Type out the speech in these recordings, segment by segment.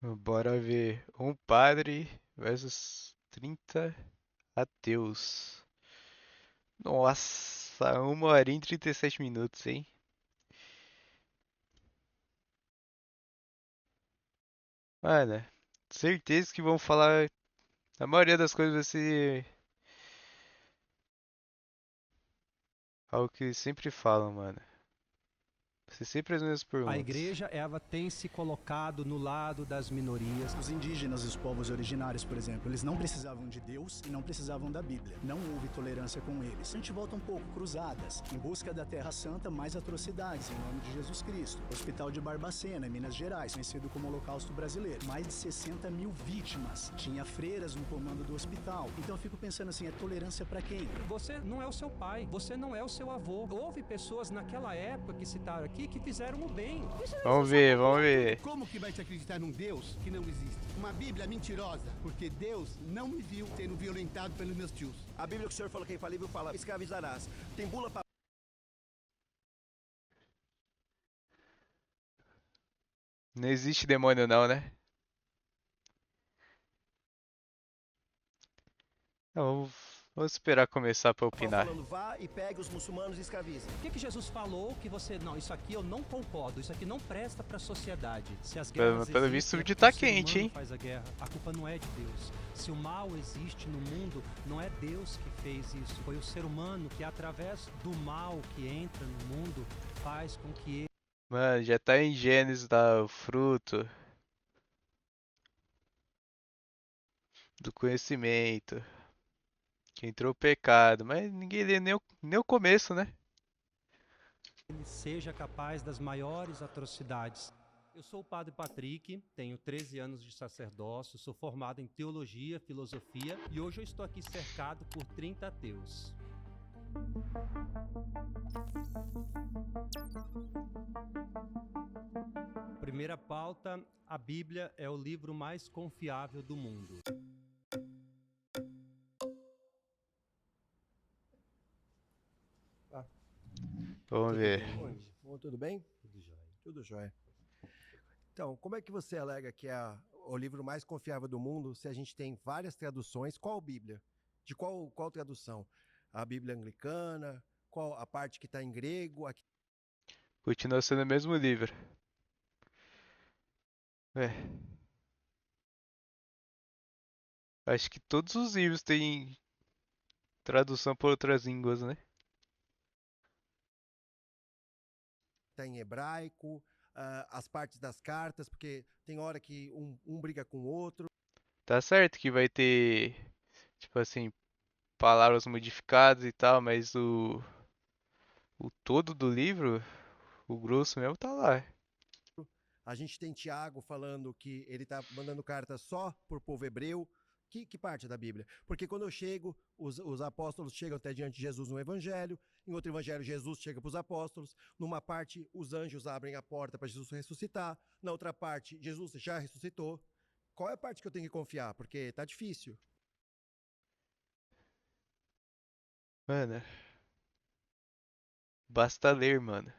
Bora ver. Um padre versus 30 ateus. Nossa, 1 horinha e 37 minutos, hein? Mano, certeza que vão falar. A maioria das coisas vai ser algo que sempre falam, mano. Vai ser sempre as mesmas A perguntas. igreja, ela tem se colocado no lado das minorias. Os indígenas e os povos originários, por exemplo, eles não precisavam de Deus e não precisavam da Bíblia. Não houve tolerância com eles. A gente volta um pouco, cruzadas, em busca da Terra Santa, mais atrocidades, em nome de Jesus Cristo. Hospital de Barbacena, em Minas Gerais, conhecido como Holocausto Brasileiro. Mais de 60 mil vítimas. Tinha freiras no comando do hospital. Então eu fico pensando assim, é tolerância para quem? Você não é o seu pai, você não é o seu avô. Houve pessoas naquela época que citaram aqui que fizeram o bem. Vamos ver, vamos ver. Como que vai te acreditar num Deus que não existe? Uma Bíblia mentirosa, porque Deus não me viu sendo violentado pelos meus tios. A Bíblia que o senhor falou que é infalível fala, escravizarás. Tem bula pra... Não existe demônio não, né? Não, vamos esperar começar pra opinar. falando, vá e pegue os muçulmanos e escravize. O que Jesus falou que você... Não, isso aqui eu não concordo, isso aqui não presta pra sociedade. Se as Pelo, guerras pelo visto o existem, é vídeo porque tá o ser quente, humano hein? faz a guerra. A culpa não é de Deus. Se o mal existe no mundo, não é Deus que fez isso. Foi o ser humano que, através do mal que entra no mundo, faz com que Mano, já tá em Gênesis lá, o fruto do conhecimento. Que entrou o pecado. Mas ninguém lê nem o começo, né? ele seja capaz das maiores atrocidades. Eu sou o Padre Patrick, tenho 13 anos de sacerdócio, sou formado em teologia, filosofia e hoje eu estou aqui cercado por 30 ateus. Primeira pauta: a Bíblia é o livro mais confiável do mundo. Vamos Tudo ver. bem? Oi, bom, tudo bem? Tudo jóia. Tudo jóia. Então, como é que você alega que é o livro mais confiável do mundo se a gente tem várias traduções? Qual Bíblia? De qual tradução? A Bíblia anglicana? Qual a parte que está em grego? Continua sendo o mesmo livro. É, acho que todos os livros têm tradução por outras línguas, né? Está em hebraico? As partes das cartas? Porque tem hora que um briga com o outro. Tá certo que vai ter, tipo assim, palavras modificadas e tal, mas o todo do livro, o grosso mesmo tá lá. A gente tem Tiago falando que ele está mandando carta só por povo hebreu. Que parte da Bíblia? Porque quando eu chego, os apóstolos chegam até diante de Jesus no Evangelho, em outro Evangelho, Jesus chega para os apóstolos, numa parte, os anjos abrem a porta para Jesus ressuscitar, na outra parte, Jesus já ressuscitou. Qual é a parte que eu tenho que confiar? Porque tá difícil. Mano, basta ler, mano.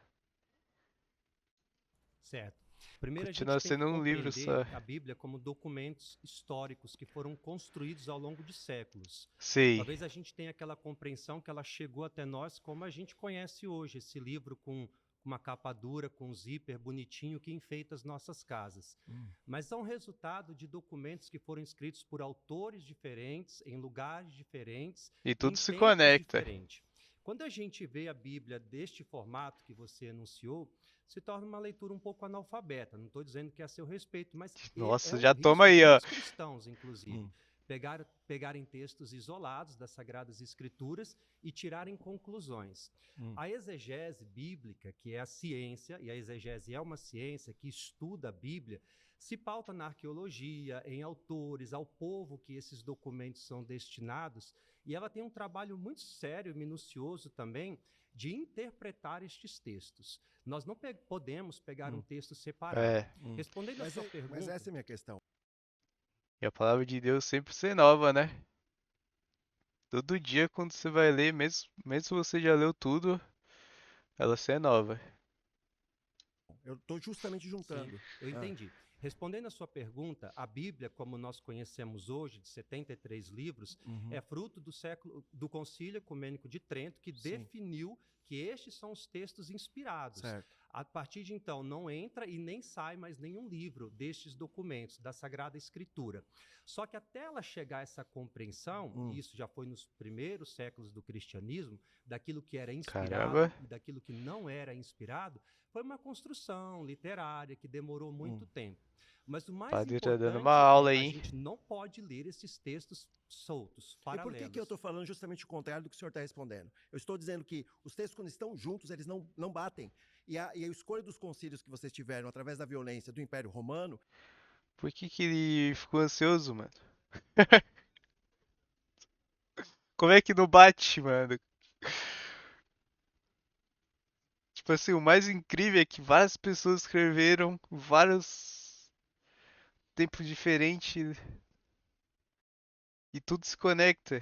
Certo. Primeiro a gente Continua tem que sendo um livro compreender só. a Bíblia como documentos históricos que foram construídos ao longo de séculos. Sei. Talvez a gente tenha aquela compreensão que ela chegou até nós como a gente conhece hoje, esse livro com uma capa dura, com um zíper bonitinho que enfeita as nossas casas. Mas é um resultado de documentos que foram escritos por autores diferentes, em lugares diferentes, E em tudo se tempos conecta. diferentes. Quando a gente vê a Bíblia deste formato que você anunciou, se torna uma leitura um pouco analfabeta. Não estou dizendo que é a seu respeito, mas é Nossa, um já toma risco de aí, ó. muitos cristãos, inclusive, pegarem textos isolados das Sagradas Escrituras e tirarem conclusões. A exegese bíblica, que é a ciência, e a exegese é uma ciência que estuda a Bíblia, se pauta na arqueologia, em autores, ao povo que esses documentos são destinados, e ela tem um trabalho muito sério e minucioso também de interpretar estes textos. Nós não podemos pegar um texto separado. É. Respondendo à Mas, sua mas pergunta, essa é a minha questão. E a palavra de Deus sempre se nova, né? Todo dia quando você vai ler, mesmo se você já leu tudo, ela se renova. Eu estou justamente sim, juntando. eu Ah, entendi. Respondendo a sua pergunta, a Bíblia, como nós conhecemos hoje, de 73 livros, é fruto do Concílio Ecumênico de Trento, que definiu que estes são os textos inspirados. Certo. A partir de então, não entra e nem sai mais nenhum livro destes documentos, da Sagrada Escritura. Só que até ela chegar a essa compreensão, e isso já foi nos primeiros séculos do cristianismo, daquilo que era inspirado Caramba. e daquilo que não era inspirado, foi uma construção literária que demorou muito tempo. Mas o mais Padre tá importante dando uma aula a aí. gente não pode ler esses textos soltos, E por paralelos. que eu estou falando justamente o contrário do que o senhor está respondendo? Eu estou dizendo que os textos, quando estão juntos, eles não batem. E a escolha dos concílios que vocês tiveram através da violência do Império Romano, Por que que ele ficou ansioso, mano? Como é que não bate, mano? Tipo assim, o mais incrível é que várias pessoas escreveram vários tempos diferentes e tudo se conecta.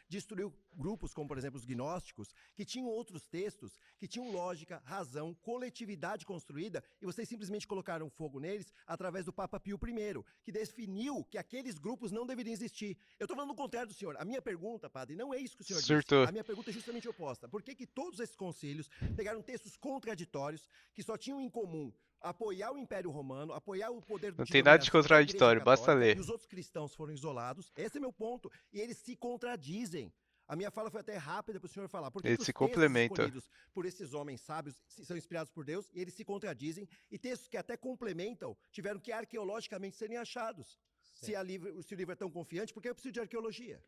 destruiu grupos como, por exemplo, os gnósticos, que tinham outros textos, que tinham lógica, razão, coletividade construída, e vocês simplesmente colocaram fogo neles através do Papa Pio I, que definiu que aqueles grupos não deveriam existir. Eu estou falando o contrário do senhor. A minha pergunta, padre, não é isso que o senhor Surtou. disse. A minha pergunta é justamente oposta. Por que que todos esses concílios pegaram textos contraditórios, que só tinham em comum apoiar o Império Romano, apoiar o poder Não de tem nada de dominação da Igreja contraditório, basta Católica, ler. e os outros cristãos foram isolados? Esse é meu ponto. E eles se contradizem. A minha fala foi até rápida para o senhor falar. Por que Eles que os se textos complementam. escolhidos por esses homens sábios são inspirados por Deus e eles se contradizem? E textos que até complementam tiveram que arqueologicamente serem achados. Se o livro é tão confiante, por que eu preciso de arqueologia?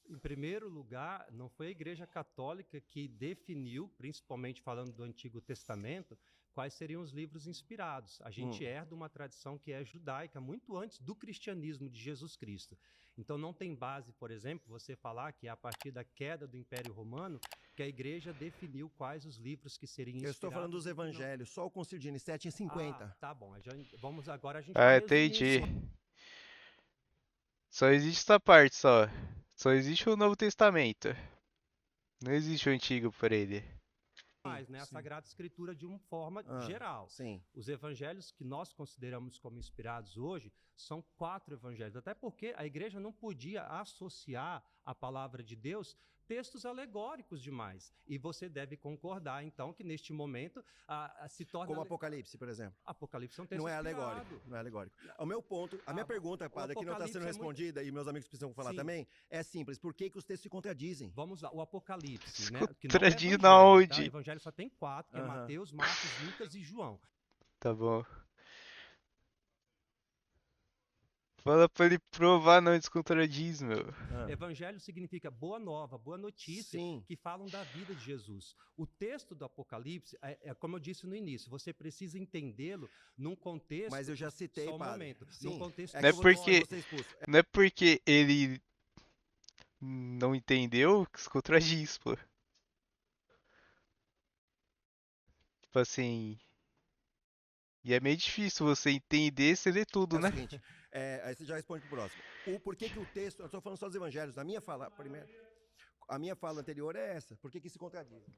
Em primeiro lugar, não foi a Igreja Católica que definiu, principalmente falando do Antigo Testamento, quais seriam os livros inspirados. A gente herda uma tradição que é judaica, muito antes do cristianismo de Jesus Cristo. Então não tem base, por exemplo, você falar que é a partir da queda do Império Romano que a Igreja definiu quais os livros que seriam inspirados. Eu estou falando dos evangelhos, só o Concílio de Nicéia em 50. Ah, tá bom. Agora a gente Ah, vai resumir entendi. isso. Só existe essa parte só. Só existe o Novo Testamento. Não existe o Antigo por ele. Mais, né? A Sagrada Escritura de uma forma geral. Sim. Os evangelhos que nós consideramos como inspirados hoje são 4 evangelhos, até porque a igreja não podia associar à palavra de Deus textos alegóricos demais. E você deve concordar, então, que neste momento se torna... Como Apocalipse, por exemplo. Apocalipse é um texto Não é inspirado. alegórico. Não é alegórico. O meu ponto, a minha pergunta, padre, que não está sendo Apocalipse é muito- respondida, e meus amigos precisam falar Sim. também, é simples. Por que que os textos se contradizem? Vamos lá, o Apocalipse, né? Que Contradiz evangelho, na tá? O onde? evangelho só tem 4, que é Aham. Mateus, Marcos, Lucas e João. Tá bom. Fala pra ele provar, não descontradis, meu. Evangelho significa boa nova, boa notícia, Sim. que falam da vida de Jesus. O texto do Apocalipse, como eu disse no início, você precisa entendê-lo num contexto... Mas eu já citei, Só um padre. momento. Sim. Num contexto... É Não é que eu vou porque- você expulso. Não é porque ele não entendeu que se contradiz, pô. Tipo assim. E é meio difícil você entender se ler tudo, É o né? seguinte, aí você já responde pro próximo. Por que que o texto, eu estou falando só dos evangelhos, na minha fala, primeiro, a minha fala anterior é essa, por que que se contradizem?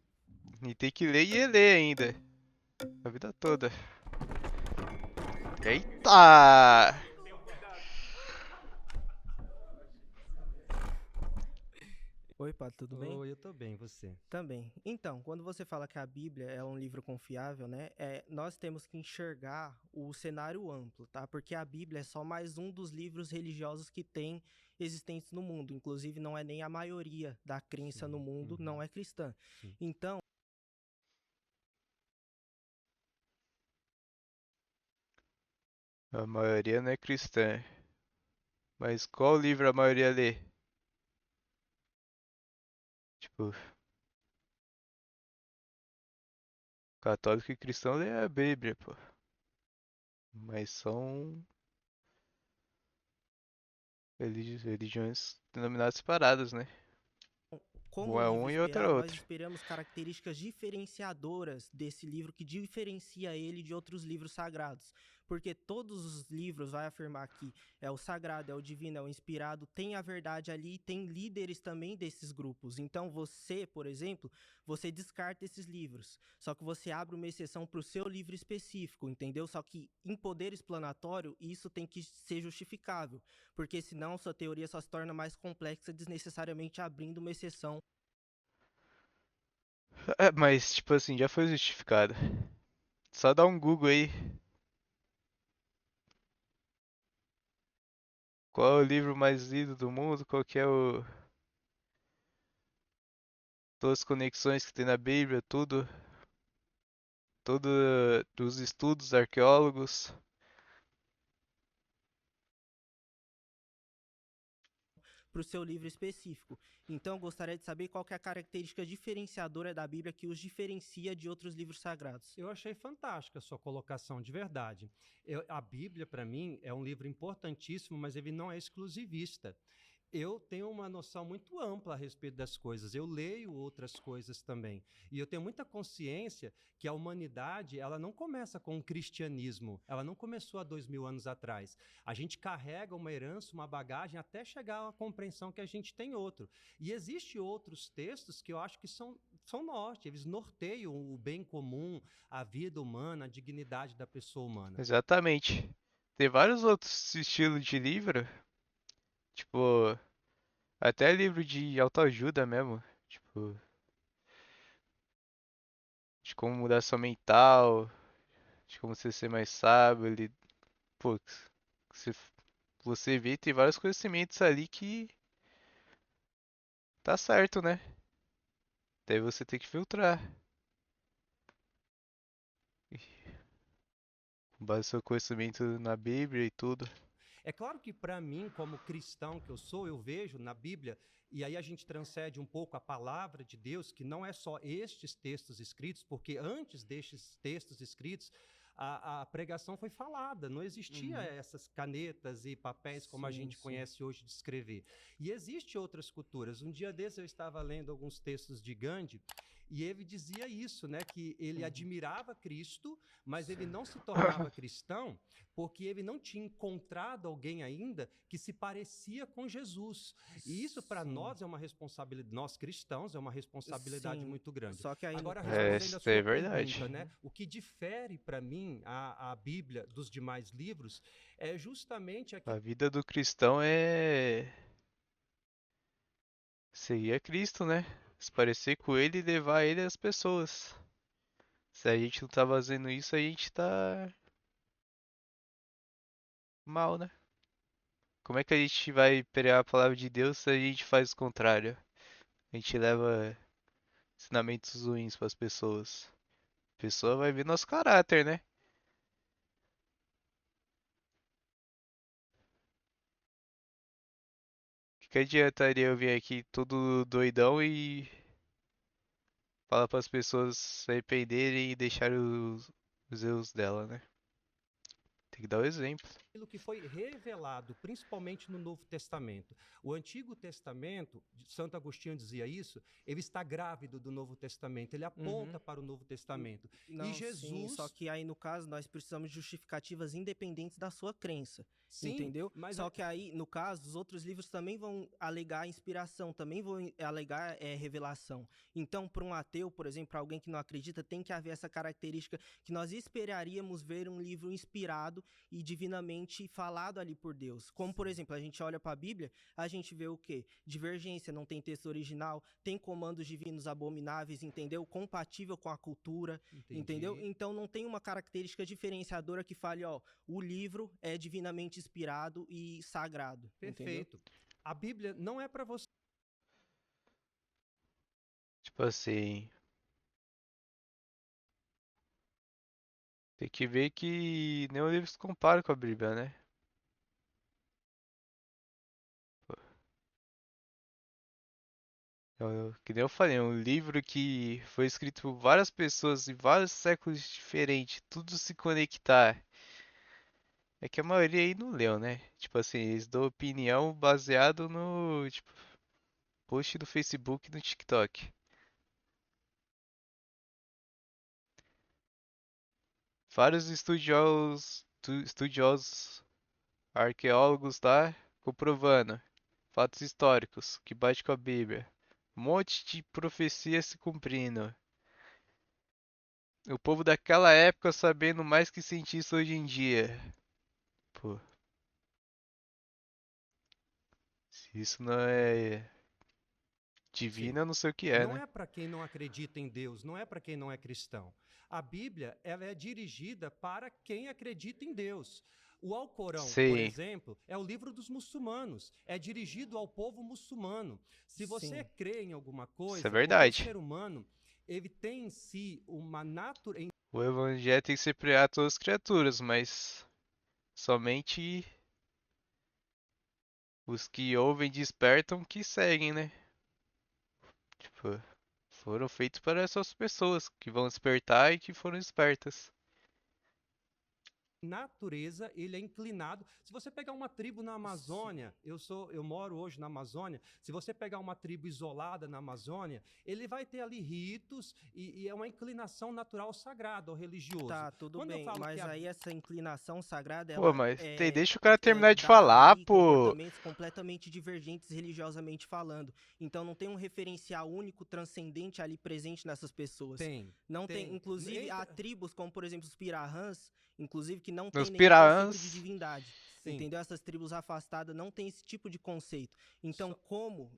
E tem que ler e reler ainda. A vida toda. Eita! Oi, Padre, tudo bem? Oi, eu tô bem, você? Também. Então, quando você fala que a Bíblia é um livro confiável, né? Nós temos que enxergar o cenário amplo, tá? Porque a Bíblia é só mais um dos livros religiosos que tem existentes no mundo. Inclusive, não é nem a maioria da crença no mundo, não é cristã. Sim. Então, A maioria não é cristã. Mas qual livro a maioria lê? Tipo. Católico e cristão lê a Bíblia, pô. Mas são religiões denominadas separadas, né? como Um um é livro um e outro é esperado, nós outro. esperamos características diferenciadoras desse livro que diferencia ele de outros livros sagrados. Porque todos os livros vai afirmar que é o sagrado, é o divino, é o inspirado, tem a verdade ali, tem líderes também desses grupos. Então você, por exemplo, você descarta esses livros. Só que você abre uma exceção para o seu livro específico, entendeu? Só que em poder explanatório, isso tem que ser justificável. Porque senão sua teoria só se torna mais complexa desnecessariamente abrindo uma exceção. É, mas, tipo assim, já foi justificado. Só dá um Google aí. Qual é o livro mais lido do mundo? Qual que é o... Todas as conexões que tem na Bíblia, tudo. Tudo dos estudos arqueólogos. Para o seu livro específico. Então, eu gostaria de saber qual que é a característica diferenciadora da Bíblia que os diferencia de outros livros sagrados. Eu achei fantástica a sua colocação, de verdade. A Bíblia, para mim, é um livro importantíssimo, mas ele não é exclusivista. Eu tenho uma noção muito ampla a respeito das coisas. Eu leio outras coisas também. E eu tenho muita consciência que a humanidade, ela não começa com o cristianismo. Ela não começou há 2000 anos atrás. A gente carrega uma herança, uma bagagem, até chegar à compreensão que a gente tem outro. E existem outros textos que eu acho que são norte. Eles norteiam o bem comum, a vida humana, a dignidade da pessoa humana. Exatamente. Tem vários outros estilos de livro. Tipo, até livro de autoajuda mesmo. Tipo, de como mudar sua mental, de como você ser mais sábio. Pô, você, você vê, tem vários conhecimentos ali que tá certo, né? Daí você tem que filtrar. Com base no seu conhecimento na Bíblia e tudo. É claro que para mim, como cristão que eu sou, eu vejo na Bíblia, e aí a gente transcende um pouco a palavra de Deus, que não é só estes textos escritos, porque antes destes textos escritos, a pregação foi falada, não existia essas canetas e papéis como a gente conhece hoje de escrever. E existem outras culturas. Um dia desses eu estava lendo alguns textos de Gandhi, e ele dizia isso, né, que ele admirava Cristo, mas ele não se tornava cristão porque ele não tinha encontrado alguém ainda que se parecia com Jesus. E isso para nós é uma responsabilidade, nós cristãos, é uma responsabilidade muito grande. Só que aí Agora, É, respondendo a isso é sua verdade. pergunta, né, o que difere para mim a Bíblia dos demais livros é justamente A vida do cristão é seguir Cristo, né? Se parecer com ele e levar ele às pessoas. Se a gente não tá fazendo isso, a gente tá mal, né? Como é que a gente vai pregar a palavra de Deus se a gente faz o contrário? A gente leva ensinamentos ruins para as pessoas. A pessoa vai ver nosso caráter, né? Que adiantaria eu vir aqui todo doidão e falar para as pessoas se arrependerem e deixar os erros dela, né? Tem que dar o exemplo. aquilo que foi revelado, principalmente no Novo Testamento. O Antigo Testamento, Santo Agostinho dizia isso, ele está grávido do Novo Testamento, ele aponta para o Novo Testamento. Não, E sim, Jesus, só que aí no caso nós precisamos de justificativas independentes da sua crença, sim, entendeu? mas Só que aí no caso os outros livros também vão alegar inspiração, também vão alegar revelação. Então, para um ateu, por exemplo, para alguém que não acredita, tem que haver essa característica que nós esperaríamos ver um livro inspirado e divinamente falado ali por Deus. Como, por exemplo, a gente olha para a Bíblia, a gente vê o quê? Divergência, não tem texto original, tem comandos divinos abomináveis, entendeu? Compatível com a cultura, entendeu? Então não tem uma característica diferenciadora que fale, ó, o livro é divinamente inspirado e sagrado. Perfeito. Entendeu? A Bíblia não é para você. Tipo assim, tem que ver que nenhum livro se compara com a Bíblia, né? Que nem eu falei, é um livro que foi escrito por várias pessoas em vários séculos diferentes, tudo se conectar. É que a maioria aí não leu, né? Tipo assim, eles dão opinião baseado no, tipo, post do Facebook e do TikTok. Vários estudiosos, arqueólogos lá, comprovando fatos históricos que bate com a Bíblia. Um monte de profecia se cumprindo. O povo daquela época sabendo mais que cientistas hoje em dia. Pô, se isso não é divino, Sim. eu não sei o que é, Não né? é para quem não acredita em Deus, não é para quem não é cristão. A Bíblia, ela é dirigida para quem acredita em Deus. O Alcorão, por Sei, exemplo, é o livro dos muçulmanos, é dirigido ao povo muçulmano. Se você Sim. crê em alguma isso é coisa, porque o verdade. ser humano, ele tem em si uma natureza. O evangelho tem que ser pregado a todas as criaturas, mas somente os que ouvem e despertam que seguem, né? Tipo, foram feitos para essas pessoas que vão despertar e que foram espertas. Natureza, ele é inclinado. Se você pegar uma tribo na Amazônia, eu moro hoje na Amazônia. Se você pegar uma tribo isolada na Amazônia, ele vai ter ali ritos e é uma inclinação natural sagrada ou religioso. Tá, tudo Quando eu bem, falo mas que a aí essa inclinação sagrada, Pô, ela mas deixa o cara terminar de dá falar, ali pô. comportamentos completamente divergentes religiosamente falando. Então não tem um referencial único, transcendente ali presente nessas pessoas. Não tem. Inclusive, há tribos como, por exemplo, os Pirahãs, inclusive, que não tem Nos nenhum conceito de Piraãs, divindade. Sim. Entendeu? Essas tribos afastadas não têm esse tipo de conceito. Então, como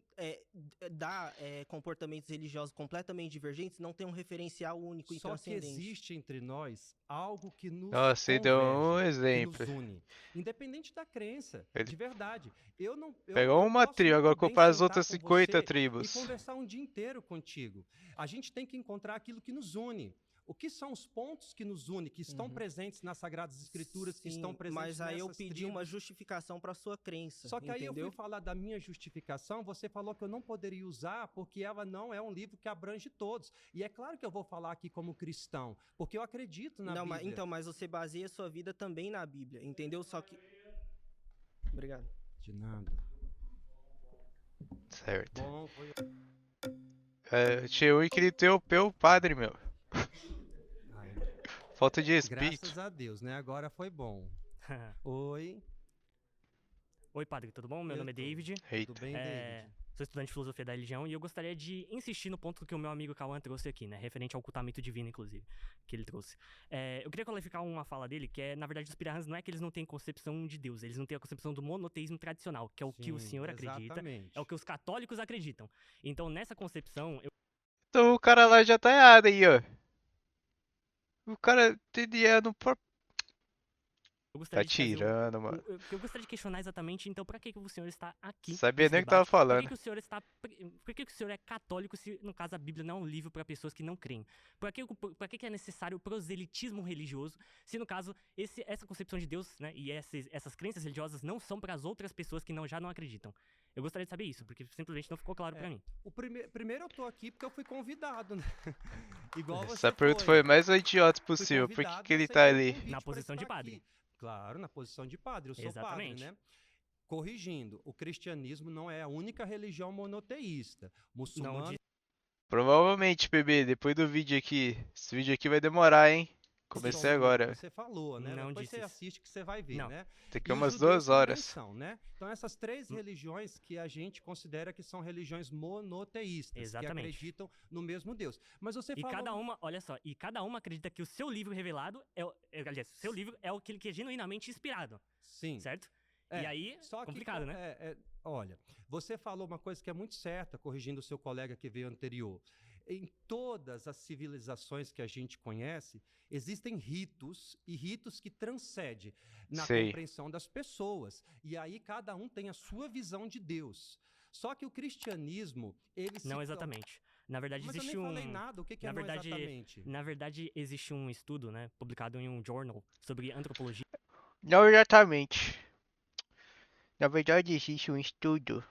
dá comportamentos religiosos completamente divergentes, não tem um referencial único e Só que transcendente. existe entre nós algo que nos nossa, você deu um converge, que exemplo. nos une. Independente da crença, Ele de verdade. pegou Eu uma posso tribo, muito agora bem compara as sentar outras com 50 você e tribos. conversar um dia inteiro contigo. A gente tem que encontrar aquilo que nos une. O que são os pontos que nos unem, que estão presentes nas Sagradas Escrituras, que estão Sim, presentes mas aí eu nessas pedi uma tribos? justificação para sua crença, Só que aí eu entendeu? fui falar da minha justificação, você falou que eu não poderia usar porque ela não é um livro que abrange todos. E é claro que eu vou falar aqui como cristão, porque eu acredito na Não, Bíblia. mas você baseia sua vida também na Bíblia, entendeu? Só que... Obrigado. De nada. Certo. Bom, foi... Tinha um que ele interrompeu o padre, meu. Ai, Falta de respeito. graças a Deus, né? Agora foi bom. Oi, Oi, padre, tudo bom? Meu Eu nome é tô. David. tudo Eita. bem, David? Sou estudante de filosofia da religião e eu gostaria de insistir no ponto que o meu amigo Cauã trouxe aqui, né? Referente ao ocultamento divino, inclusive, que ele trouxe. Eu queria qualificar uma fala dele, que é, na verdade, os pirahãs não é que eles não têm concepção de Deus, eles não têm a concepção do monoteísmo tradicional, que é o que o Sim, senhor acredita, exatamente. é o que os católicos acreditam. Então, nessa concepção, Então o cara lá já tá errado aí, ó. O cara entendendo por... eu Tá gostaria de trazer tirando, mano. eu gostaria de questionar exatamente, então, pra que o senhor está aqui Sabia nesse nem o que tava debate? Por falando. que o senhor está... Por que o senhor é católico se, no caso, a Bíblia não é um livro para pessoas que não creem? Por que é necessário proselitismo religioso se, no caso, essa concepção de Deus, né, e essas crenças religiosas não são para as outras pessoas que já não acreditam? Eu gostaria de saber isso, porque simplesmente não ficou claro pra mim. Primeiro eu tô aqui porque eu fui convidado, né? Igual você Essa pergunta foi a mais idiota Fui possível. Por que convidado que e ele aceitei tá o ali? convite Na pra posição de estar padre. aqui. Claro, na posição de padre. Eu sou Exatamente. padre, né? Corrigindo, o cristianismo não é a única religião monoteísta. Muçulmano Provavelmente, bebê, depois do vídeo aqui. Esse vídeo aqui vai demorar, hein? Comecei são, agora. Você falou, né? Não Depois disse você isso. assiste que você vai ver, Não. né? Tem que E ir umas os judeus 2 também horas. são, né? Então essas três religiões que a gente considera que são religiões monoteístas, Exatamente. que acreditam no mesmo Deus. Mas você E falou... cada uma, olha só, e cada uma acredita que o seu livro revelado aliás, o seu livro é aquele que é genuinamente inspirado, Sim. certo? É, e aí, só que, complicado, né? Olha, você falou uma coisa que é muito certa, corrigindo o seu colega que veio anterior. Em todas as civilizações que a gente conhece, existem ritos e ritos que transcendem na Sei. compreensão das pessoas. E aí cada um tem a sua visão de Deus. Só que o cristianismo, ele se... Não exatamente. Na verdade, Mas existe eu nem falei nada, o que na é não verdade, exatamente? Na verdade, existe um estudo, né, publicado em um journal sobre antropologia. Não exatamente. Na verdade, existe um estudo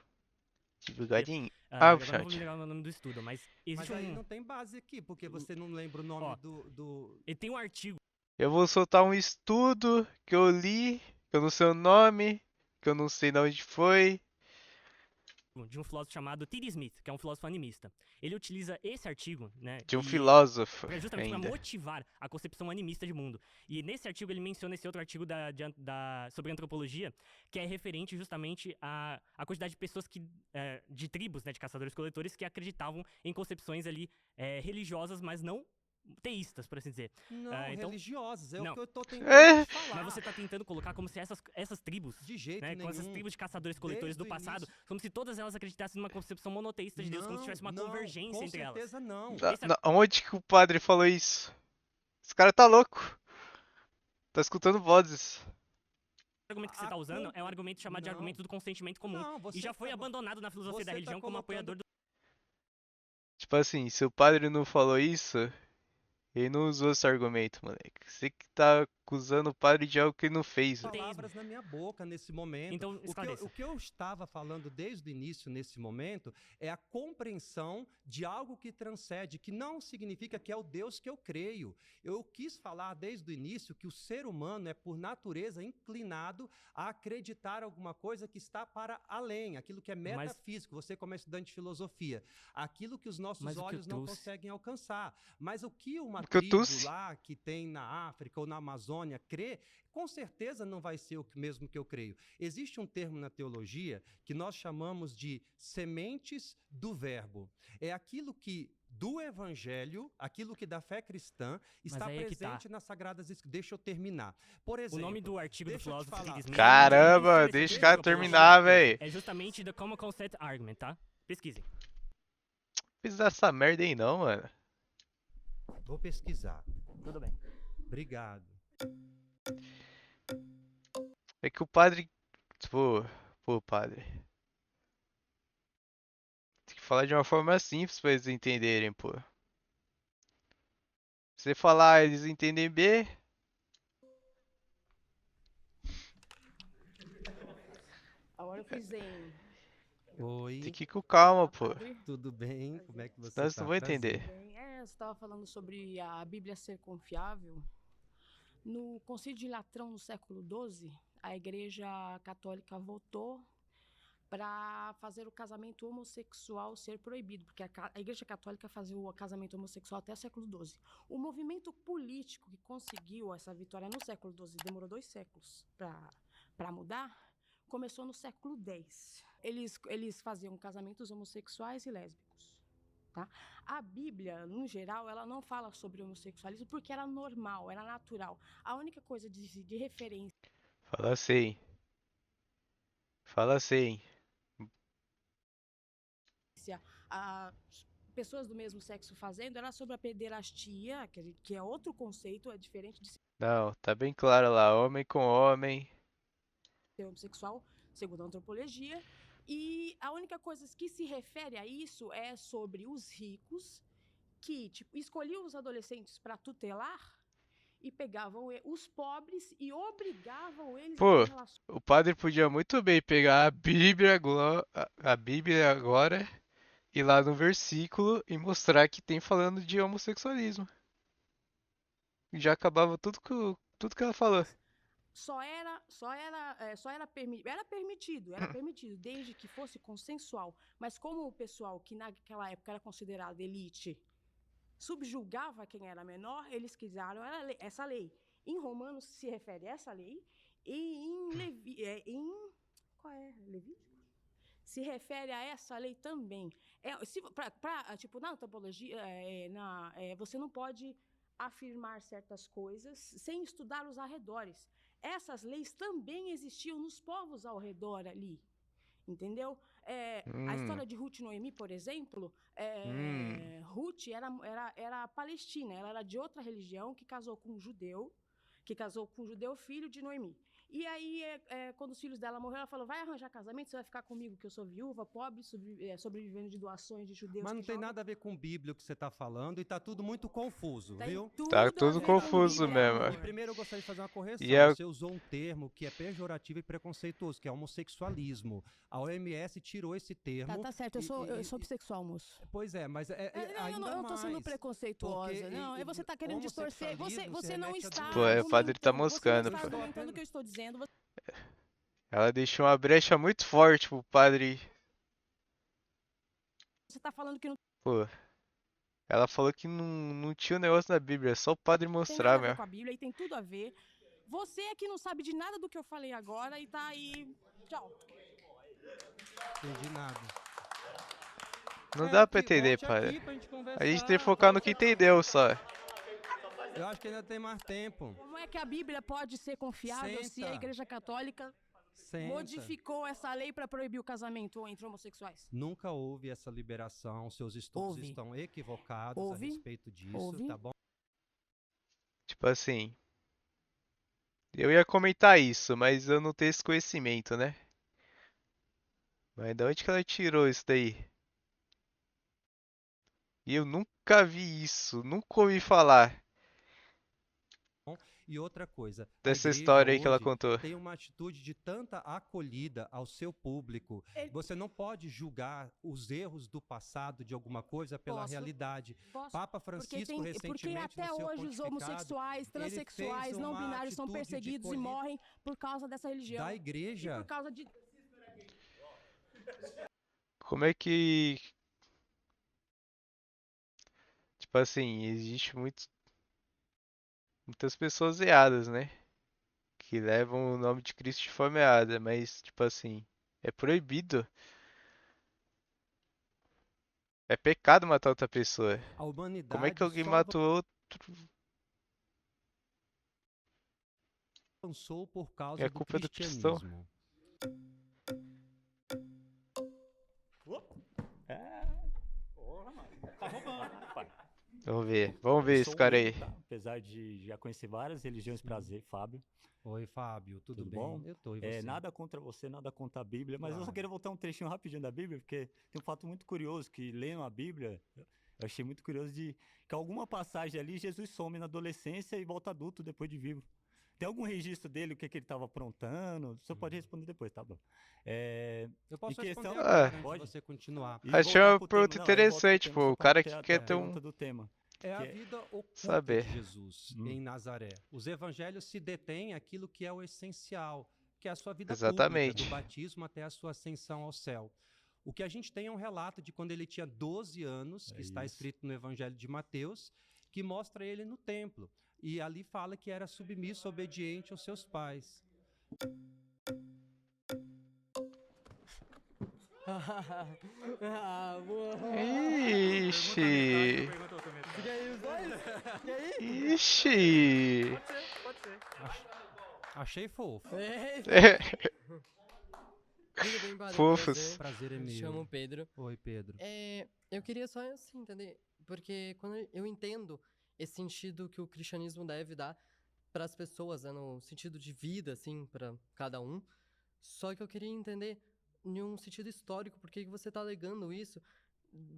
divulgado em Agora eu não vou me Harvard. lembrar o nome do estudo, mas Mas existe aí não tem base aqui, porque você não lembra o nome Ó, do... ele tem um artigo Eu vou soltar um estudo que eu li, que eu não sei o nome, que eu não sei de onde foi. de um filósofo chamado T.D. Smith, que é um filósofo animista. Ele utiliza esse artigo, né, De um filósofo justamente para ainda. motivar a concepção animista de mundo. E nesse artigo ele menciona esse outro artigo sobre antropologia, que é referente justamente à quantidade de pessoas de tribos, né, de caçadores-coletores, que acreditavam em concepções ali religiosas, mas não teístas, por assim dizer. Não, Então, religiosas, é não. o que eu tô tentando É. te falar. Mas você tá tentando colocar como se essas tribos, De jeito né, com essas nenhum. tribos de caçadores-coletores do Desde o passado, início. como se todas elas acreditassem numa concepção monoteísta de Deus, como se tivesse uma convergência entre elas. Com certeza não. Onde que o padre falou isso? Esse cara tá louco. Tá escutando vozes. O argumento que você tá usando é um argumento chamado de Não. argumento do consentimento comum. Não, e você já foi tá- abandonado na filosofia você da tá religião como colocando- apoiador do. Tipo assim, se o padre não falou isso, ele não usou esse argumento, moleque. Você que tá acusando o padre de algo que ele não fez, velho. Palavras na minha boca nesse momento. Então, esclareça. O que eu estava falando desde o início nesse momento é a compreensão de algo que transcende, que não significa que é o Deus que eu creio. Eu quis falar desde o início que o ser humano é por natureza inclinado a acreditar alguma coisa que está para além, aquilo que é metafísico. Você como estudante de filosofia, aquilo que os nossos Mas o que eu olhos não trouxe- conseguem alcançar. Mas o que uma O que eu tribo trouxe- lá que tem na África ou na Amazônia crê, com certeza não vai ser o mesmo que eu creio. Existe um termo na teologia que nós chamamos de sementes do verbo. É aquilo que do evangelho, aquilo que da fé cristã está aí é que tá. presente nas Sagradas Escrituras. Deixa eu terminar. Por O exemplo, nome do artigo do deixa eu te filósofo falar. T.D. Smith. Caramba, deixa o cara terminar, velho. É justamente The Common Concept Argument, tá? Pesquisem. Fiz essa merda aí não, mano. vou pesquisar. Tudo bem. Obrigado. É que o padre. Pô, padre. Tem que falar de uma forma simples pra eles entenderem, pô. Se você falar, eles entendem B. Agora eu fiz em. Oi, Tem que ir com calma, pô. Padre. tudo bem? Como é que você Senão eles tá? não vão Prazer. entender. Bem, você estava falando sobre a Bíblia ser confiável. No Concílio de Latrão, no século XII, a Igreja Católica votou para fazer o casamento homossexual ser proibido, porque a Igreja Católica fazia o casamento homossexual até o século XII. O movimento político que conseguiu essa vitória no século XII, demorou 2 séculos para mudar, começou no século X. Eles faziam casamentos homossexuais e lésbicos. Tá? A Bíblia, no geral, ela não fala sobre homossexualismo porque era normal, era natural. A única coisa de referência Fala assim. Fala assim. a pessoas do mesmo sexo fazendo era sobre a pederastia, que é outro conceito, é diferente de Não, tá bem claro lá. Homem com homem. ser homossexual, segundo a antropologia. E a única coisa que se refere a isso é sobre os ricos que escolhiam os adolescentes para tutelar e pegavam os pobres e obrigavam eles Pô, a ter relações. o padre podia muito bem pegar a Bíblia agora, ir lá no versículo e mostrar que tem falando de homossexualismo. E já acabava tudo que ela falou. Era permitido, desde que fosse consensual. Mas como o pessoal que naquela época era considerado elite subjugava quem era menor, eles criaram essa lei. Em Romanos se refere a essa lei e qual é? Levítico? Se refere a essa lei também. Na antropologia, você não pode afirmar certas coisas sem estudar os arredores. Essas leis também existiam nos povos ao redor ali, entendeu? A história de Ruth e Noemi, por exemplo, Ruth era palestina, ela era de outra religião que casou com um judeu, filho de Noemi. E aí, quando os filhos dela morreram, ela falou, vai arranjar casamento, você vai ficar comigo, que eu sou viúva, pobre, sobrevivendo de doações de judeus. Mas não tem nada a ver com Bíblia o que você está falando e tá tudo muito confuso, viu? Tá tudo confuso mesmo. E primeiro eu gostaria de fazer uma correção. E Você usou um termo que é pejorativo e preconceituoso, que é homossexualismo. A OMS tirou esse termo. Tá certo, eu sou bissexual, moço. Pois é, mas ainda eu não tô sendo mais, preconceituosa, porque não. Você tá querendo distorcer. Você não remete a está. Pô, o padre tá moscando, Você não está pô. argumentando o que eu estou dizendo. Ela deixou uma brecha muito forte pro padre Você tá falando que não Pô, ela falou que não tinha um negócio na Bíblia, é só o padre tem nada mostrar, a ver meu. com a Bíblia e tem tudo a ver. Você é que não sabe de nada do que eu falei agora e tá aí. Tchau. Entendi nada. Não dá pra entender, volte padre. aqui pra gente conversar. A gente tem que focar no que entendeu só. Eu acho que ainda tem mais tempo. Como é que a Bíblia pode ser confiável se a Senta. Igreja Católica Senta. modificou essa lei para proibir o casamento entre homossexuais? Nunca houve essa liberação. Seus estudos Houve. estão equivocados Houve. a respeito disso, Houve. tá bom? Tipo assim. Eu ia comentar isso, mas eu não tenho esse conhecimento, né? Mas de onde que ela tirou isso daí? E eu nunca vi isso, nunca ouvi falar E outra coisa, a dessa igreja história aí que ela hoje contou. tem uma atitude de tanta acolhida ao seu público. Você não pode julgar os erros do passado de alguma coisa pela Posso. realidade. Posso. Papa Francisco porque recentemente até no seu hoje os pontificado, homossexuais, ele transexuais, fez não uma binários são atitude de perseguidos e colher- morrem por causa dessa religião. da E igreja. por causa de. Como é que. Tipo assim, existe muitas pessoas erradas, né? Que levam o nome de Cristo de forma errada, mas, tipo assim, é proibido. É pecado matar outra pessoa. A Como é humanidade que alguém só mata o outro? avançou por causa É do culpa do cristão. cristianismo. Tá roubando, pai. Vamos ver Eu esse sou um cara aí. leigo, tá? Apesar de já conhecer várias religiões, prazer, Fábio. Oi, Fábio, tudo bem? bom? Eu tô, e você? Nada contra você, nada contra a Bíblia, mas eu só Claro. queria voltar um trechinho rapidinho da Bíblia, porque tem um fato muito curioso, que lendo a Bíblia, eu achei muito curioso de que alguma passagem ali, Jesus some na adolescência e volta adulto depois de vivo. Tem algum registro dele, o que ele estava aprontando? Você pode responder depois, tá bom? Eu posso em questão- responder agora, antes de Pode? você continuar. E Achei voltar uma pro pergunta tema. Não, eu volto pro interessante, tema pô. só O pra cara ter que a quer ter pergunta um. do tema. É a que é- vida oculta saber. de Jesus em Nazaré. Os evangelhos se detêm aquilo que é o essencial, que é a sua vida pública, Exatamente. do batismo até a sua ascensão ao céu. O que a gente tem é um relato de quando ele tinha 12 anos, que está isso. escrito no Evangelho de Mateus, que mostra ele no templo. E ali fala que era submisso, obediente aos seus pais. Ixi. E aí, os dois? E aí? Ixi. Pode ser. Achei fofo. Tudo bem, padre? Fofos. Prazer é Me meu. chamo Pedro. Oi, Pedro. Eu queria só assim entender, porque quando eu entendo esse sentido que o cristianismo deve dar para as pessoas, né, no sentido de vida, assim, para cada um. Só que eu queria entender em um sentido histórico, por que você está alegando isso,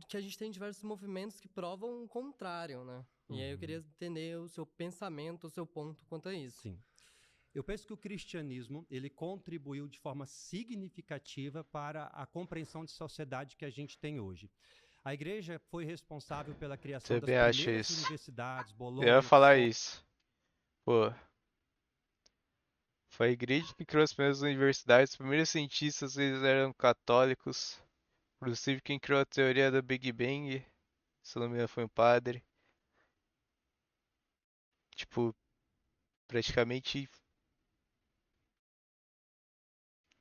que a gente tem diversos movimentos que provam o contrário, né? E aí eu queria entender o seu pensamento, o seu ponto quanto a isso. Sim. Eu penso que o cristianismo, ele contribuiu de forma significativa para a compreensão de sociedade que a gente tem hoje. A igreja foi responsável pela criação Também das acho primeiras isso. universidades, Eu Bolonha, ia falar Oxford. isso. Pô. Foi a igreja que criou as primeiras universidades, os primeiros cientistas eles eram católicos. Inclusive quem criou a teoria do Big Bang, se não me engano, foi um padre. Tipo, praticamente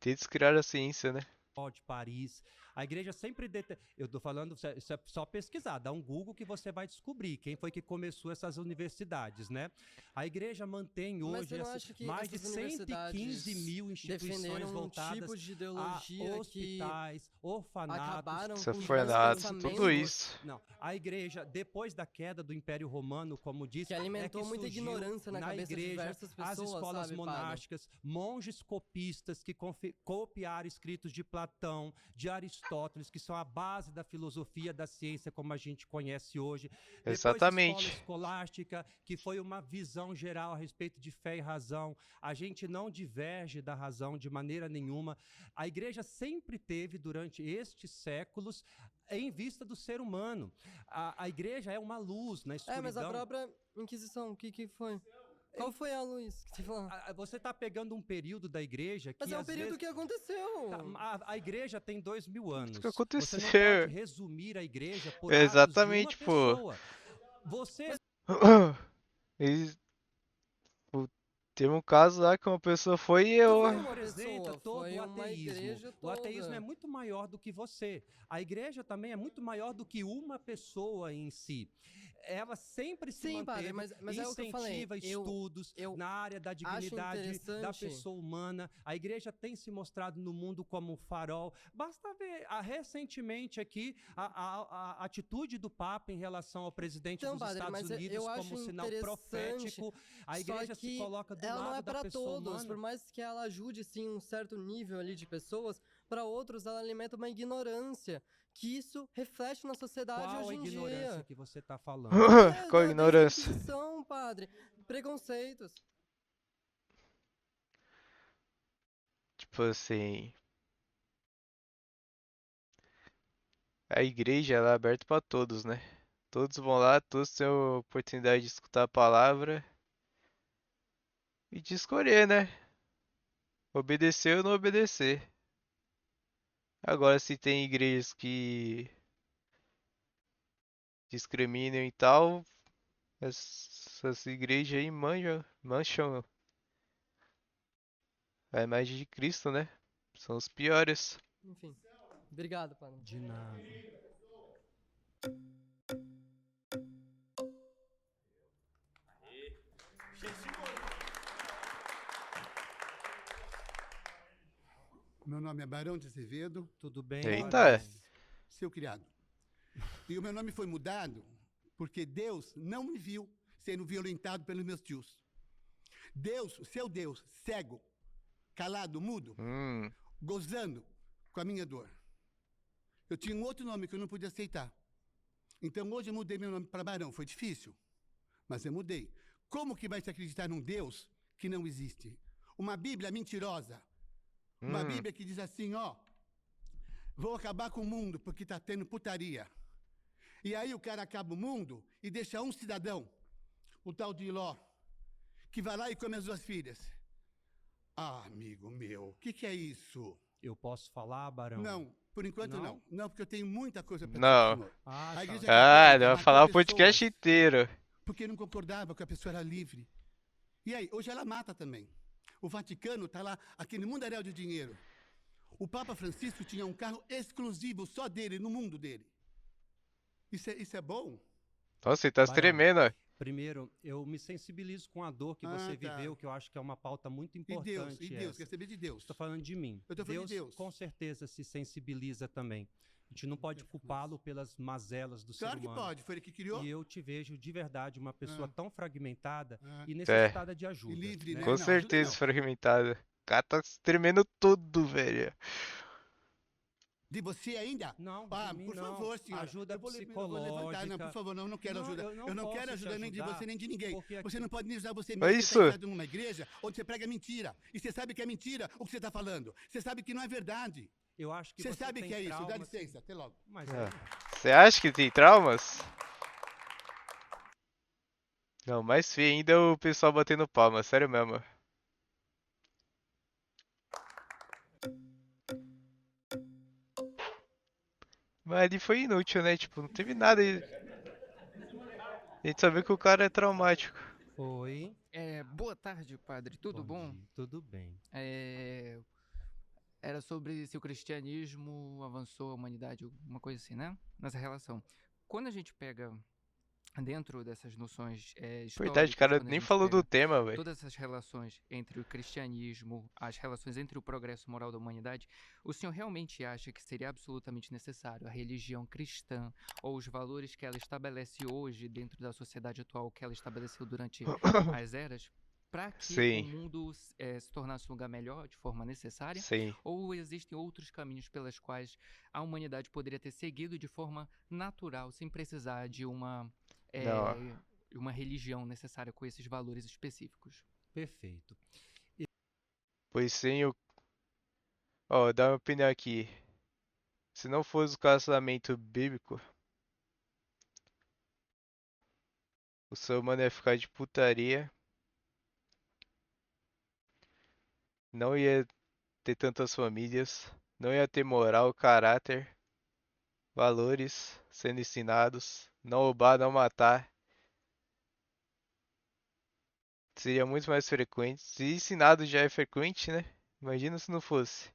eles criaram a ciência, né? De Paris. A igreja sempre... Eu tô falando, isso é só pesquisar, dá um Google que você vai descobrir quem foi que começou essas universidades, né? A igreja mantém Mas hoje você não acha que mais de essas 115 mil instituições defenderam um voltadas tipo de a ideologia hospitais, que orfanatos... acabaram Isso com foi diversos nada, pensamentos tudo isso. Não, a igreja, depois da queda do Império Romano, como disse, que alimentou muita surgiu ignorância na cabeça de igreja, diversas pessoas, as escolas sabe, monásticas, monges copistas que copiaram escritos de Platão, de Aristóteles, que são a base da filosofia da ciência como a gente conhece hoje. Exatamente. Depois a escola escolástica, que foi uma visão geral a respeito de fé e razão. A gente não diverge da razão de maneira nenhuma. A igreja sempre teve, durante estes séculos, em vista do ser humano. A igreja é uma luz na escuridão. mas a própria Inquisição, o que foi? Qual foi a Luiz que você falou? Você tá pegando um período da igreja que Mas é um às período vezes... que aconteceu. A igreja tem 2000 anos. O que Você não aconteceu? pode resumir a igreja por atos de uma Exatamente, pô. pessoa. Você... Eles- pô, teve um caso lá que uma pessoa foi e eu. Não foi uma representa pessoa, todo foi o uma ateísmo. igreja O ateísmo toda. é muito maior do que você. A igreja também é muito maior do que uma pessoa em si. Ela sempre se Sim, manteve, padre, mas é o que eu falei. incentiva estudos na área da dignidade da interessante. pessoa humana. A igreja tem se mostrado no mundo como um farol. Basta ver recentemente aqui a atitude do Papa em relação ao presidente Então, dos padre, Estados mas Unidos eu acho como sinal interessante, profético. A igreja só que se coloca do ela lado não é da para pessoa todos, humana. por mais que ela ajude sim um certo nível ali de pessoas, para outros ela alimenta uma ignorância, que isso reflete na sociedade Qual a hoje em ignorância dia. que você está falando? Qual a Desde a ignorância? Inquisição, padre, preconceitos. Tipo assim. A igreja ela é aberta pra todos, né? Todos vão lá, todos têm a oportunidade de escutar a palavra e de escolher, né? Obedecer ou não obedecer. Agora, se tem igrejas que discriminam e tal, essas igrejas aí mancham a imagem de Cristo, né? São os piores. Enfim, obrigado, padre. De nada. Meu nome é Barão de Azevedo. Tudo bem? Eita! Seu criado. E o meu nome foi mudado porque Deus não me viu sendo violentado pelos meus tios. Deus, seu Deus, cego, calado, mudo, gozando com a minha dor. Eu tinha um outro nome que eu não podia aceitar. Então hoje eu mudei meu nome para Barão. Foi difícil, mas eu mudei. Como que vai se acreditar num Deus que não existe? Uma Bíblia mentirosa. Uma Bíblia que diz assim, ó, vou acabar com o mundo porque tá tendo putaria. E aí o cara acaba o mundo e deixa um cidadão, o tal de Ló, que vai lá e come as duas filhas. Ah, amigo meu, o que é isso? Eu posso falar, Barão? Não, por enquanto não. Não, porque eu tenho muita coisa para Não. dizer, senhor. Ah, A Igreja Ah, Católica ele vai matou falar o pessoas podcast inteiro. porque não concordava que a pessoa era livre. E aí, hoje ela mata também. O Vaticano tá lá, aquele mundaréu de dinheiro. O Papa Francisco tinha um carro exclusivo só dele, no mundo dele. Isso é bom? Nossa, ele tá se tremendo, ó. Primeiro, eu me sensibilizo com a dor que você viveu, que eu acho que é uma pauta muito importante. E Deus, quer saber de Deus. Estou falando de mim. Eu tô falando de Deus. Com certeza se sensibiliza também. A gente não pode culpá-lo pelas mazelas do ser humano. Claro que pode, foi ele que criou. E eu te vejo de verdade uma pessoa tão fragmentada e É. necessitada de ajuda. E livre, né? Com Não, certeza ajuda fragmentada. O cara tá se tremendo todo, velho. De você ainda? Não, Ah, de mim por não. favor, senhora. Ajuda eu vou levantar. psicológica. Não, por favor, não quero Não, ajuda. eu não quero posso ajuda te nem de ajudar, você nem de ninguém. porque Você aqui- não pode nem ajudar você É mesmo. isso. Você está entrado numa igreja onde você prega mentira. E você sabe que é mentira o que você está falando. Você sabe que não é verdade. Eu acho que Você você sabe tem que é isso. Dá traumas. licença, até logo. Mas Você acha que tem traumas? Não, mais feio ainda é o pessoal batendo palma, sério mesmo. Mas ali foi inútil, né? Tipo, não teve nada. A gente só viu que o cara é traumático. Foi. Boa tarde, padre. Tudo bom? dia, tudo bem. Era sobre se o cristianismo avançou a humanidade, uma coisa assim, né? Nessa relação. Quando a gente pega dentro dessas noções Verdade, históricas, cara, quando a nem gente falou do pega tema, velho. todas essas relações entre o cristianismo, as relações entre o progresso moral da humanidade, o senhor realmente acha que seria absolutamente necessário a religião cristã ou os valores que ela estabelece hoje dentro da sociedade atual, que ela estabeleceu durante as eras, para que Sim. o mundo se tornasse um lugar melhor de forma necessária? Sim. Ou existem outros caminhos pelas quais a humanidade poderia ter seguido de forma natural, sem precisar de uma religião necessária com esses valores específicos? Perfeito. Pois sim, Ó, dá uma opinião aqui. Se não fosse o casamento bíblico, o ser humano ia ficar de putaria não ia ter tantas famílias, não ia ter moral, caráter, valores sendo ensinados, não roubar, não matar. Seria muito mais frequente. Se ensinado já é frequente, né? Imagina se não fosse.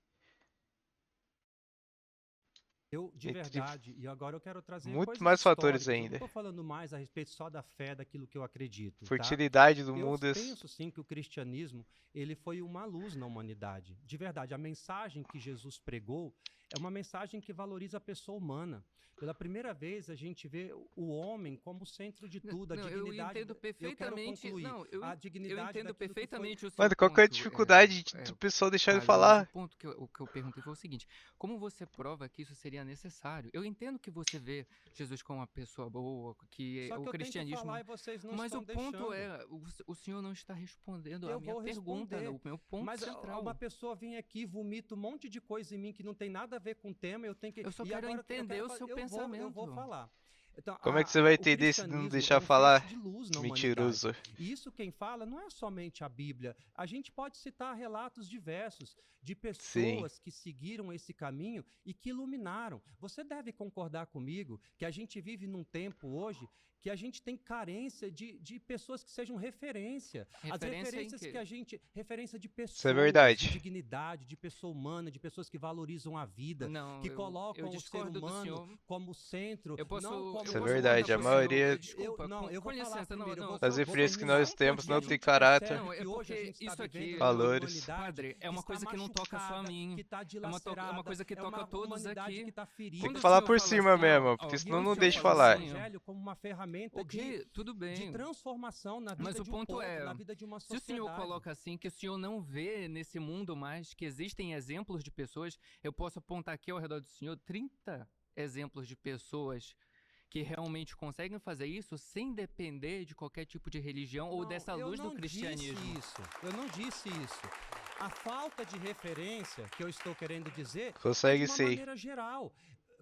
Eu, de Entre verdade, e agora eu quero trazer muito coisas mais fatores históricas. Eu não ainda. estou falando mais a respeito só da fé, daquilo que eu acredito, tá? Fertilidade do Eu mundo é penso sim que o cristianismo ele foi uma luz na humanidade. De verdade, a mensagem que Jesus pregou é uma mensagem que valoriza a pessoa humana. Pela primeira vez a gente vê o homem como centro de tudo, a Não, dignidade. eu entendo Eu quero perfeitamente. concluir. Não, A eu dignidade entendo daquilo que foi. perfeitamente o seu Mano, qual que é a ponto, dificuldade do pessoal deixar ele Thales, mas o falar? ponto o que eu perguntei foi o seguinte: como você prova que isso seria necessário? Eu entendo que você vê Jesus como uma pessoa boa, que Só que o eu cristianismo. tento falar e vocês não Mas estão o ponto deixando. é, o senhor não está respondendo a Eu minha vou pergunta, responder. o meu ponto Mas central. uma pessoa vem aqui, vomita um monte de coisa em mim que não tem nada a ver com o tema, eu tenho que. Eu só E quero agora entender o seu eu pensamento. vou falar. Então, Como é que você vai o entender se não cristianismo é deixar um falar? feixe de luz na Mentiroso. humanidade. E isso quem fala não é somente a Bíblia. A gente pode citar relatos diversos de pessoas que seguiram esse caminho e que iluminaram. Você deve concordar comigo que a gente vive num tempo hoje que a gente tem carência de pessoas que sejam referência. As Referência em referências quê? que a gente. Referência de pessoas, Isso é verdade. de dignidade, de pessoa humana, de pessoas que valorizam a vida, Não, que eu colocam o ser discordo do humano senhor. como centro. Eu posso. não como Isso é eu posso verdade, contar a pro senhor- maioria Desculpa, não, eu com vou falar licença, não, primeiro, eu não. vou das vou referências que terminar, nós temos porque a não tem gente caráter. percebe Não, é que hoje a porque gente isso está aqui- vivendo numa Valores. humanidade Padre, é uma que coisa está que não toca só a machucada, mim. que está É uma dilacerada, coisa que é toca uma a todos humanidade aqui. que está ferida. Tem Quando que o falar senhor por fala cima assim, mesmo, ó, porque E senão eu não vejo deixa o falar. evangelho como uma ferramenta tudo bem. de transformação na vida Mas o de um ponto povo, é, na vida de uma se o sociedade. senhor coloca assim, que o senhor não vê nesse mundo mais que existem exemplos de pessoas, eu posso apontar aqui ao redor do senhor 30 exemplos de pessoas que realmente conseguem fazer isso sem depender de qualquer tipo de religião ou dessa luz do cristianismo. Eu não disse isso. A falta de referência que eu estou querendo dizer Consegue é de uma sim. maneira geral.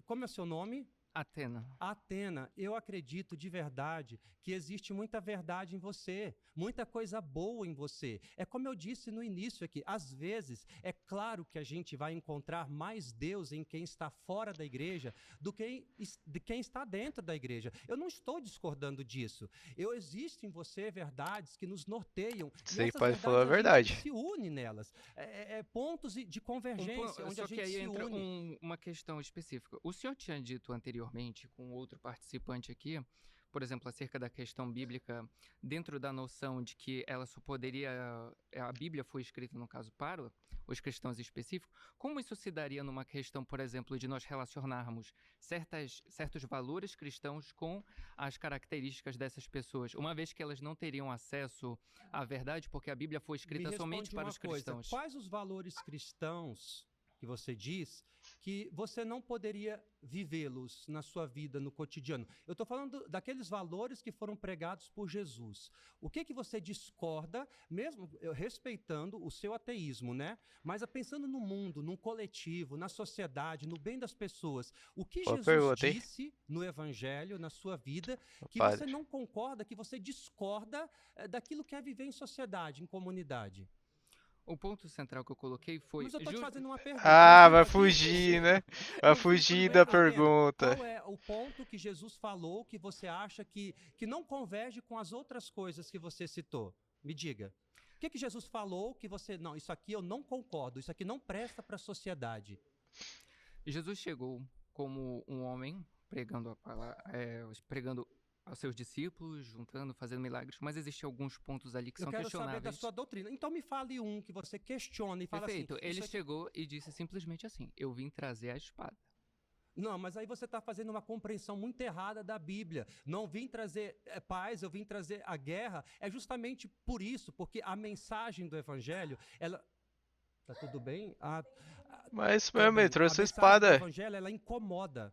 Como é o seu nome? Atena. Atena, eu acredito de verdade que existe muita verdade em você, muita coisa boa em você. É como eu disse no início aqui, às vezes é claro que a gente vai encontrar mais Deus em quem está fora da igreja do que de quem está dentro da igreja. Eu não estou discordando disso. Existem em você verdades que nos norteiam. Você e essas pode falar a verdades a gente verdade. se une nelas. Pontos de convergência, onde Só a que gente aí se entra une. uma questão específica. O senhor tinha dito anteriormente, com outro participante aqui, por exemplo, acerca da questão bíblica, dentro da noção de que ela só poderia. A Bíblia foi escrita, no caso, para os cristãos específicos. Como isso se daria numa questão, por exemplo, de nós relacionarmos certos valores cristãos com as características dessas pessoas, uma vez que elas não teriam acesso à verdade, porque a Bíblia foi escrita somente para os cristãos? Quais os valores cristãos que você diz que você não poderia vivê-los na sua vida, no cotidiano? Eu estou falando daqueles valores que foram pregados por Jesus. O que você discorda, mesmo respeitando o seu ateísmo, né? Mas pensando no mundo, no coletivo, na sociedade, no bem das pessoas. O que Boa Jesus pergunta, hein? disse no Evangelho, na sua vida, que Padre. você não concorda, que você discorda daquilo que é viver em sociedade, em comunidade? O ponto central que eu coloquei foi. Mas eu tô te fazendo uma pergunta. Ah, mas vai aqui- fugir, né? Vai fugir da pergunta. Qual é o ponto que Jesus falou que você acha que não converge com as outras coisas que você citou? Me diga. O que Jesus falou que você... Não, isso aqui eu não concordo, isso aqui não presta para a sociedade. Jesus chegou como um homem, pregando a palavra, pregando aos seus discípulos, juntando, fazendo milagres, mas existem alguns pontos ali que Eu são quero saber questionáveis. da sua doutrina. Então me fale um que você questiona e fala Perfeito. assim... Ele isso aqui- chegou e disse simplesmente assim: eu vim trazer a espada. Não, mas aí você está fazendo uma compreensão muito errada da Bíblia. Não vim trazer paz, eu vim trazer a guerra. É justamente por isso, porque a mensagem do Evangelho, ela... Tá tudo bem? Mas Tá mesmo, bem. ele trouxe a mensagem do espada. Evangelho, ela incomoda.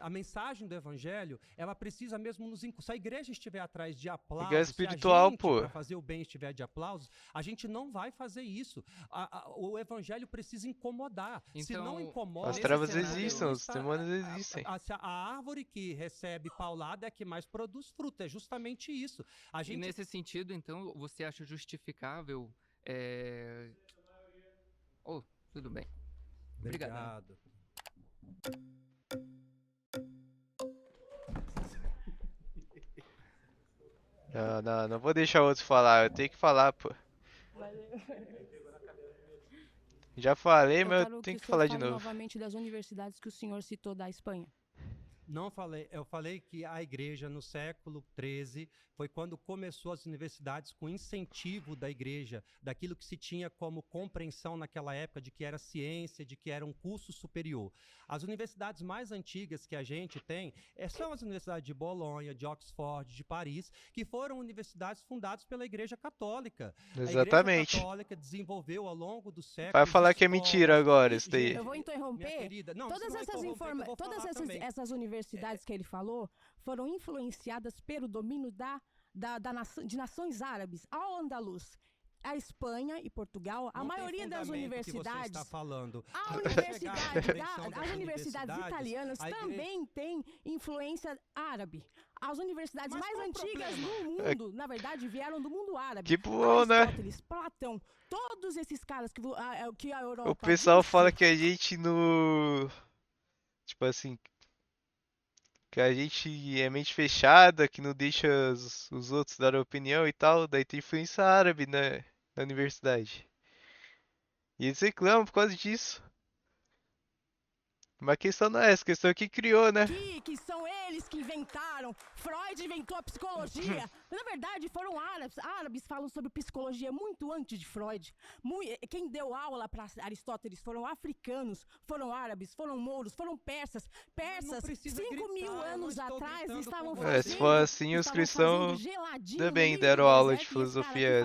A mensagem do Evangelho, ela precisa mesmo nos... Se a igreja estiver atrás de aplausos, Guerra espiritual, se a gente, pô. para fazer o bem, estiver de aplausos, a gente não vai fazer isso. O Evangelho precisa incomodar. Se não Então, incomoda... As trevas cenário, existem, os está- demônios existem. A árvore que recebe paulada é a que mais produz fruto. É justamente isso. A E gente... nesse sentido, então, você acha justificável Tudo bem. Obrigado. Não vou deixar outros falar, eu tenho que falar, pô. Já falei, mas eu tenho que falar de novo. Novamente das universidades que o senhor citou da Espanha. Não falei, eu falei que a igreja no século XIII foi quando começou as universidades com incentivo da igreja, daquilo que se tinha como compreensão naquela época de que era ciência, de que era um curso superior. As universidades mais antigas que a gente tem são as universidades de Bolonha, de Oxford, de Paris, que foram universidades fundadas pela Igreja Católica. Exatamente. A Igreja Católica desenvolveu ao longo do século. Vai falar que é mentira agora, isso daí. Eu vou interromper. Não, todas essas universidades que ele falou foram influenciadas pelo domínio de nações árabes ao Andaluz. A Espanha e Portugal, a maioria das universidades. Que você está falando. As universidades italianas também têm influência árabe. As universidades mais antigas do mundo, na verdade, vieram do mundo árabe. Que bom, né? Aristóteles, Platão, todos esses caras que a Europa. O pessoal fala que a gente no. Tipo assim. Que a gente é mente fechada, que não deixa os outros dar opinião e tal. Daí tem influência árabe, né? Na universidade. E eles reclamam por causa disso. Mas a questão não é essa, a questão é quem criou, né? Que são eles que inventaram. Freud inventou a psicologia. Na verdade, foram árabes. Árabes falam sobre psicologia muito antes de Freud. Quem deu aula para Aristóteles foram africanos, foram árabes, foram mouros, foram persas. Persas, 5.000 anos atrás, estavam fazendo. Se for assim, os cristãos também deram aula de filosofia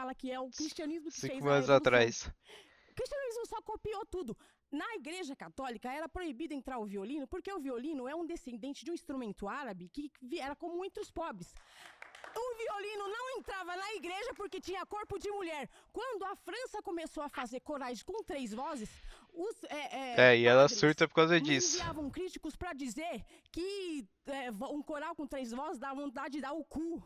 5 anos atrás. O cristianismo só copiou tudo. Na Igreja Católica era proibido entrar o violino, porque o violino é um descendente de um instrumento árabe que era comum entre os pobres. O violino não entrava na igreja porque tinha corpo de mulher. Quando a França começou a fazer corais com 3 vozes, e ela surta por causa disso. Enviavam críticos para dizer que um coral com 3 vozes dá vontade de dar o cu.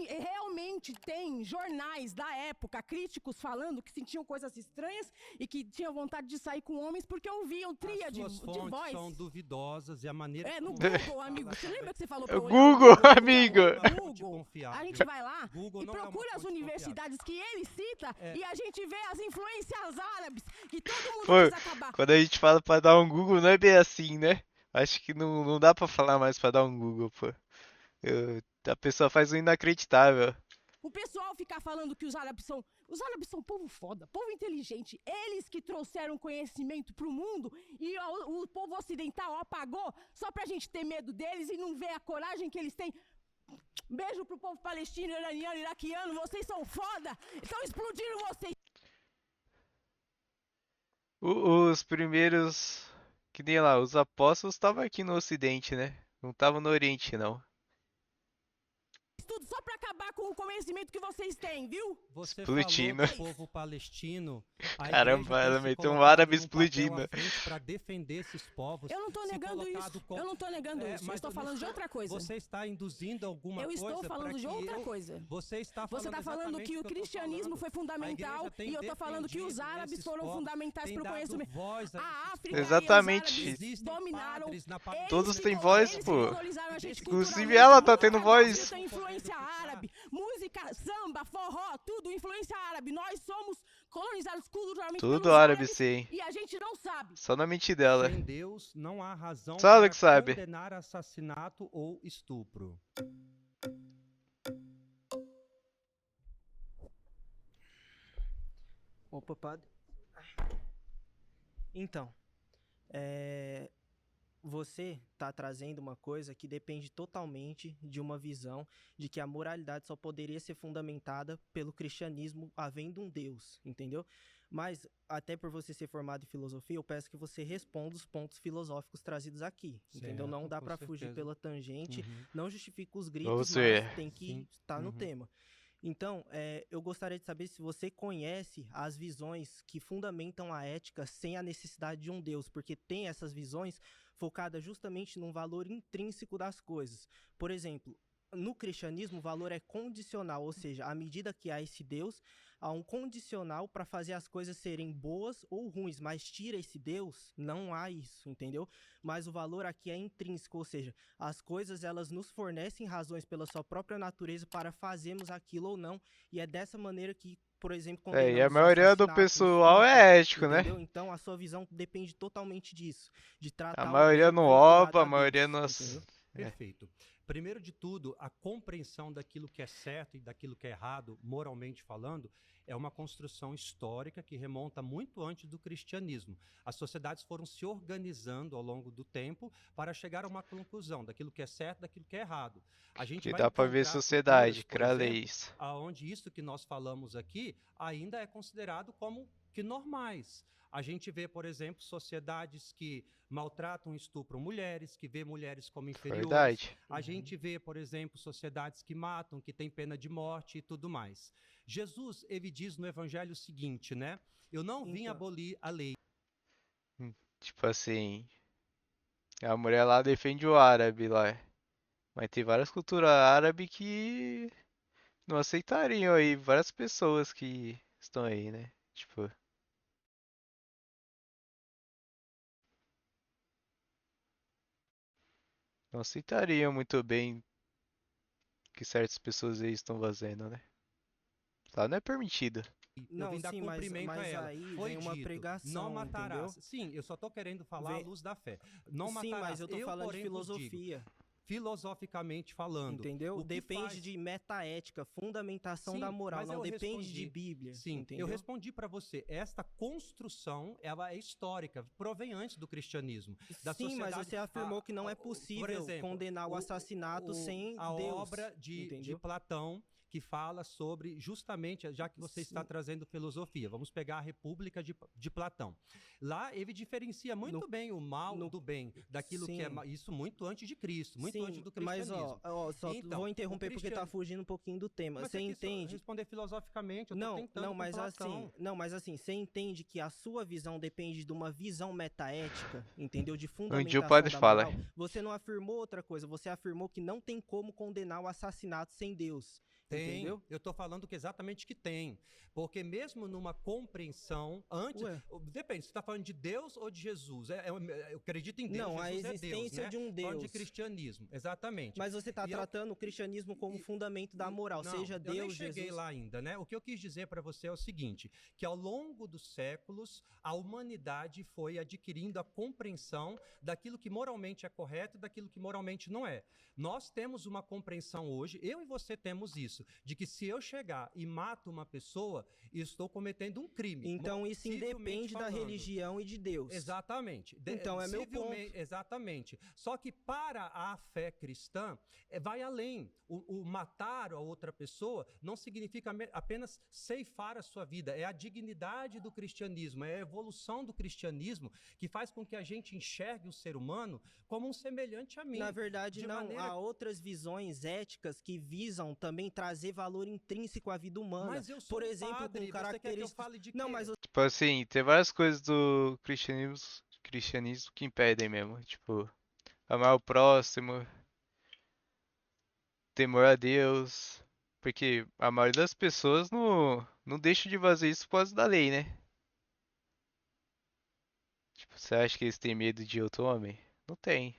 Realmente tem jornais da época, críticos falando que sentiam coisas estranhas e que tinham vontade de sair com homens porque ouviam tríade de voz. As são duvidosas e a maneira... no Google, amigo. Você lembra que você falou pra eu Google, amigo. Google. A gente vai lá e procura as universidades que ele cita e a gente vê as influências árabes que todo mundo quis acabar. Quando a gente fala pra dar um Google, não é bem assim, né? Acho que não dá pra falar mais pra dar um Google, pô. A pessoa faz o inacreditável. O pessoal ficar falando que os árabes são povo foda, povo inteligente. Eles que trouxeram conhecimento pro mundo e o povo ocidental apagou só pra gente ter medo deles e não ver a coragem que eles têm. Beijo pro povo palestino, iraniano, iraquiano. Vocês são foda. Estão explodindo vocês. Os primeiros, que nem lá, os apóstolos estavam aqui no Ocidente, né? Não estavam no Oriente, não. Tudo só pra acabar com o conhecimento que vocês têm, viu? Você explodindo. falou do povo palestino. Caramba, ela meteu um árabe explodindo. Para defender esses povos. Eu não tô negando isso. Eu não tô negando isso. Eu estou falando de outra coisa. Você está induzindo alguma coisa. Eu estou falando de outra coisa. Você está falando que o cristianismo foi fundamental e eu tô falando que os árabes foram fundamentais para o conhecimento. A África exatamente. E os árabes dominaram. Todos têm voz, pô. Inclusive ela tá tendo voz. Tem influência árabe, música, samba, forró, tudo influência árabe. Nós somos colonizados culturalmente tudo árabe, sim. E a gente não sabe. Só na mente dela. Sem Deus não há razão para condenar assassinato ou estupro. Opa, padre. Então, você está trazendo uma coisa que depende totalmente de uma visão de que a moralidade só poderia ser fundamentada pelo cristianismo havendo um Deus, entendeu? Mas, até por você ser formado em filosofia, eu peço que você responda os pontos filosóficos trazidos aqui, entendeu? Não dá para fugir pela tangente, não justifica os gritos, mas tem que estar no tema. Então, eu gostaria de saber se você conhece as visões que fundamentam a ética sem a necessidade de um Deus, porque tem essas visões focadas justamente num valor intrínseco das coisas. Por exemplo, no cristianismo o valor é condicional, ou seja, à medida que há esse Deus, há um condicional para fazer as coisas serem boas ou ruins, mas tira esse Deus, não há isso, entendeu? Mas o valor aqui é intrínseco, ou seja, as coisas elas nos fornecem razões pela sua própria natureza para fazermos aquilo ou não, e é dessa maneira que, por exemplo, E a condenamos o maioria do assassinato, o pessoal estupro, é ético, né? entendeu? Então a sua visão depende totalmente disso, de A tratar o maioria bem não vinculado rouba, a a maioria Deus, não. entendeu? Perfeito. Primeiro de tudo, a compreensão daquilo que é certo e daquilo que é errado, moralmente falando, é uma construção histórica que remonta muito antes do cristianismo. As sociedades foram se organizando ao longo do tempo para chegar a uma conclusão daquilo que é certo, daquilo que é errado. A gente Que vai dá pra ver encontrar sociedade, culturas, por criar exemplo, leis. aonde isso que nós falamos aqui ainda é considerado como que normais. A gente vê, por exemplo, sociedades que maltratam e estupram mulheres, que vê mulheres como inferiores. Verdade. A gente vê, por exemplo, sociedades que matam, que têm pena de morte e tudo mais. Jesus, ele diz no evangelho o seguinte, né? Eu não vim Então. abolir a lei. Tipo assim, a mulher lá defende o árabe lá. Mas tem várias culturas árabes que não aceitariam aí, várias pessoas que estão aí, né? Tipo, não aceitariam muito bem o que certas pessoas aí estão fazendo, né? Lá não é permitido. Eu Não, vim dar sim, cumprimento a mas ela. aí Foi vem uma dito, pregação, não matarás. entendeu? Sim, eu só tô querendo falar à Vem- luz da fé. Não Sim, matarás. mas eu tô falando de porém, vos digo, filosofia, filosoficamente falando. entendeu? o que Depende faz- de metaética, fundamentação Sim, da moral, mas não eu depende respondi. de Bíblia, Sim, entendeu? eu respondi para você. Esta construção, ela é histórica, provém antes do cristianismo. Da Sim, mas sociedade- você afirmou que não é por possível exemplo, condenar o assassinato sem a Deus, obra de entendeu? Platão, que fala sobre, justamente, já que você está trazendo filosofia, vamos pegar a República de Platão. Lá ele diferencia muito bem o mal do bem, daquilo que é Sim. isso muito antes de Cristo, muito Sim, antes do mas cristianismo. só Então, vou o interromper porque tá fugindo um pouquinho do tema. Mas Você quis só entende? responder filosoficamente, eu tô Não, tentando com mas Platão. assim, não, mas assim, você entende que a sua visão depende de uma visão metaética, entendeu? De Um dia o fundamentação padre da fala. moral. Você não afirmou outra coisa, você afirmou que não tem como condenar o assassinato sem Deus. Tem, Entendeu? eu tô falando que exatamente que tem. Porque mesmo numa compreensão, antes. Ué. Depende, você tá falando de Deus ou de Jesus? Eu acredito em Deus. Não, a Jesus é Deus, existência né? de um Falando de Deus. cristianismo, exatamente. Mas você está E eu- tratando o cristianismo como fundamento da moral, Não, seja eu nem Deus, cheguei Jesus. lá ainda, né? O que eu quis dizer para você é o seguinte, que ao longo dos séculos, a humanidade foi adquirindo a compreensão daquilo que moralmente é correto e daquilo que moralmente não é. Nós temos uma compreensão hoje, eu e você temos isso, de que se eu chegar e mato uma pessoa, eu estou cometendo um crime. Então isso civilmente independe da falando. religião e de Deus. Exatamente. Então é meu Civilmente, ponto. exatamente. Só que para a fé cristã, vai além. O matar a outra pessoa não significa apenas ceifar a sua vida. É a dignidade do cristianismo, é a evolução do cristianismo que faz com que a gente enxergue o ser humano como um semelhante a mim. Na verdade, de não. maneira- Há outras visões éticas que visam também trazer valor intrínseco à vida humana. Mas eu sou Por um exemplo, padre, com você quer que eu características. fale de Não, quê? mas Tipo assim, tem várias coisas do cristianismo que impedem mesmo. Tipo, amar o próximo, temor a Deus. Porque a maioria das pessoas não deixa de fazer isso por causa da lei, né? Tipo, você acha que eles têm medo de outro homem? Não tem.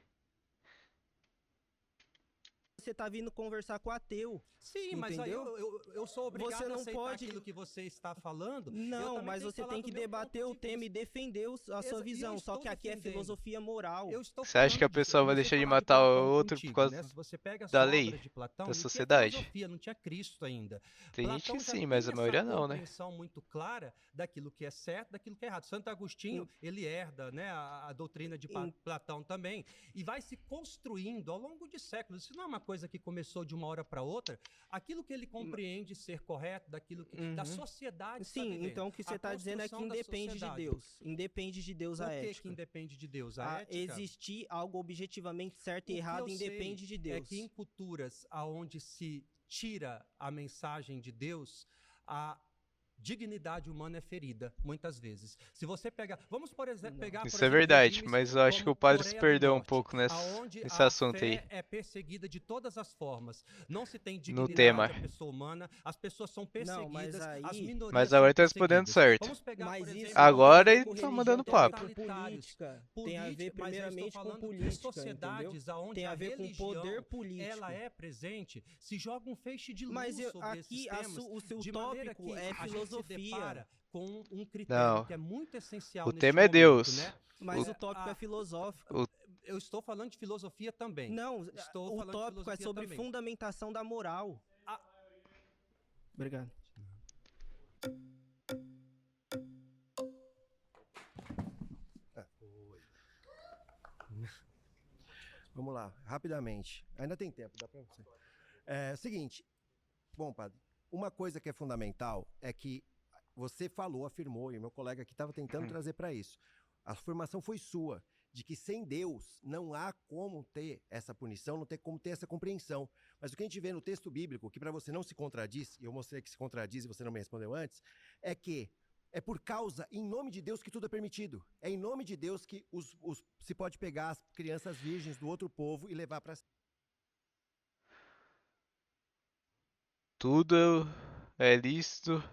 você tá vindo conversar com o ateu. Sim, mas aí entendeu? eu sou obrigado Você a não aceitar pode- aquilo que você está falando. eu Não, também mas tenho você falar tem do que meu debater ponto o de tema e vista. defender a sua E visão. eu Só estou que aqui é defendendo. filosofia moral. Eu estou Você acha que a falando disso, pessoa eu vai comecei deixar a de falar de matar o Platão outro por contigo, causa né? Se você pega a da sua lei, obra de Platão, da não tinha sociedade? filosofia, não tinha Cristo ainda. Tem gente Platão que já sim, mas a tinha maioria essa não, né? compreensão muito clara daquilo que é certo, daquilo que é errado. Santo Agostinho, ele herda, né, a doutrina de Platão também, e vai se construindo ao longo de séculos. Isso não é uma coisa que começou de uma hora para outra. Aquilo que ele compreende ser correto, daquilo que da sociedade está Sim, vivendo. então o que você A está dizendo é que construção da independe de sociedade. Deus. Independe de Deus O a que ética. que independe de Deus? A ética? Existir algo objetivamente certo O e que errado eu sei independe de Deus. É que em culturas aonde se tira a mensagem de Deus, a dignidade humana é ferida, muitas vezes. Se você pegar, vamos por exemplo, pegar por Isso é exemplo, verdade, regimes mas eu acho que como o padre se Coreia do perdeu um Norte, pouco aonde nesse a assunto aí, fé é perseguida de todas as formas. Não se tem no dignidade tema. à pessoa humana, as pessoas são Não, mas perseguidas, as aí. minorias Mas são agora tá respondendo perseguidas. certo. Vamos pegar, Mas por isso exemplo, não tem a Agora ver ele com tá religião, mandando tem a ver papo. com política. Tem a ver Mas eu estou primeiramente com falando de política, entendeu? sociedades aonde Tem a ver com religião, poder político. ela é presente, se joga um feixe de luz Mas sobre esses aqui temas, o seu de maneira tópico que é a gente se filosofia. depara com um critério Não. que é muito essencial O neste tema é momento, Deus. né? Mas O- o tópico é filosófico. O- Eu estou falando de filosofia também. Não, Estou o falando de tópico é filosofia sobre também. fundamentação da moral. Obrigado. Vamos lá, rapidamente. Ainda tem tempo, dá pra você. É seguinte, bom, padre, uma coisa que é fundamental é que você falou, afirmou, e meu colega aqui estava tentando trazer para isso. A afirmação foi sua, de que sem Deus não há como ter essa punição, não tem como ter essa compreensão. Mas o que a gente vê no texto bíblico, que para você não se contradiz, e eu mostrei que se contradiz e você não me respondeu antes, é que é por causa, em nome de Deus, que tudo é permitido. É em nome de Deus que se pode pegar as crianças virgens do outro povo e levar para Tudo é lícito,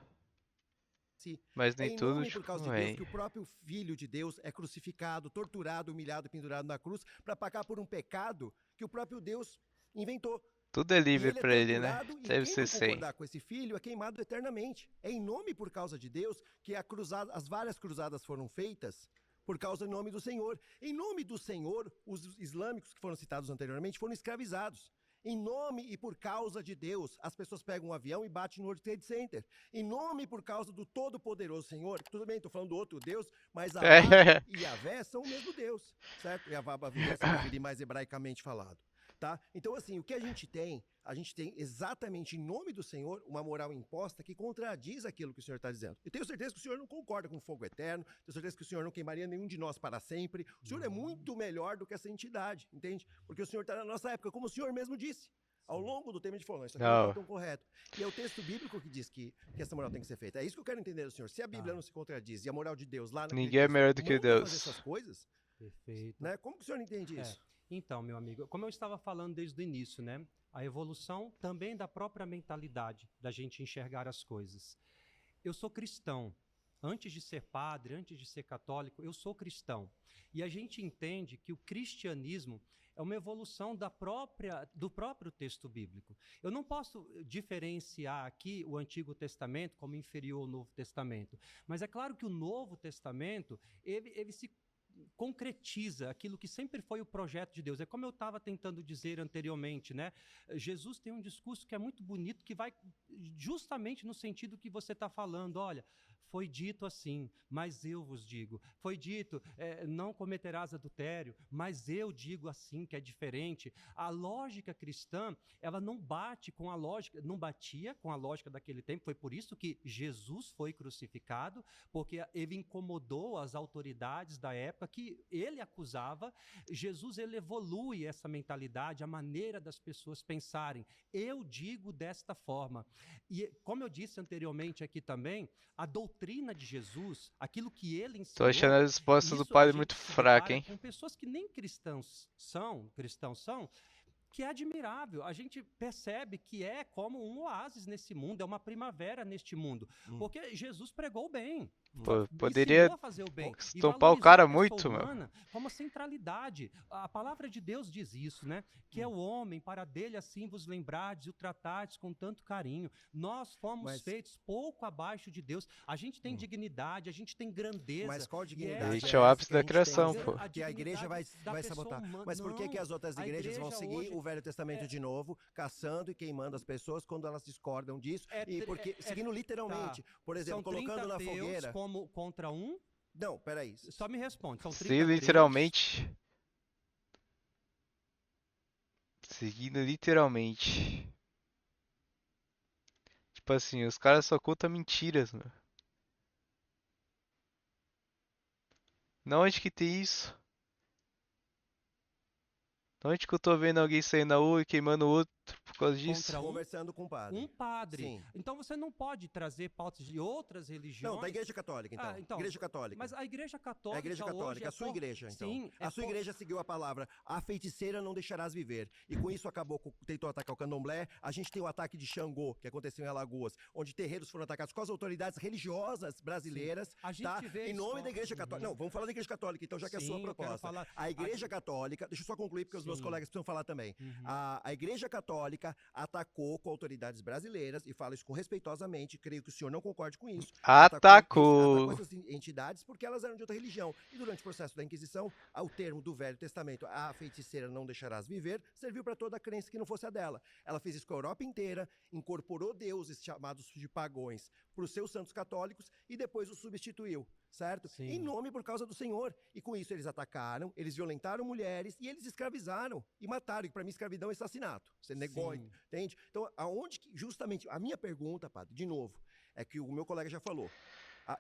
si. mas É nem em tudo nome te por causa de convém. Deus que o próprio Filho de Deus é crucificado, torturado, humilhado e pendurado na cruz para pagar por um pecado que o próprio Deus inventou. Tudo é E livre ele é pra ele, né? torturado, e Deve quem ser não sem. concordar com esse filho é queimado eternamente. É em nome por causa de Deus que as várias cruzadas foram feitas por causa do nome do Senhor. Em nome do Senhor, os islâmicos que foram citados anteriormente foram escravizados. Em nome e por causa de Deus, as pessoas pegam um avião e batem no World Trade Center. Em nome e por causa do Todo-Poderoso Senhor, tudo bem, estou falando do outro Deus, mas Alá e Yahvé são o mesmo Deus, certo? E Yahvé mais hebraicamente falado. Tá? Então, assim, o que a gente tem exatamente em nome do Senhor uma moral imposta que contradiz aquilo que o Senhor está dizendo. Eu tenho certeza que o Senhor não concorda com o fogo eterno, tenho certeza que o Senhor não queimaria nenhum de nós para sempre. O Senhor é muito melhor do que essa entidade, entende? Porque o Senhor está na nossa época, como o Senhor mesmo disse. Ao longo do tempo a gente falou, isso aqui não está tão correto. E é o texto bíblico que diz que essa moral tem que ser feita. É isso que eu quero entender do Senhor. Se a Bíblia não se contradiz e a moral de Deus lá na Ninguém é melhor do que manda Deus. fazer essas coisas, Perfeito. né? Como que o Senhor entende isso? Então, meu amigo, como eu estava falando desde o início, né? A evolução também da própria mentalidade, da gente enxergar as coisas. Eu sou cristão. Antes de ser padre, antes de ser católico, eu sou cristão. E a gente entende que o cristianismo é uma evolução do próprio texto bíblico. Eu não posso diferenciar aqui o Antigo Testamento como inferior ao Novo Testamento. Mas é claro que o Novo Testamento, ele se concretiza aquilo que sempre foi o projeto de Deus. É como eu estava tentando dizer anteriormente, né? Jesus tem um discurso que é muito bonito, que vai justamente no sentido que você está falando. Olha, foi dito assim, mas eu vos digo. Foi dito, não cometerás adultério, mas eu digo assim, que é diferente. A lógica cristã, ela não batia com a lógica daquele tempo. Foi por isso que Jesus foi crucificado, porque ele incomodou as autoridades da época que ele acusava. Jesus, ele evolui essa mentalidade, a maneira das pessoas pensarem. Eu digo desta forma. E como eu disse anteriormente aqui também, a doutrina de Jesus, aquilo que ele ensinou... Tô achando as respostas do padre muito fraca, hein? Com pessoas que nem cristãos são, que é admirável. A gente percebe que é como um oásis nesse mundo, é uma primavera neste mundo. Porque Jesus pregou bem. Pô, poderia ensinou a fazer o bem, e estopar o valorizou cara a pessoa muito, meu. humana como a centralidade. A palavra de Deus diz isso, né? Que é o homem, para dele assim vos lembrardes e o tratardes com tanto carinho. Nós fomos feitos pouco abaixo de Deus. A gente tem dignidade, a gente tem grandeza. Mas qual A dignidade? gente é o ápice da criação, pô. Que a igreja vai sabotar. Mas por que as outras igrejas vão seguir o Velho Testamento de novo, caçando e queimando as pessoas quando elas discordam disso? E porque, seguindo literalmente, por exemplo, colocando na fogueira... como contra um? Não, peraí. Só me responde. São 30 Se literalmente... Seguindo literalmente. Tipo assim, os caras só contam mentiras, meu. Não, onde que tem isso? Onde que eu tô vendo alguém saindo na rua e queimando o outro? por causa disso. Contra Conversando com o padre. um padre. Sim. Então você não pode trazer pautas de outras religiões. Não, da Igreja Católica, então. Igreja Católica. Mas a Igreja É Católica. a Igreja hoje Católica, a sua igreja, então. Sim, a sua igreja seguiu a palavra, a feiticeira não deixarás viver. E com isso acabou, tentou atacar o candomblé. A gente tem o ataque de Xangô, que aconteceu em Alagoas, onde terreiros foram atacados com as autoridades religiosas brasileiras. Sim. A gente vê em nome isso, da Igreja Católica. Não, vamos falar da Igreja Católica, então, já que é a sua Sim, eu quero proposta. falar- A Igreja Católica, deixa eu só concluir, porque os meus Sim. colegas precisam falar também. A Igreja Católica atacou com autoridades brasileiras, e falo isso com respeitosamente, creio que o senhor não concorde com isso. Atacou. Essas entidades porque elas eram de outra religião. E durante o processo da Inquisição, o termo do Velho Testamento, a feiticeira não deixarás viver, serviu para toda a crença que não fosse a dela. Ela fez isso com a Europa inteira, incorporou deuses chamados de pagões para os seus santos católicos e depois os substituiu, certo? Sim. Em nome por causa do Senhor. E com isso eles atacaram, eles violentaram mulheres e eles escravizaram e mataram. E para mim escravidão é assassinato. Você negou, Sim. entende? Então, aonde que, justamente, a minha pergunta, padre, de novo, é que o meu colega já falou.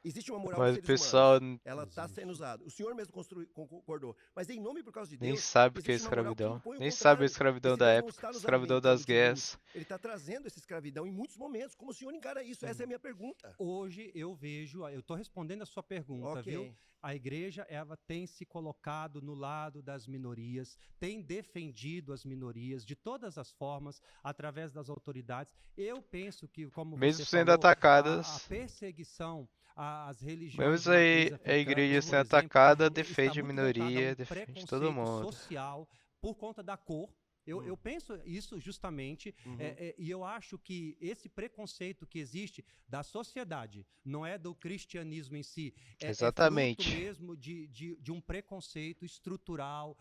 Existe uma moral Mas dos o seres pessoal humanos. Ela está sendo usada. O senhor mesmo concordou. Mas em nome e por causa de nem Deus. sabe o que é existe uma moral que escravidão. impõe o Nem sabe a contrário. escravidão Esse da Deus não época. está nos Escravidão das alimentando de luz. guerras. Ele está trazendo essa escravidão em muitos momentos. Como o senhor encara isso? Essa é a minha pergunta. Hoje eu vejo, eu estou respondendo a sua pergunta, Ok. viu? A igreja, ela tem se colocado no lado das minorias, tem defendido as minorias de todas as formas, através das autoridades. Eu penso que, como Mesmo você sendo falou, atacadas. a perseguição às religiões Mesmo de matriz a africana, igreja por sendo exemplo, atacada, está defende a muito voltada a minoria, um defende todo preconceito mundo. social por conta da cor. Eu penso isso justamente, e eu acho que esse preconceito que existe da sociedade, não é do cristianismo em si, Exatamente. é fruto mesmo de um preconceito estrutural,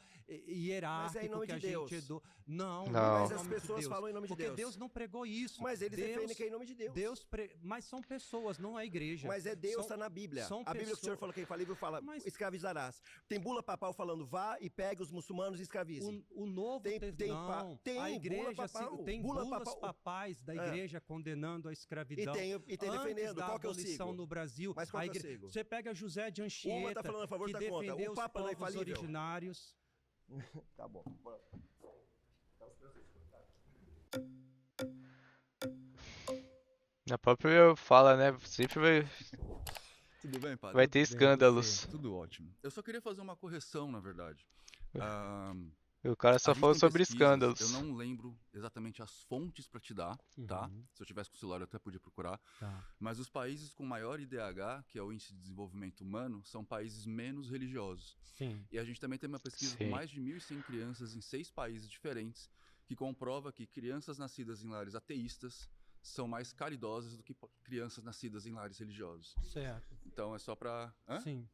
hierárquico, Mas é em nome que a de Deus. gente Não, Não. é Mas em as nome de pessoas Deus, falam em nome de porque Deus. Deus não pregou isso. Mas eles Deus, defendem que é em nome de Deus. Mas são pessoas, não a igreja. Mas é Deus, São- está na Bíblia. são A Bíblia que o senhor pessoas- falou que é infalível fala, Mas- escravizarás. Tem bula papal falando, vá e pegue os muçulmanos e escravize. O Novo Tem- Testamento, tem a bula igreja papal, tem bula bulas papal. papais da igreja condenando a escravidão. E tem Antes defendendo. da Qual que eu abolição sigo? no Brasil, Mas qual a que eu igre- sigo? você pega José de Anchieta, Uma tá falando a favor que da conta. defendeu O os Papa não é povos infalível? originários. Tá bom. Na própria fala, né? Sempre Tudo bem, padre? vai ter escândalos. Tudo ótimo. Eu só queria fazer uma correção, na verdade. O cara só A gente falou tem sobre pesquisas, escândalos. Eu não lembro exatamente as fontes para te dar, tá? Uhum. Se eu tivesse com o celular, eu até podia procurar. Tá. Mas os países com maior IDH, que é o Índice de Desenvolvimento Humano, são países menos religiosos. Sim. E a gente também tem uma pesquisa Sim. com mais de 1.100 crianças em 6 países diferentes, que comprova que crianças nascidas em lares ateístas são mais caridosas do que crianças nascidas em lares religiosos. Certo. Então é só para... Hã? Sim.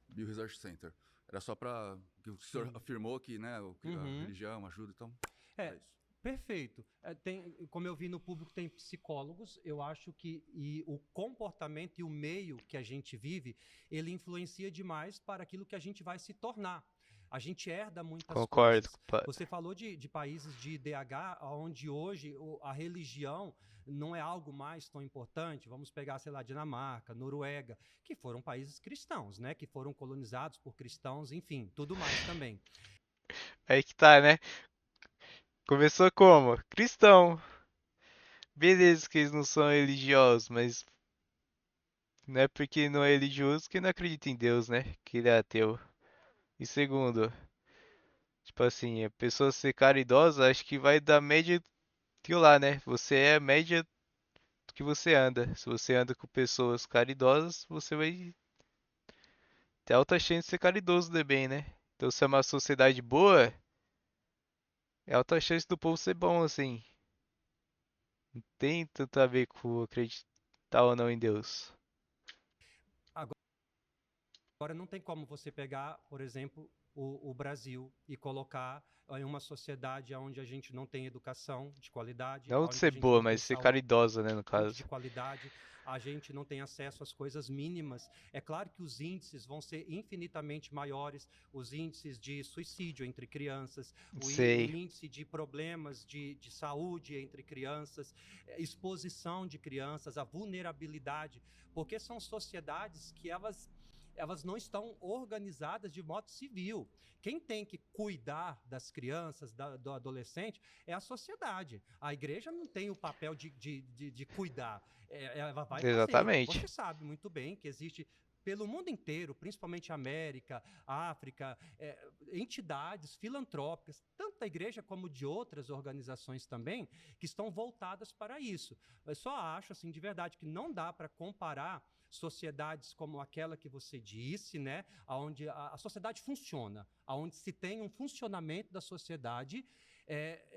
Bio Research Center. Era só para que o senhor Sim. afirmou que, né, a Uhum. religião ajuda, então É, isso. perfeito. Como eu vi no público, tem psicólogos. Eu acho que o comportamento e o meio que a gente vive, ele influencia demais para aquilo que a gente vai se tornar. A gente herda muitas Concordo, coisas. compadre. Você falou de países de IDH, onde hoje a religião não é algo mais tão importante. Vamos pegar, sei lá, Dinamarca, Noruega, que foram países cristãos, né? Que foram colonizados por cristãos, enfim, tudo mais também. Aí que tá, né? Começou como? Cristão. Beleza que eles não são religiosos, mas não é porque não é religioso que não acredita em Deus, né? Que ele é ateu. E segundo, tipo assim, a pessoa ser caridosa, acho que vai da média que lá, né? Você é a média do que você anda. Se você anda com pessoas caridosas, você vai ter alta chance de ser caridoso também, né? Então, se é uma sociedade boa, é alta chance do povo ser bom, assim. Não tem tanto a ver com acreditar ou não em Deus. Agora, não tem como você pegar, por exemplo, o Brasil e colocar em uma sociedade onde a gente não tem educação de qualidade. Não onde de a ser gente boa, não tem mas ser saúde caridosa, né, no de caso. qualidade, a gente não tem acesso às coisas mínimas. É claro que os índices vão ser infinitamente maiores, os índices de suicídio entre crianças, o Sei. índice de problemas de saúde entre crianças, exposição de crianças, a vulnerabilidade, porque são sociedades que elas elas não estão organizadas de modo civil. Quem tem que cuidar das crianças, do adolescente, é a sociedade. A igreja não tem o papel de cuidar. Ela vai fazer. Exatamente. Você sabe muito bem que existe pelo mundo inteiro, principalmente América, África, entidades filantrópicas, tanto da igreja como de outras organizações também, que estão voltadas para isso. Eu só acho, assim, de verdade, que não dá para comparar sociedades como aquela que você disse, né, onde a sociedade funciona, onde se tem um funcionamento da sociedade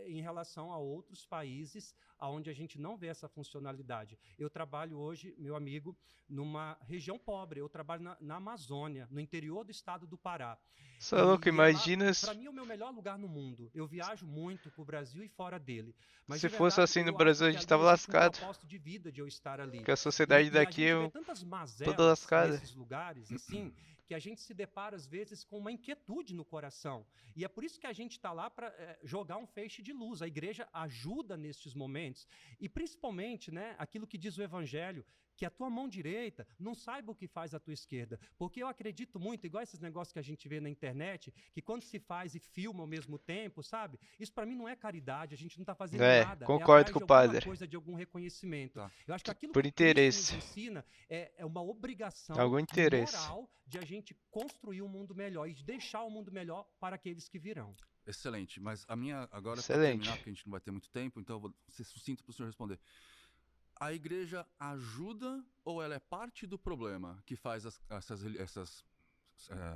em relação a outros países onde a gente não vê essa funcionalidade. Eu trabalho hoje, meu amigo, numa região pobre. Eu trabalho na Amazônia, no interior do estado do Pará. Só louco, imagina Para mim é o meu melhor lugar no mundo. Eu viajo muito pro Brasil e fora dele. Mas se de fosse verdade, assim no eu Brasil, a acho gente que tava ali existe lascado. um propósito de vida de eu estar ali. Porque a sociedade a daqui gente é vê tantas toda mazelas lascada. nesses lugares, assim, que a gente se depara, às vezes, com uma inquietude no coração. E é por isso que a gente está lá para jogar um feixe de luz. A igreja ajuda nestes momentos. E, principalmente, né, aquilo que diz o Evangelho, que a tua mão direita não saiba o que faz a tua esquerda. Porque eu acredito muito, igual esses negócios que a gente vê na internet, que quando se faz e filma ao mesmo tempo, sabe? Isso para mim não é caridade, a gente não está fazendo nada. Concordo atrás com de o padre. alguma coisa, de algum reconhecimento. Tá. Eu acho que aquilo Por que interesse. Cristo nos ensina é uma obrigação Algum interesse. moral de a gente construir um mundo melhor e de deixar o mundo melhor para aqueles que virão. Excelente, mas a minha, agora para Excelente. terminar, porque a gente não vai ter muito tempo, então eu vou ser sucinto para o senhor responder. A igreja ajuda ou ela é parte do problema que faz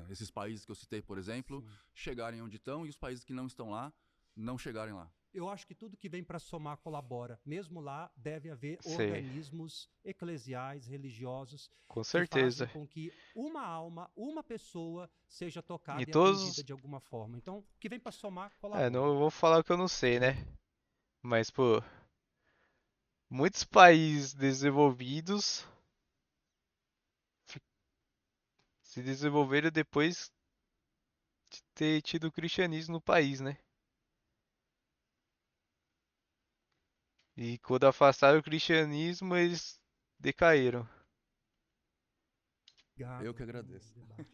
esses países que eu citei, por exemplo, chegarem onde estão e os países que não estão lá, não chegarem lá? Eu acho que tudo que vem para somar colabora. Mesmo lá, deve haver Sim. organismos eclesiais, religiosos, Com que certeza. fazem com que uma alma, uma pessoa seja tocada E e todos- atendida de alguma forma. Então, o que vem para somar, colabora. Não eu vou falar o que eu não sei, né? Mas, pô, muitos países desenvolvidos se desenvolveram depois de ter tido o cristianismo no país, né? E quando afastaram o cristianismo, eles decaíram. Obrigado Eu que pelo agradeço. debate.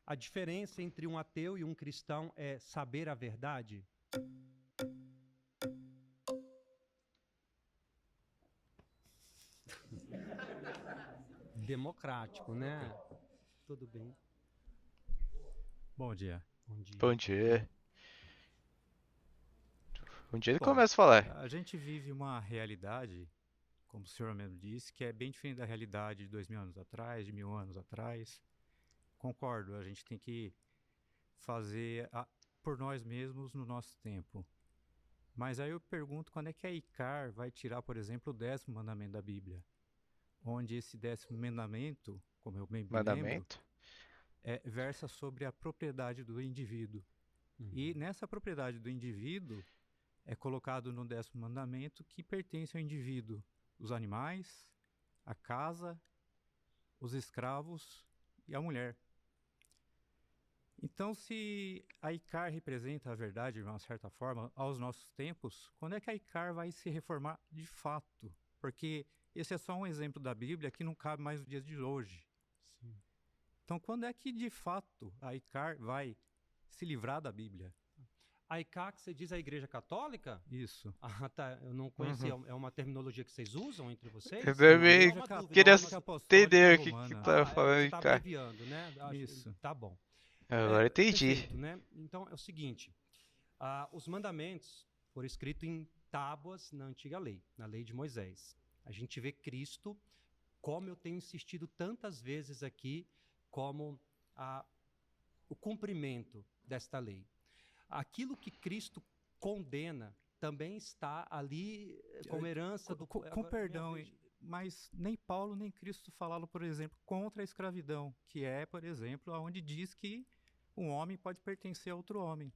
A diferença entre um ateu e um cristão é saber a verdade? Democrático, né? Tudo bem. Bom dia. Bom dia. Bom dia. Um dia ele Bom, começa a falar. A gente vive uma realidade, como o senhor mesmo disse, que é bem diferente da realidade de 2000 anos atrás, de 1000 anos atrás. Concordo, a gente tem que fazer por nós mesmos no nosso tempo. Mas aí eu pergunto quando é que a ICAR vai tirar, por exemplo, o 10º mandamento da Bíblia, onde esse 10º mandamento, como eu bem me lembro, Mandamento? versa sobre a propriedade do indivíduo. E nessa propriedade do indivíduo é colocado no 10º mandamento que pertence ao indivíduo os animais, a casa, os escravos e a mulher. Então, se a ICAR representa a verdade de uma certa forma aos nossos tempos, quando é que a ICAR vai se reformar de fato? Porque esse é só um exemplo da Bíblia que não cabe mais nos dias de hoje. Sim. Então, quando é que de fato a ICAR vai se livrar da Bíblia? A ICAR, que você diz a Igreja Católica? Isso. Ah, tá. Eu não conhecia. É uma terminologia que vocês usam entre vocês? Eu também Não, uma dúvida. queria Uma- entender o que romana. tá falando, Você tá cara. abreviando, né? Acho- Isso. Tá bom. Agora entendi. Perfeito, né? Então, é o seguinte. Os mandamentos foram escritos em tábuas na antiga lei, na lei de Moisés. A gente vê Cristo, como eu tenho insistido tantas vezes aqui, como o cumprimento desta lei. Aquilo que Cristo condena também está ali como herança do... Com perdão, mas nem Paulo nem Cristo falaram, por exemplo, contra a escravidão, que é, por exemplo, onde diz que um homem pode pertencer a outro homem.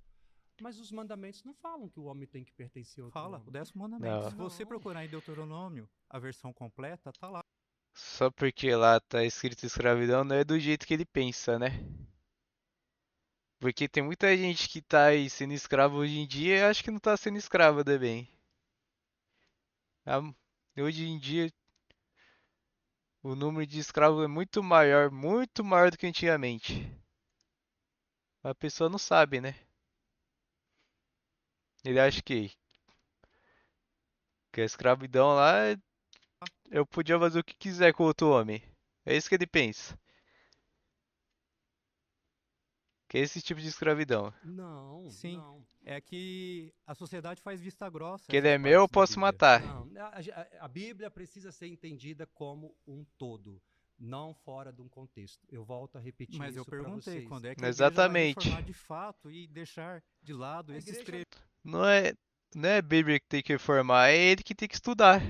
Mas os mandamentos não falam que o homem tem que pertencer a outro Fala, homem. o 10º mandamento. Não. Se você procurar em Deuteronômio, a versão completa, tá lá. Só porque lá tá escrito escravidão não é do jeito que ele pensa, né? Porque tem muita gente que tá aí sendo escravo hoje em dia e acha que não tá sendo escravo também. Hoje em dia, O número de escravos é muito maior do que antigamente. A pessoa não sabe, né? Ele acha que a escravidão lá, eu podia fazer o que quiser com outro homem. É isso que ele pensa. Que é esse tipo de escravidão. Não, Sim, não. é que a sociedade faz vista grossa Que ele essas é meu, eu partes da posso Bíblia. matar. Não, a Bíblia precisa ser entendida como um todo, não fora de um contexto. Eu volto a repetir Mas eu isso para perguntei vocês. quando é que a igreja vai Exatamente. reformar de fato e deixar de lado esses trechos Não é a Bíblia que tem que reformar, é ele que tem que estudar.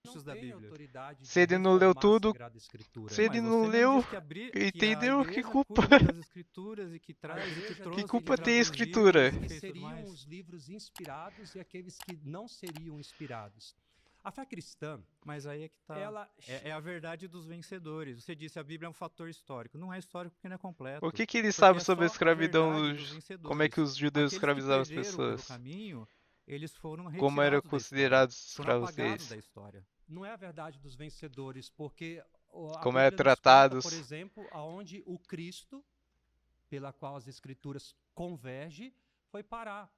Não da tem Bíblia. autoridade Se de ele não leu reformar a tudo, Sagrada Escritura. se ele Mas não você mesmo leu, disse que a entendeu? Que igreja culpa? cuida das escrituras e que traz e que igreja trouxe, Que culpa que tem a traduziu, escritura? que Que fez tudo seriam mais. os livros inspirados e aqueles que não seriam inspirados. A fé cristã, Mas aí é que tá. ela É a verdade dos vencedores. Você disse a Bíblia é um fator histórico. Não é histórico porque não é completo. O que ele Porque sabe é sobre a só escravidão? verdade dos Como é que vencedores. os judeus Aqueles que escravizavam as perderam pelo pessoas? caminho, eles foram Como eram retirados da história. considerados os Foram escravos apagados deles? da história. não é a verdade dos vencedores, porque a Como eram Bíblia nos conta, tratados? por exemplo, aonde o Cristo, pela qual as Escrituras convergem, foi parar.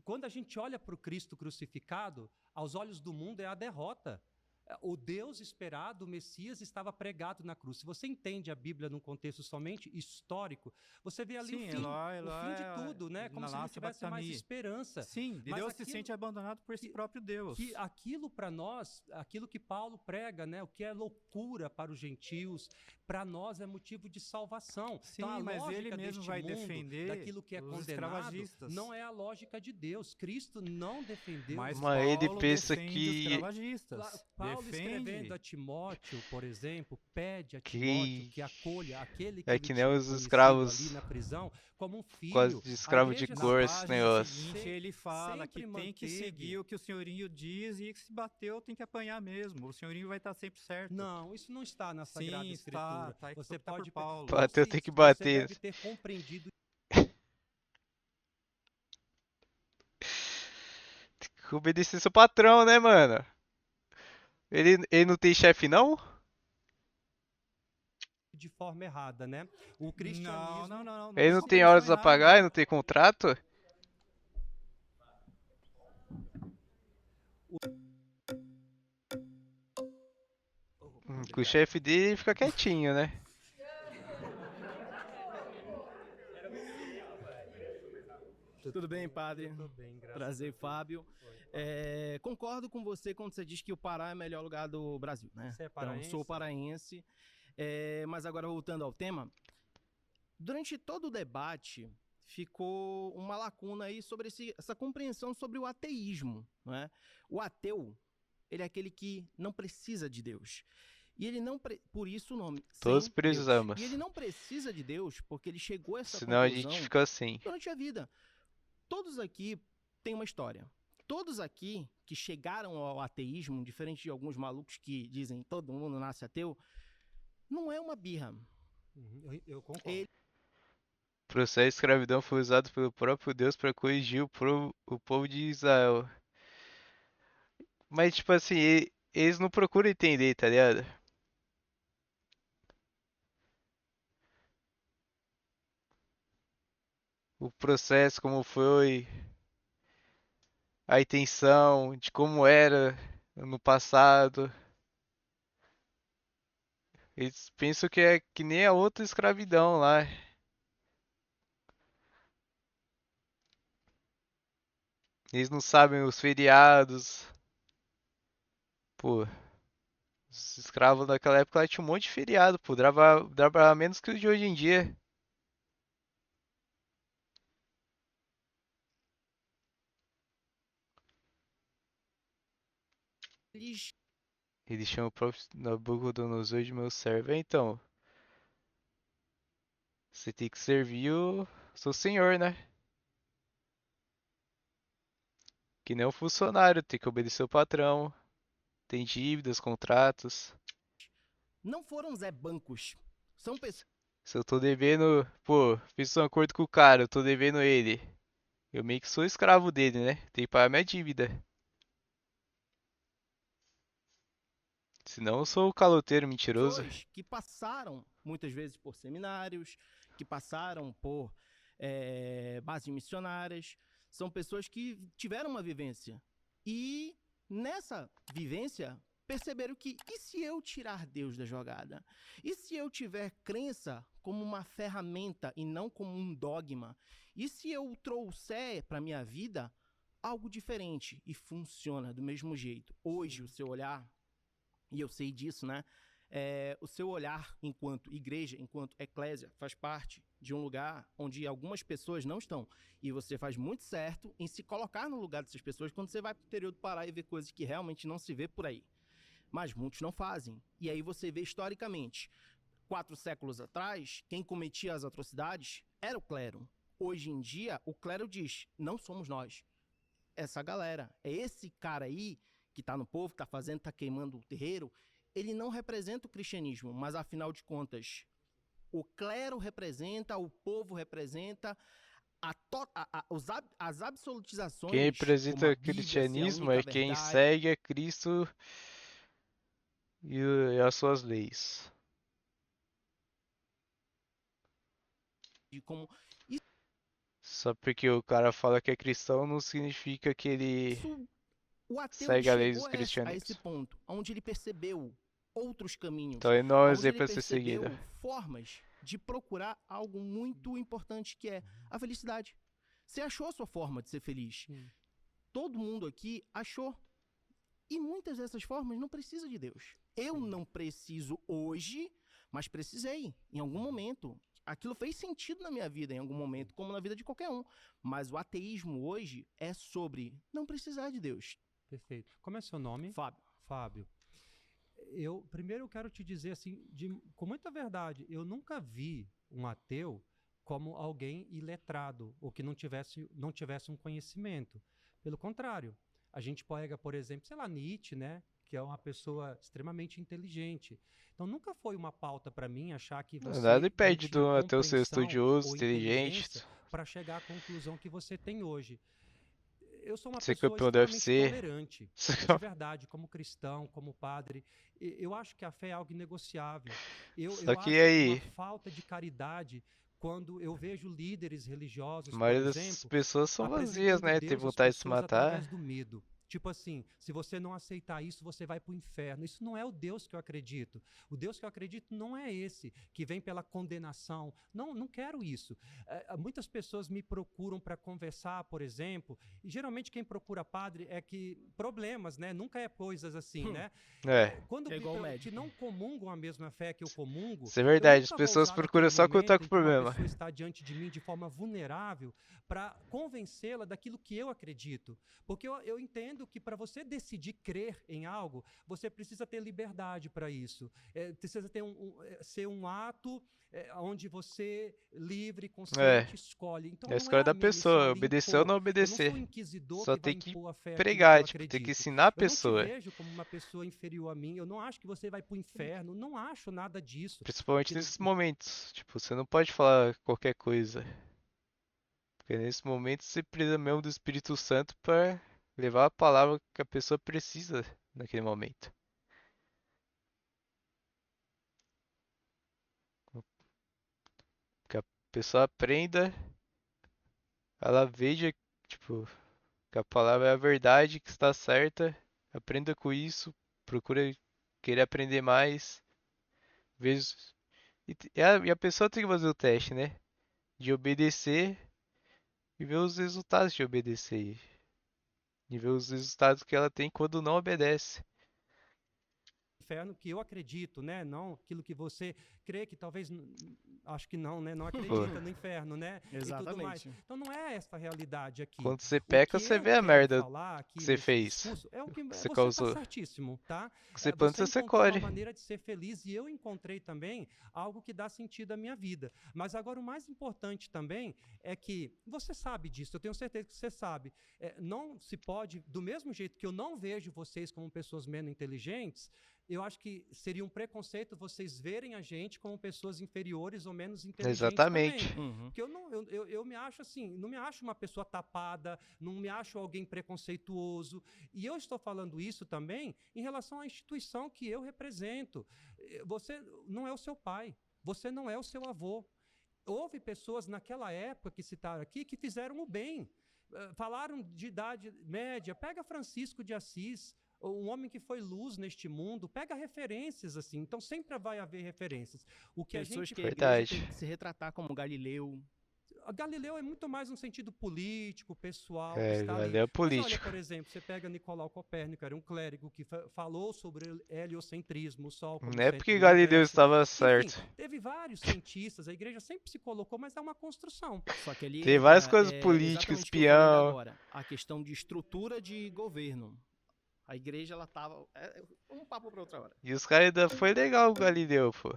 Quando a gente olha para o Cristo crucificado, aos olhos do mundo é a derrota. O Deus esperado, o Messias, estava pregado na cruz. Se você entende a Bíblia num contexto somente histórico, você vê ali Sim, o fim Eloi, de tudo, né? Como se não tivesse mais esperança. Sim, Mas Deus se aquilo- sente abandonado por esse próprio Deus. Que aquilo para nós, aquilo que Paulo prega, né, o que é loucura para os gentios, para nós é motivo de salvação. Sim, Então, a mas lógica ele mesmo deste vai mundo, defender daquilo que é os condenado, escravagistas. não é a lógica de Deus. Cristo não defendeu. Mas Mas ele Paulo pensa defende os que escravagistas. Paulo Defende. escrevendo a Timóteo, por exemplo, pede a Que- Timóteo que acolha aquele que é ele que nem tinha os conhecido escravos ali na prisão como um filho. quase de escravo de igreja cor, sempre- esse página negócio. seguinte, ele fala que sempre tem que manteve. seguir o que o senhorinho diz e que se bateu tem que apanhar mesmo. O senhorinho vai estar sempre certo. Não, isso não está na Sagrada Sim, Escritura. está. Você Tá por pode Paulo. Bateu, Você- tem que Você bater. deve ter compreendido. Tem que obedecer seu patrão, né, mano? Ele não tem chefe, não? De forma errada, né? O cristianismo. Não. Ele não se tem pensou horas a errado, pagar, não. ele não tem contrato? Com o chefe dele fica quietinho, né? Tudo bem, padre? Tudo bem, graças Prazer, a Deus. Fábio. Concordo com você quando você diz que o Pará é o melhor lugar do Brasil, né? Você é Então, paraense? sou paraense. Mas agora, voltando ao tema, durante todo o debate ficou uma lacuna aí sobre essa compreensão sobre o ateísmo, não é? O ateu, ele é aquele que não precisa de Deus. E ele não, por isso o nome. Todos sem Deus. precisamos. E ele não precisa de Deus porque ele chegou a essa Senão a conclusão gente fica assim. durante a vida. Todos aqui têm uma história. Todos aqui que chegaram ao ateísmo, diferente de alguns malucos que dizem todo mundo nasce ateu, não é uma birra. Eu concordo. O processo de escravidão foi usado pelo próprio Deus para corrigir o povo de Israel. Mas, tipo assim, eles não procuram entender, tá ligado? O processo, como foi, a intenção, de como era no passado. Eles pensam que é que nem a outra escravidão lá. Eles não sabem os feriados. Pô, os escravos daquela época lá tinha um monte de feriado, pô. Dava menos que os de hoje em dia. Ele chama o próprio Nabucodonosor de meu servo. Então, você tem que servir o seu senhor, né? Que nem um funcionário, tem que obedecer o patrão. Tem dívidas, contratos. Não foram Zé Bancos. São pessoas. Se eu tô devendo, pô, fiz um acordo com o cara, eu tô devendo ele. Eu meio que sou escravo dele, né? Tem que pagar minha dívida. Senão eu sou o caloteiro mentiroso. Pessoas que passaram muitas vezes por seminários, que passaram por bases missionárias, são pessoas que tiveram uma vivência. E nessa vivência perceberam que, e se eu tirar Deus da jogada? E se eu tiver crença como uma ferramenta e não como um dogma? E se eu trouxer para minha vida algo diferente e funciona do mesmo jeito? Hoje o seu olhar, e eu sei disso, né? O seu olhar enquanto igreja, enquanto eclésia, faz parte de um lugar onde algumas pessoas não estão. E você faz muito certo em se colocar no lugar dessas pessoas quando você vai para o interior do Pará e vê coisas que realmente não se vê por aí. Mas muitos não fazem. E aí você vê historicamente, 4 séculos atrás, quem cometia as atrocidades era o clero. Hoje em dia, o clero diz, não somos nós. Essa galera, é esse cara aí que tá no povo, tá fazendo, tá queimando o terreiro, ele não representa o cristianismo, mas afinal de contas, o clero representa, o povo representa as absolutizações. Quem representa o cristianismo é quem segue a Cristo e as suas leis. Só porque o cara fala que é cristão não significa que ele segue a lei dos cristianismos. A esse ponto, onde ele percebeu outros caminhos. Então ele não é um exemplo a ser seguido. Formas de procurar algo muito importante que é a felicidade. Você achou a sua forma de ser feliz. Todo mundo aqui achou. E muitas dessas formas não precisa de Deus. Eu não preciso hoje, mas precisei em algum momento. Aquilo fez sentido na minha vida em algum momento, como na vida de qualquer um. Mas o ateísmo hoje é sobre não precisar de Deus. Perfeito. Como é seu nome? Fábio. Fábio. Primeiro eu quero te dizer assim, com muita verdade, eu nunca vi um ateu como alguém iletrado, ou que não tivesse um conhecimento. Pelo contrário, a gente pega, por exemplo, sei lá, Nietzsche, né? Que é uma pessoa extremamente inteligente. Então nunca foi uma pauta para mim achar que você nada impede do ateu ser estudioso, inteligente, para chegar à conclusão que você tem hoje. Eu sou uma ser pessoa campeão do extremamente UFC. tolerante, de verdade, como cristão, como padre. Eu acho que a fé é algo inegociável. Só que acho aí, uma falta de caridade quando eu vejo líderes religiosos, a por maioria exemplo, dessas pessoas são vazias, apresentando né? Deus Tem às vontade de se pessoas matar. através do medo. Tipo assim, se você não aceitar isso, você vai para o inferno. Isso não é o Deus que eu acredito. O Deus que eu acredito não é esse, que vem pela condenação. Não quero isso. Muitas pessoas me procuram para conversar, por exemplo, e geralmente quem procura padre é que problemas, né? Nunca é coisas assim, né? Quando que não comungam a mesma fé que eu comungo, isso é verdade, as pessoas procuram só quando tá com problema. A pessoa está diante de mim de forma vulnerável para convencê-la daquilo que eu acredito. Porque eu entendo que para você decidir crer em algo, você precisa ter liberdade para isso. Precisa ter ser um ato onde você, livre, consciente, escolhe. Então, é a escolha da pessoa, obedecer ou não obedecer. Eu não sou inquisidor só que vai tem que impor a fé pregar, que eu tem que acredito. ensinar a Eu pessoa. não te vejo como uma pessoa inferior a mim, eu não acho que você vai pro inferno, não acho nada disso. Principalmente nesses momentos, tipo, você não pode falar qualquer coisa. Porque nesse momento você precisa mesmo do Espírito Santo para levar a palavra que a pessoa precisa naquele momento. Que a pessoa aprenda, ela veja, tipo, que a palavra é a verdade, que está certa, aprenda com isso, procura querer aprender mais, veja. E a pessoa tem que fazer o teste, né? De obedecer e ver os resultados de obedecer. E ver os resultados que ela tem quando não obedece. Inferno que eu acredito, né? Não aquilo que você crê que talvez, acho que não, né? Não acredita no inferno, né? Exatamente. E tudo mais. Então não é essa a realidade aqui. Quando você peca, você vê a merda que você fez. É o que você causou. Tá certíssimo, tá? Você planta, você colhe. Uma maneira de ser feliz e eu encontrei também algo que dá sentido à minha vida. Mas agora o mais importante também é que você sabe disso, eu tenho certeza que você sabe. Não se pode, do mesmo jeito que eu não vejo vocês como pessoas menos inteligentes, eu acho que seria um preconceito vocês verem a gente como pessoas inferiores ou menos inteligentes Exatamente. também. Porque eu me acho assim, não me acho uma pessoa tapada, não me acho alguém preconceituoso. E eu estou falando isso também em relação à instituição que eu represento. Você não é o seu pai, você não é o seu avô. Houve pessoas naquela época que citaram aqui que fizeram o bem. Falaram de idade média, pega Francisco de Assis, um homem que foi luz neste mundo, pega referências assim, então sempre vai haver referências. O que Pessoas a gente que a igreja tem que se retratar como Galileu. Galileu é muito mais no sentido político, pessoal, que É, está ali. Galileu é Mas olha, político. por exemplo, você pega Nicolau Copérnico, era um clérigo que falou sobre o heliocentrismo, o Sol como Não é centro porque do Galileu universo. estava Enfim, certo. teve vários cientistas, a igreja sempre se colocou, mas é uma construção. Só que ali Tem várias entra, coisas políticas, exatamente o que eu falei espião. agora, a questão de estrutura de governo. A igreja, ela tava... um papo pra outra hora. E os caras ainda foi legal o Galileu, pô.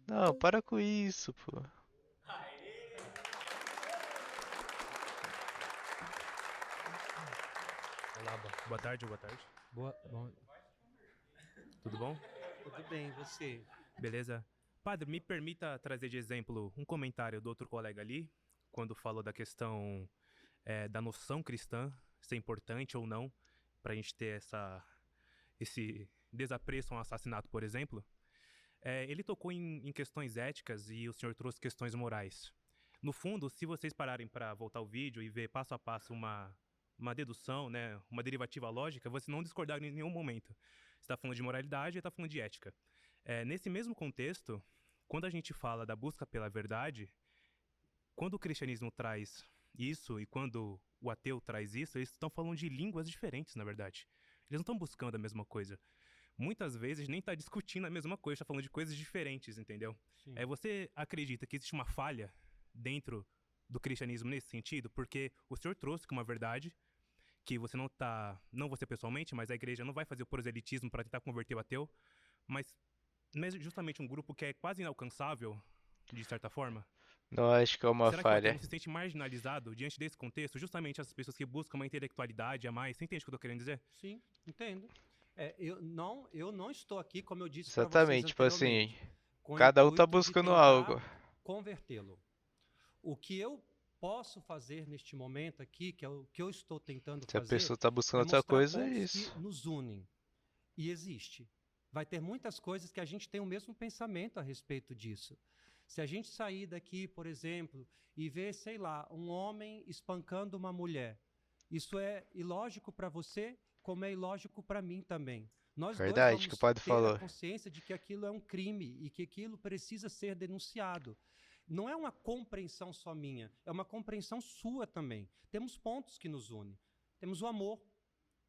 Não, para com isso, pô. Olá, boa tarde, boa tarde. Tudo bom? Tudo bem, você? Beleza. Padre, me permita trazer de exemplo um comentário do outro colega ali, quando falou da questão da noção cristã, se é importante ou não, pra gente ter esse desapreço a um assassinato, por exemplo. Ele tocou em questões éticas e o senhor trouxe questões morais. No fundo, se vocês pararem para voltar o vídeo e ver passo a passo uma dedução, né, uma derivativa lógica, vocês não discordaram em nenhum momento. Você está falando de moralidade e está falando de ética. Nesse mesmo contexto, quando a gente fala da busca pela verdade, quando o cristianismo traz isso e quando o ateu traz isso, eles estão falando de línguas diferentes, na verdade. Eles não estão buscando a mesma coisa. Muitas vezes nem está discutindo a mesma coisa, está falando de coisas diferentes, entendeu? Você acredita que existe uma falha dentro do cristianismo nesse sentido? Porque o senhor trouxe como uma verdade que você não você pessoalmente, mas a igreja não vai fazer o proselitismo para tentar converter o ateu, mas justamente um grupo que é quase inalcançável, de certa forma. Não acho que é uma Será que o ateu falha. não se sente marginalizado diante desse contexto? Justamente essas pessoas que buscam uma intelectualidade a mais. Você entende o que eu tô querendo dizer? Sim, entendo. Eu não estou aqui, como eu disse para vocês Exatamente, tipo assim, anteriormente, com o cada um tá intuito de buscando tentar algo. convertê-lo. O que eu posso fazer neste momento aqui, que é o que eu estou tentando Se a fazer, pessoa tá buscando é outra mostrar coisa, é pontos isso. que nos unem. E existe. Vai ter muitas coisas que a gente tem o mesmo pensamento a respeito disso. Se a gente sair daqui, por exemplo, e ver, sei lá, um homem espancando uma mulher, isso é ilógico para você, como é ilógico para mim também. Nós Verdade, dois que o vamos padre ter falou. a consciência de que aquilo é um crime e que aquilo precisa ser denunciado. Não é uma compreensão só minha, é uma compreensão sua também. Temos pontos que nos unem. Temos o amor,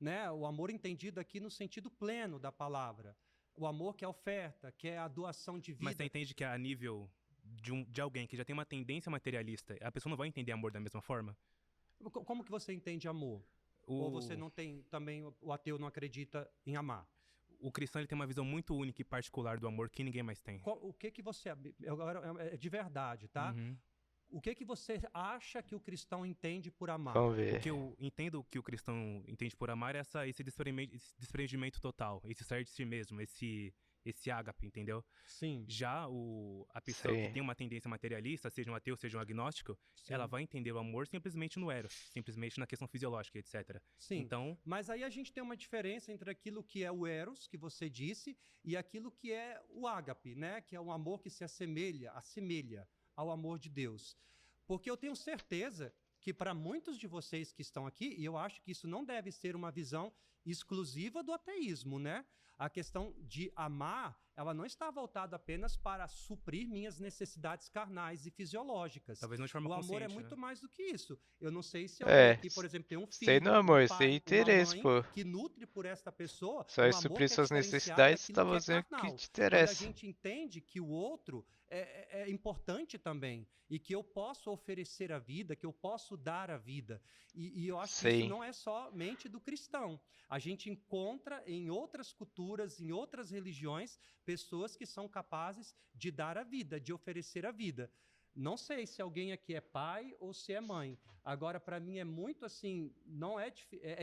né? O amor entendido aqui no sentido pleno da palavra. O amor que é oferta, que é a doação de vida. Mas você entende que a nível de alguém que já tem uma tendência materialista, a pessoa não vai entender amor da mesma forma? Como que você entende amor? Ou você não tem, também o ateu não acredita em amar? O cristão ele tem uma visão muito única e particular do amor que ninguém mais tem. O que você... Agora, é de verdade, tá? Uhum. O que você acha que o cristão entende por amar? Vamos ver. O que eu entendo que o cristão entende por amar é esse desprendimento total, esse sair de si mesmo, esse ágape, entendeu? Sim. Já a pessoa Sim. que tem uma tendência materialista, seja um ateu, seja um agnóstico, Sim. ela vai entender o amor simplesmente no eros, simplesmente na questão fisiológica, etc. Sim, então, mas aí a gente tem uma diferença entre aquilo que é o eros, que você disse, e aquilo que é o ágape, né? Que é um amor que se assemelha ao amor de Deus. Porque eu tenho certeza que para muitos de vocês que estão aqui, e eu acho que isso não deve ser uma visão exclusiva do ateísmo, né? A questão de amar, ela não está voltada apenas para suprir minhas necessidades carnais e fisiológicas. talvez não de forma O amor é consciente, muito né? mais do que isso. Eu não sei se alguém aqui, por exemplo, tem um filho, sei não, amor, um pai, sei interesse, uma pô. mãe que nutre por esta pessoa, Só vai um amor suprir que é suas diferenciado necessidades, daquilo tá que é fazendo o que carnal. te Quando a interessa. gente entende que o outro é importante também e que eu posso oferecer a vida, que eu posso dar a vida. E eu acho que isso Sim. não é somente do cristão. A gente encontra em outras culturas, em outras religiões, pessoas que são capazes de dar a vida, de oferecer a vida. Não sei se alguém aqui é pai ou se é mãe. Agora, para mim é muito assim, não é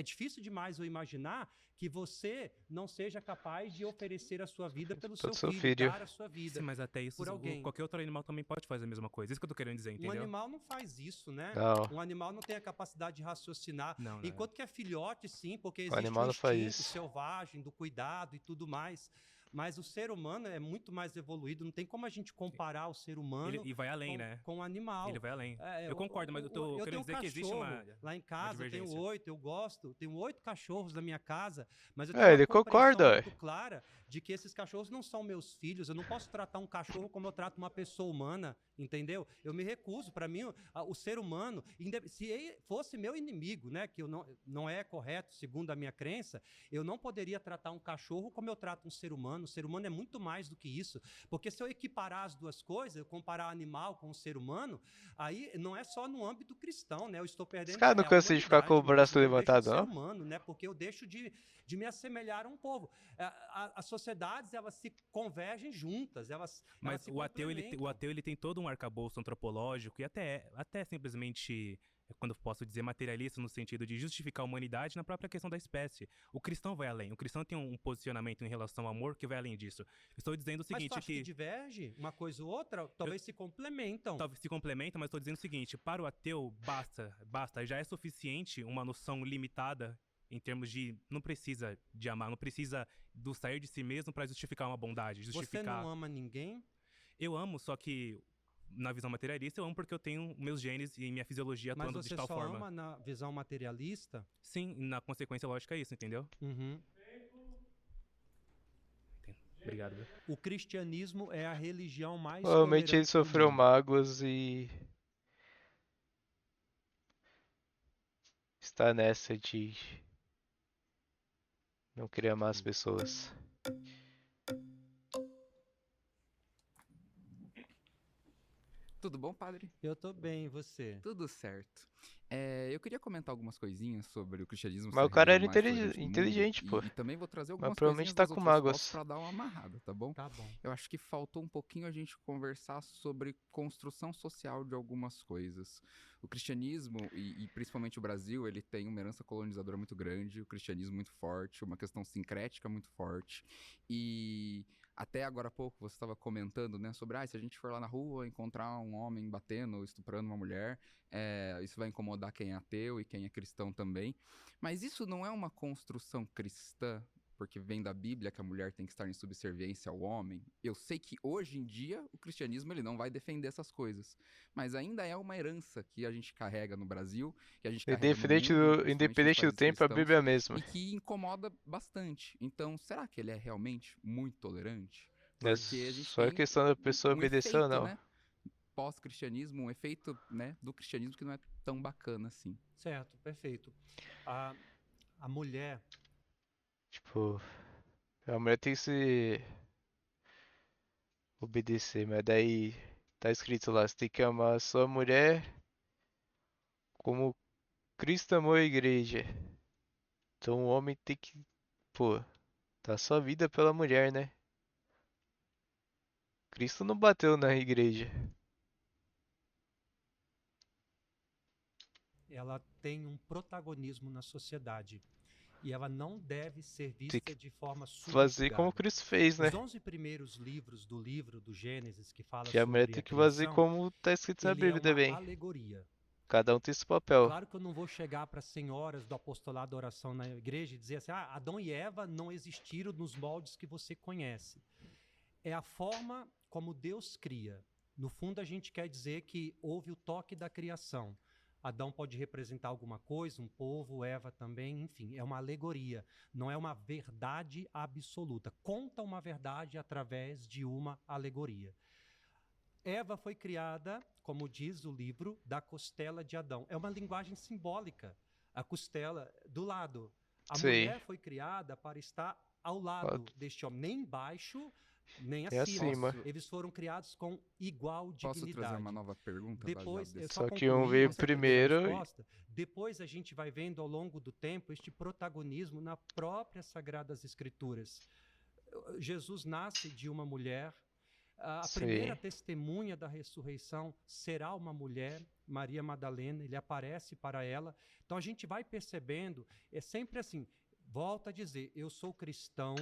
difícil demais eu imaginar que você não seja capaz de oferecer a sua vida pelo seu filho, dar a sua vida. Sim, mas até isso, por alguém. qualquer outro animal também pode fazer a mesma coisa. Isso que eu tô querendo dizer, entendeu? Um animal não faz isso, né? Não. Um animal não tem a capacidade de raciocinar. Não. Enquanto que é filhote, sim, porque O existe animal o não faz instinto isso. selvagem, do cuidado e tudo mais. Mas o ser humano é muito mais evoluído. Não tem como a gente comparar o ser humano E vai além, né? com o animal. Ele vai além. Eu concordo, mas eu tô querendo dizer que existe uma lá em casa, eu tenho divergência. 8, eu gosto. Tenho 8 cachorros na minha casa, mas eu É, tenho uma ele compreensão concorda, muito clara de que esses cachorros não são meus filhos. Eu não posso tratar um cachorro como eu trato uma pessoa humana, entendeu? Eu me recuso. Para mim, o ser humano, se ele fosse meu inimigo, né, que eu não é correto, segundo a minha crença, eu não poderia tratar um cachorro como eu trato um ser humano. O ser humano é muito mais do que isso. Porque se eu equiparar as duas coisas, eu comparar animal com o ser humano, aí não é só no âmbito cristão, né? Eu estou perdendo Esse cara não a cansa de ficar com o humanidade braço mesmo, eu levantado, deixo de ser não? humano, né? Porque eu deixo de me assemelhar a um povo. As sociedades, elas se convergem juntas, elas Mas se o ateu, complementam. ele tem todo um arcabouço antropológico e até simplesmente, quando eu posso dizer, materialista no sentido de justificar a humanidade na própria questão da espécie. O cristão vai além. O cristão tem um posicionamento em relação ao amor que vai além disso. Estou dizendo o seguinte, Mas tu acha que diverge uma coisa ou outra? Talvez se complementam. Talvez se complementam, mas estou dizendo o seguinte, para o ateu basta, já é suficiente uma noção limitada em termos de não precisa de amar, não precisa do sair de si mesmo para justificar uma bondade, justificar. Você não ama ninguém? Eu amo, só que na visão materialista eu amo porque eu tenho meus genes e minha fisiologia atuando de tal forma. Mas você só ama na visão materialista? Sim, na consequência lógica é isso, entendeu? Uhum. Obrigado. O cristianismo é a religião mais Provavelmente ele tolerante do sofreu mundo. mágoas e está nessa de não querer amar as pessoas. Tudo bom, padre? Eu tô bem, e você? Tudo certo. Eu queria comentar algumas coisinhas sobre o cristianismo Mas ser o cara a era religião mais tolerante do mundo, inteligente, pô. e também vou trazer Mas algumas provavelmente coisinhas tá das com outras mágoas. fotos pra dar uma amarrada, tá bom? Tá bom. Eu acho que faltou um pouquinho a gente conversar sobre construção social de algumas coisas. O cristianismo, e principalmente o Brasil, ele tem uma herança colonizadora muito grande, o cristianismo muito forte, uma questão sincrética muito forte. E até agora há pouco você estava comentando, né, sobre se a gente for lá na rua encontrar um homem batendo ou estuprando uma mulher, isso vai incomodar quem é ateu e quem é cristão também. Mas isso não é uma construção cristã, porque vem da Bíblia que a mulher tem que estar em subserviência ao homem. Eu sei que hoje em dia o cristianismo ele não vai defender essas coisas, mas ainda é uma herança que a gente carrega no Brasil, que a gente carrega no mundo, principalmente nos Independente do países tempo, a cristãos, Bíblia é a mesma. e que incomoda bastante. Então, será que ele é realmente muito tolerante? É Porque a gente só a tem questão da pessoa um obedecer ou efeito, não. né, pós-cristianismo, um efeito, né, do cristianismo que não é tão bacana assim. Certo, perfeito. A mulher... Tipo, a mulher tem que se obedecer, mas daí tá escrito lá, você tem que amar a sua mulher como Cristo amou a igreja. Então o homem tem que, pô, dar sua vida pela mulher, né? Cristo não bateu na igreja. Ela tem um protagonismo na sociedade. E ela não deve ser vista de forma Fazer como subjugada. Cristo fez, né? Os 11 primeiros livros do livro do Gênesis, que fala Que a mulher sobre tem a que fazer criação, como tá escrito na ele Bíblia é uma também. alegoria. Cada um tem seu papel. Claro que eu não vou chegar para senhoras do apostolado da oração na igreja e dizer assim, Adão e Eva não existiram nos moldes que você conhece. É a forma como Deus cria. No fundo, a gente quer dizer que houve o toque da criação. Adão pode representar alguma coisa, um povo, Eva também, enfim, é uma alegoria, não é uma verdade absoluta. Conta uma verdade através de uma alegoria. Eva foi criada, como diz o livro, da costela de Adão. É uma linguagem simbólica. A costela do lado. A mulher foi criada para estar ao lado deste homem, nem embaixo, nem acima. Eles foram criados com igual dignidade. Posso trazer uma nova pergunta? Depois, só que um veio primeiro. Depois a gente vai vendo ao longo do tempo este protagonismo na própria Sagradas Escrituras. Jesus nasce de uma mulher. A primeira testemunha da ressurreição será uma mulher, Maria Madalena, ele aparece para ela. Então a gente vai percebendo, é sempre assim, volto a dizer, eu sou cristão,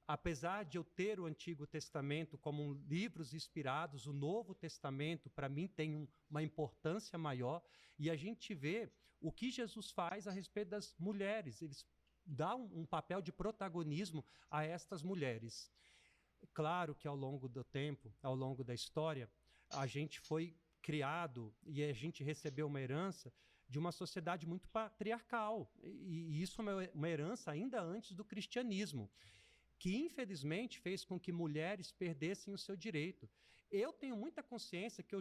apesar de eu ter o Antigo Testamento como livros inspirados, o Novo Testamento para mim tem uma importância maior, e a gente vê o que Jesus faz a respeito das mulheres, eles dão um papel de protagonismo a estas mulheres. Claro que ao longo do tempo, ao longo da história, a gente foi criado e a gente recebeu uma herança de uma sociedade muito patriarcal. E isso é uma herança ainda antes do cristianismo, que infelizmente fez com que mulheres perdessem o seu direito. Eu tenho muita consciência que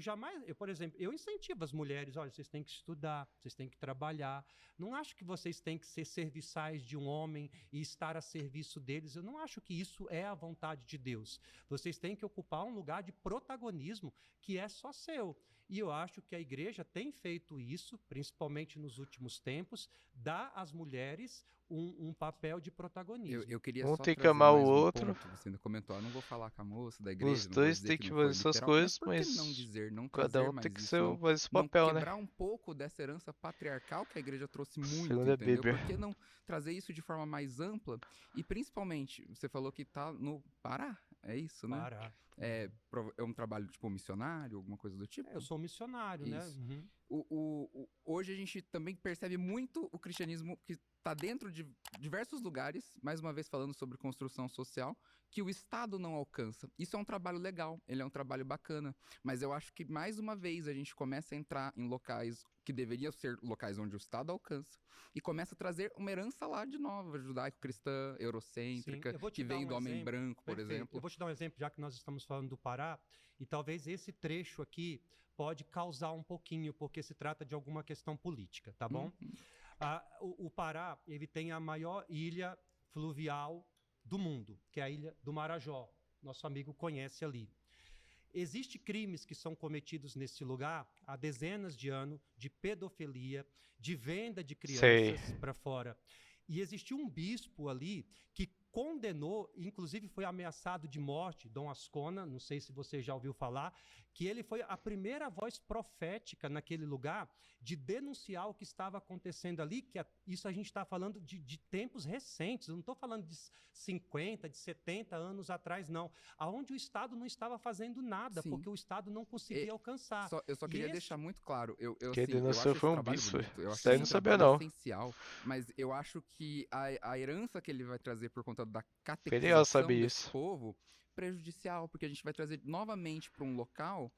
por exemplo, eu incentivo as mulheres, olha, vocês têm que estudar, vocês têm que trabalhar. Não acho que vocês têm que ser serviçais de um homem e estar a serviço deles. Eu não acho que isso é a vontade de Deus. Vocês têm que ocupar um lugar de protagonismo que é só seu. E eu acho que a igreja tem feito isso, principalmente nos últimos tempos, dá às mulheres um papel de protagonismo. Eu queria Um só tem que trazer amar o mais um outro. ponto, você ainda comentou, eu não vou falar com a moça da igreja, Os não vou dois dizer têm que que não foi fazer suas literal, coisas, por que mas não dizer, não cada trazer um mais tem que isso, não, fazer seu não papel, né? quebrar um pouco dessa herança patriarcal que a igreja trouxe muito, Segundo a entendeu? Bíblia. Por que não trazer isso de forma mais ampla? E principalmente, você falou que tá no Pará, é isso, né? Pará. É um trabalho tipo missionário, alguma coisa do tipo? Eu sou missionário, né? Isso. Uhum. Hoje a gente também percebe muito o cristianismo que está dentro de diversos lugares, mais uma vez falando sobre construção social, que o Estado não alcança. Isso é um trabalho legal, ele é um trabalho bacana, mas eu acho que mais uma vez a gente começa a entrar em locais que deveriam ser locais onde o Estado alcança e começa a trazer uma herança lá de nova, judaico-cristã, eurocêntrica, Sim, eu vou te que dar vem um do homem exemplo. branco, por Perfeito. exemplo. Eu vou te dar um exemplo, já que nós estamos falando do Pará, e talvez esse trecho aqui pode causar um pouquinho, porque se trata de alguma questão política, tá bom? O Pará, ele tem a maior ilha fluvial do mundo, que é a ilha do Marajó. Nosso amigo conhece ali. Existem crimes que são cometidos nesse lugar há dezenas de anos, de pedofilia, de venda de crianças para fora. E existiu um bispo ali que condenou, inclusive foi ameaçado de morte, Dom Ascona, não sei se você já ouviu falar, que ele foi a primeira voz profética naquele lugar de denunciar o que estava acontecendo ali, isso a gente está falando de tempos recentes, eu não estou falando de 50, de 70 anos atrás, não, aonde o Estado não estava fazendo nada, Sim. porque o Estado não conseguia alcançar. Eu só queria E deixar muito claro, eu Quem assim, eu denunciou acho foi esse um trabalho bispo. bonito, eu Isso acho aí esse não sabia, trabalho não. essencial, mas eu acho que a herança que ele vai trazer por conta da Foi legal catequização saber desse isso. povo, prejudicial, porque a gente vai trazer novamente para um local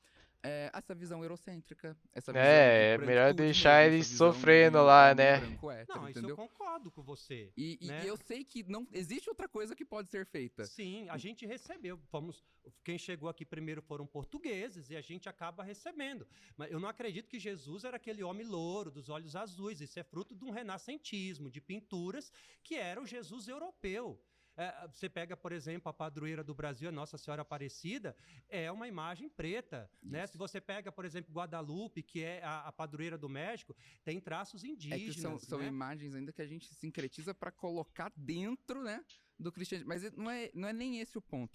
essa visão eurocêntrica, essa visão É, de melhor branquitude deixar mesmo, eles essa visão sofrendo de lá, homem né? branco hétero, Não, isso entendeu? eu concordo com você. E né? eu sei que não existe outra coisa que pode ser feita. Sim, a gente recebeu. Quem chegou aqui primeiro foram portugueses e a gente acaba recebendo. Mas eu não acredito que Jesus era aquele homem louro, dos olhos azuis. Isso é fruto de um renascentismo, de pinturas, que era o Jesus europeu. Você pega, por exemplo, a padroeira do Brasil, a Nossa Senhora Aparecida, é uma imagem preta. Né? Se você pega, por exemplo, Guadalupe, que é a padroeira do México, tem traços indígenas. É que são né? imagens ainda que a gente sincretiza para colocar dentro, né, do cristianismo. Mas não é nem esse o ponto.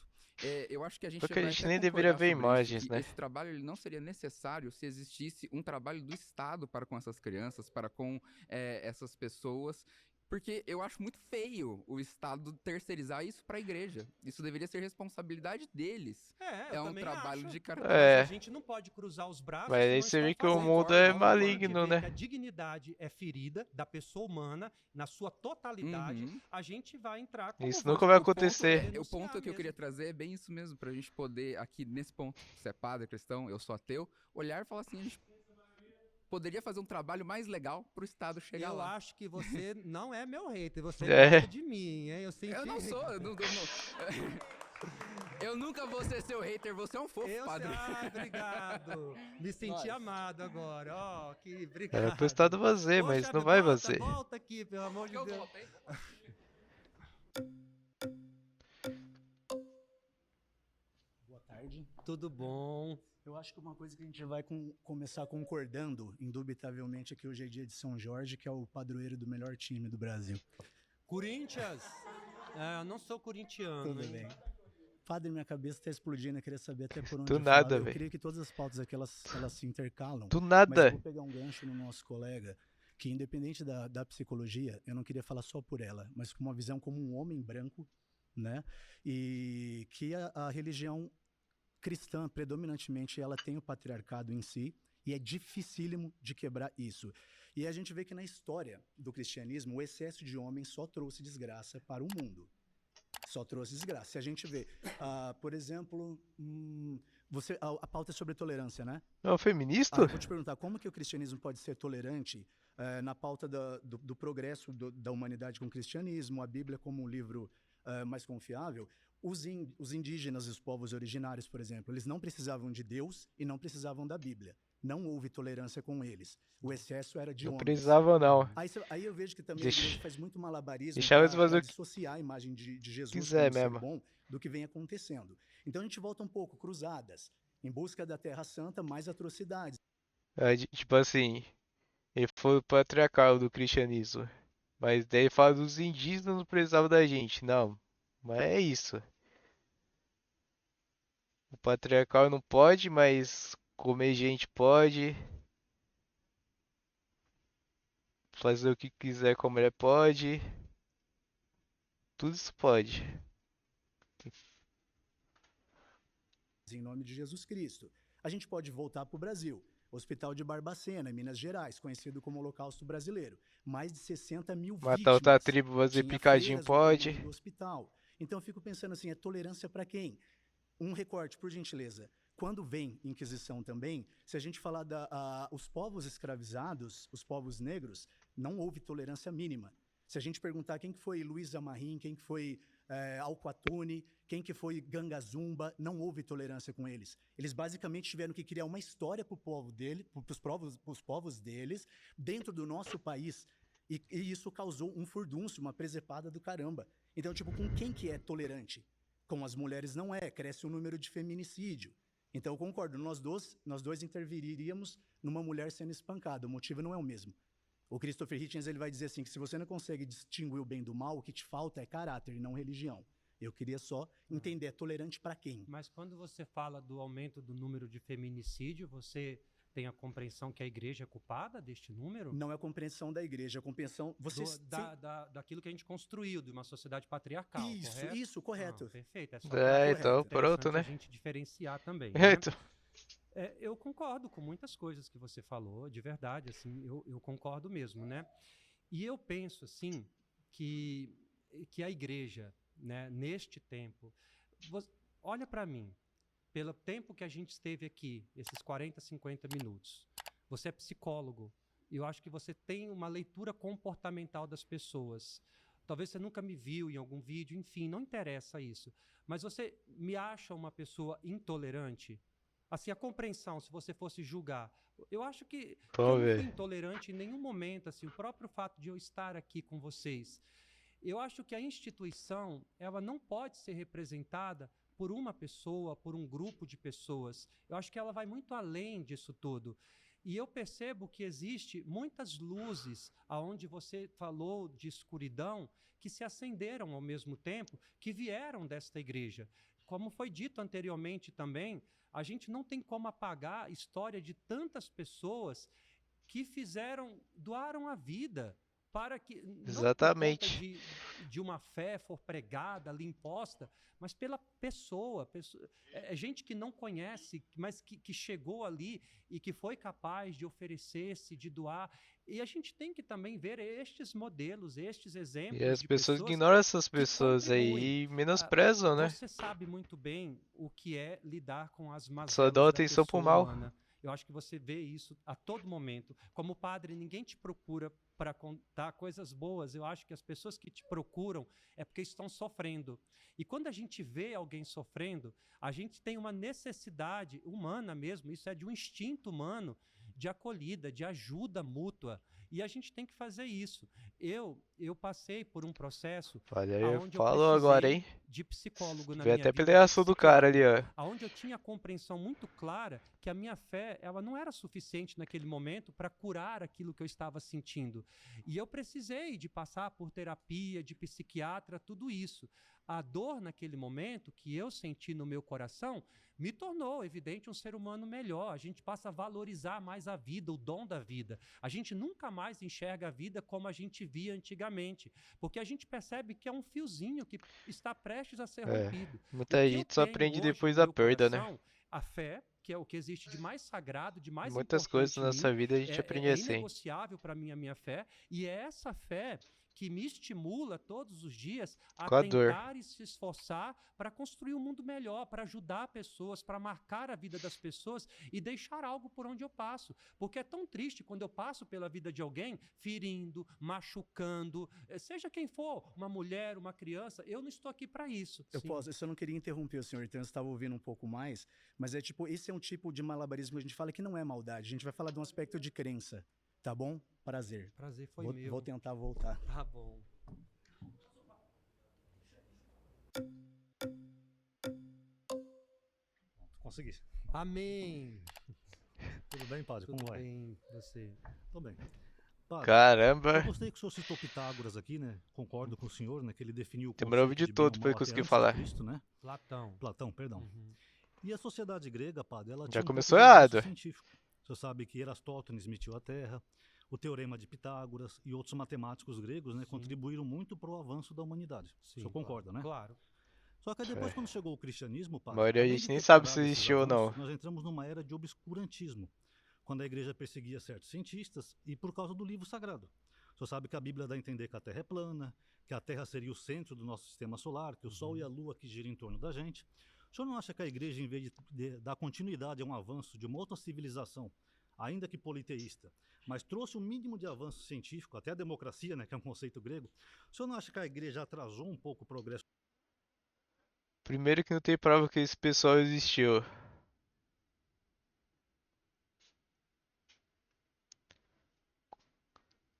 Eu acho que a gente Porque a vai gente até nem deveria concordar ver sobre imagens, isso, que né? esse trabalho ele não seria necessário se existisse um trabalho do Estado para com essas crianças, para com essas pessoas. Porque eu acho muito feio o Estado terceirizar isso para a igreja. Isso deveria ser responsabilidade deles. Eu um também trabalho acho. de Mas carteira. a gente não pode cruzar os braços. Mas e aí não você vê estar que o fazendo. mundo é Concordo, maligno, ver né? que a dignidade é ferida da pessoa humana na sua totalidade. A gente vai entrar como Isso voz nunca vai do povo pra acontecer. O denunciar ponto que eu mesmo. queria trazer é bem isso mesmo, pra gente poder, aqui nesse ponto, você é padre, cristão, eu sou ateu, olhar e falar assim, a gente poderia fazer um trabalho mais legal pro Estado chegar lá. Eu acho que você não é meu hater, você É. gosta de mim, hein? Eu não sou, eu nunca vou ser seu hater, você é um fofo, padre. Obrigado. Me senti Nossa. amado agora. Ó, que obrigado. Era pro Estado fazer, mas Poxa, não vai volta, fazer. Volta aqui, pelo amor de Deus. Boa tarde. Tudo bom? Eu acho que uma coisa que a gente vai começar concordando, indubitavelmente, é que hoje é dia de São Jorge, que é o padroeiro do melhor time do Brasil. Corinthians? Eu não sou corintiano. Tudo hein? bem. Padre, minha cabeça está explodindo, eu queria saber até por onde Do eu nada, falo. Eu velho. creio que todas as pautas aqui, elas se intercalam. Do Mas nada. eu vou pegar um gancho no nosso colega, que independente da psicologia, eu não queria falar só por ela, mas com uma visão como um homem branco, né? E que a religião cristã, predominantemente, ela tem o patriarcado em si, e é dificílimo de quebrar isso. E a gente vê que na história do cristianismo, o excesso de homens só trouxe desgraça para o mundo. Só trouxe desgraça. Se a gente vê, por exemplo, a pauta é sobre tolerância, né? É um feminista? Eu vou te perguntar, como que o cristianismo pode ser tolerante na pauta do progresso da humanidade com o cristianismo, a Bíblia como um livro mais confiável? Os indígenas e os povos originários, por exemplo, eles não precisavam de Deus e não precisavam da Bíblia. Não houve tolerância com eles. O excesso era de Não homens. precisava, não. Aí eu vejo que também a igreja faz muito malabarismo Deixava eles fazer para o que dissociar a imagem de Jesus quiser como ser mesmo. bom do que vem acontecendo. Então a gente volta um pouco, cruzadas, em busca da Terra Santa, mais atrocidades. Tipo assim, ele foi o patriarcal do cristianismo. Mas daí ele fala dos indígenas não precisavam da gente. Não, mas é isso. O patriarcal não pode, mas comer gente pode. Fazer o que quiser com a mulher pode. Tudo isso pode. Em nome de Jesus Cristo. A gente pode voltar para o Brasil. Hospital de Barbacena, em Minas Gerais, conhecido como Holocausto Brasileiro. Mais de 60 mil Matar vítimas. outra tribo, fazer Tinha picadinho freiras no pode. comando do hospital. Então eu fico pensando assim, é tolerância para quem? Um recorte, por gentileza. Quando vem Inquisição também, se a gente falar os povos escravizados, os povos negros, não houve tolerância mínima. Se a gente perguntar quem que foi Luiz Amarrim, quem que foi Alquatune, quem que foi Gangazumba, não houve tolerância com eles. Eles basicamente tiveram que criar uma história para o povo dele, para os povos deles, dentro do nosso país. E isso causou um furdúncio, uma presepada do caramba. Então, tipo, com quem que é tolerante? Com as mulheres não é, cresce o número de feminicídio. Então, eu concordo, nós dois interviriríamos numa mulher sendo espancada, o motivo não é o mesmo. O Christopher Hitchens ele vai dizer assim, que se você não consegue distinguir o bem do mal, o que te falta é caráter e não religião. Eu queria só entender, é tolerante para quem? Mas quando você fala do aumento do número de feminicídio, você tem a compreensão que a igreja é culpada deste número? Não é a compreensão da igreja, é a compreensão... daquilo que a gente construiu, de uma sociedade patriarcal, correto? Isso, correto. Perfeito, é só então pronto, né? a gente diferenciar também. Então. Eu concordo com muitas coisas que você falou, de verdade, assim, eu concordo mesmo, né? E eu penso, assim, que a igreja, né, neste tempo, olha para mim, pelo tempo que a gente esteve aqui, esses 40, 50 minutos, você é psicólogo, e eu acho que você tem uma leitura comportamental das pessoas. Talvez você nunca me viu em algum vídeo, enfim, não interessa isso. Mas você me acha uma pessoa intolerante? Assim, a compreensão, se você fosse julgar, eu acho que eu não fui intolerante em nenhum momento, assim, o próprio fato de eu estar aqui com vocês. Eu acho que a instituição, ela não pode ser representada por uma pessoa, por um grupo de pessoas. Eu acho que ela vai muito além disso tudo. E eu percebo que existe muitas luzes, aonde você falou de escuridão, que se acenderam ao mesmo tempo, que vieram desta igreja. Como foi dito anteriormente também, a gente não tem como apagar a história de tantas pessoas que doaram a vida para que, exatamente, não por conta de uma fé for pregada ali imposta, mas pela pessoa gente que não conhece, mas que chegou ali e que foi capaz de oferecer-se, de doar. E a gente tem que também ver estes modelos, estes exemplos. E as pessoas ignoram essas pessoas aí e menosprezam, né? Você sabe muito bem o que é lidar com as mazelas só dão da atenção pro pessoa mal. humana. Eu acho que você vê isso a todo momento. Como padre, ninguém te procura para contar coisas boas. Eu acho que as pessoas que te procuram é porque estão sofrendo. E quando a gente vê alguém sofrendo, a gente tem uma necessidade humana mesmo, isso é de um instinto humano, de acolhida, de ajuda mútua. E a gente tem que fazer isso. eu passei por um processo Olha aí, aonde eu falou agora, precisei hein? de psicólogo na Vê minha até vida, pela reação do cara ali, ó. aonde eu tinha a compreensão muito clara que a minha fé, ela não era suficiente naquele momento para curar aquilo que eu estava sentindo. E eu precisei de passar por terapia, de psiquiatra, tudo isso. A dor naquele momento que eu senti no meu coração me tornou, evidente, um ser humano melhor. A gente passa a valorizar mais a vida, o dom da vida. A gente nunca mais enxerga a vida como a gente via antigamente, porque a gente percebe que é um fiozinho que está prestes a ser rompido. Muita gente só aprende depois da perda, né? A fé, que é o que existe de mais sagrado, de mais Muitas importante coisas na em nossa mim, vida a gente aprende é assim. inegociável para mim a minha fé, e é essa fé que me estimula todos os dias a Com a dor. tentar e se esforçar para construir um mundo melhor, para ajudar pessoas, para marcar a vida das pessoas e deixar algo por onde eu passo. Porque é tão triste quando eu passo pela vida de alguém ferindo, machucando, seja quem for, uma mulher, uma criança, eu não estou aqui para isso. Eu só não queria interromper o senhor, então eu estava ouvindo um pouco mais, mas é tipo, esse é um tipo de malabarismo que a gente fala que não é maldade, a gente vai falar de um aspecto de crença, tá bom? Prazer. Prazer foi meu. Vou tentar voltar. Tá bom. Consegui. Amém. Tudo bem, padre? Tudo Como vai? bem, você? Tô bem. Padre, Caramba. Eu gostei que o senhor citou Pitágoras aqui, né? Concordo com o senhor, né? Que ele definiu o Demorou o conceito vídeo de bem ou todo pra mal ele conseguir até antes de falar. Cristo, né? Platão, perdão. E a sociedade grega, padre, ela Já tinha um começou pouco de avanço errado. científico. Você sabe que Eratóstenes mediu a Terra, o Teorema de Pitágoras e outros matemáticos gregos, né, contribuíram muito para o avanço da humanidade. O senhor concorda, né? Claro. Só que aí depois, quando chegou o cristianismo, A padre, maioria a além gente de nem ter sabe se quebrado esses existiu ou não. avanços, nós entramos numa era de obscurantismo, quando a igreja perseguia certos cientistas e por causa do livro sagrado. O senhor sabe que a Bíblia dá a entender que a Terra é plana, que a Terra seria o centro do nosso sistema solar, que o Sol e a Lua que giram em torno da gente. O senhor não acha que a igreja, em vez de dar continuidade a um avanço de uma outra civilização, ainda que politeísta, mas trouxe um mínimo de avanço científico, até a democracia, né, que é um conceito grego, o senhor não acha que a igreja atrasou um pouco o progresso? Primeiro que não tem prova que esse pessoal existiu.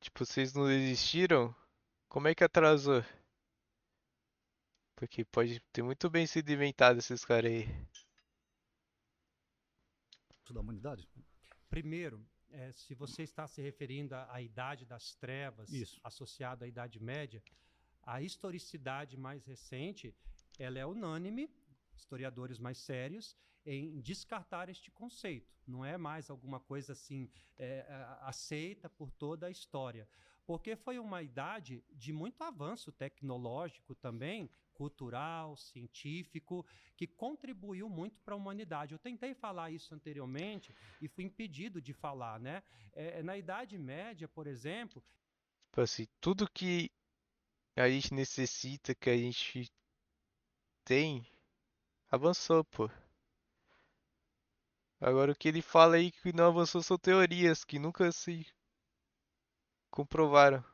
Tipo, vocês não existiram? Como é que atrasou? Porque pode ter muito bem sido inventado esses caras aí. Da humanidade? Primeiro, se você está se referindo à Idade das Trevas, associado à Idade Média, a historicidade mais recente, ela é unânime, historiadores mais sérios, em descartar este conceito. Não é mais alguma coisa assim aceita por toda a história. Porque foi uma idade de muito avanço tecnológico também, cultural, científico, que contribuiu muito para a humanidade. Eu tentei falar isso anteriormente e fui impedido de falar, né? Na Idade Média, por exemplo... Tipo assim, tudo que a gente necessita, que a gente tem, avançou, pô. Agora o que ele fala aí que não avançou são teorias que nunca se comprovaram.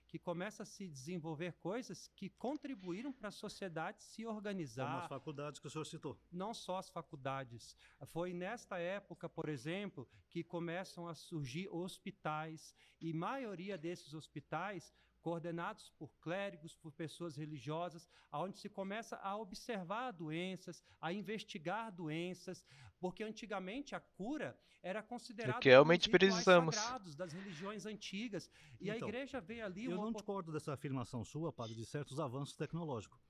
Que começa a se desenvolver coisas que contribuíram para a sociedade se organizar. Como as faculdades que o senhor citou. Não só as faculdades. Foi nesta época, por exemplo, que começam a surgir hospitais, e maioria desses hospitais coordenados por clérigos, por pessoas religiosas, onde se começa a observar doenças, a investigar doenças, porque antigamente a cura era considerada Porque realmente um dos rituais precisamos. sagrados das religiões antigas. E a igreja vê ali Eu não discordo dessa afirmação sua, padre, de certos avanços tecnológicos.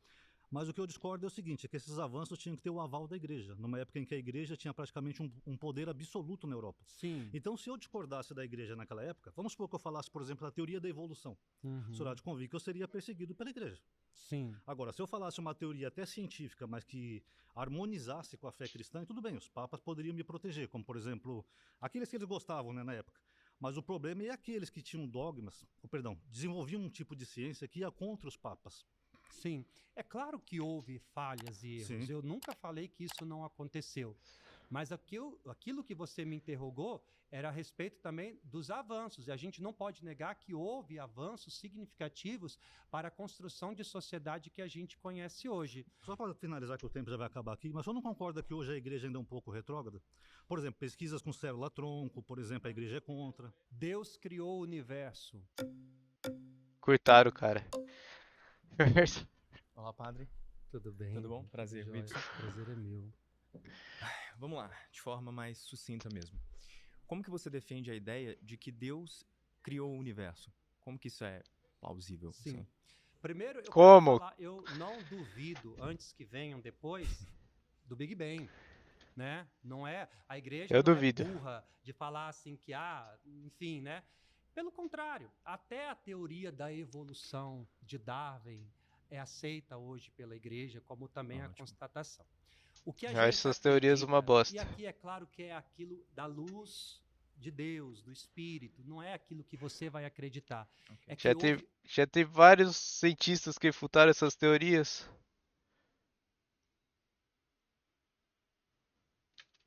Mas o que eu discordo é o seguinte, é que esses avanços tinham que ter o aval da igreja, numa época em que a igreja tinha praticamente um poder absoluto na Europa. Sim. Então, se eu discordasse da igreja naquela época, vamos supor que eu falasse, por exemplo, da teoria da evolução. O senhor há de convir que eu seria perseguido pela igreja. Sim. Agora, se eu falasse uma teoria até científica, mas que harmonizasse com a fé cristã, tudo bem, os papas poderiam me proteger, como, por exemplo, aqueles que eles gostavam, né, na época. Mas o problema é aqueles que tinham dogmas, desenvolviam um tipo de ciência que ia contra os papas. Sim, é claro que houve falhas e erros. Sim. Eu nunca falei que isso não aconteceu. Mas aquilo que você me interrogou era a respeito também dos avanços. E a gente não pode negar que houve avanços significativos para a construção de sociedade que a gente conhece hoje. Só para finalizar, que o tempo já vai acabar aqui, mas só não concorda que hoje a igreja ainda é um pouco retrógrada? Por exemplo, pesquisas com célula-tronco, por exemplo, a igreja é contra. Deus criou o universo. Cortaram, cara. Olá, padre. Tudo bem? Tudo bom? Prazer, Joia. Whitson. Prazer é meu. Vamos lá, de forma mais sucinta mesmo. Como que você defende a ideia de que Deus criou o universo? Como que isso é plausível? Sim. assim? Primeiro, eu Como? quero falar, eu não duvido, antes que venham depois, do Big Bang. Né? Não é a igreja Eu não duvido. é burra de falar assim que enfim, né? Pelo contrário, até a teoria da evolução de Darwin é aceita hoje pela igreja como também a constatação. O que a Eu acho gente essas teorias uma bosta. e aqui é claro que é aquilo da luz de Deus, do Espírito, não é aquilo que você vai acreditar. É que Já teve vários cientistas que refutaram essas teorias.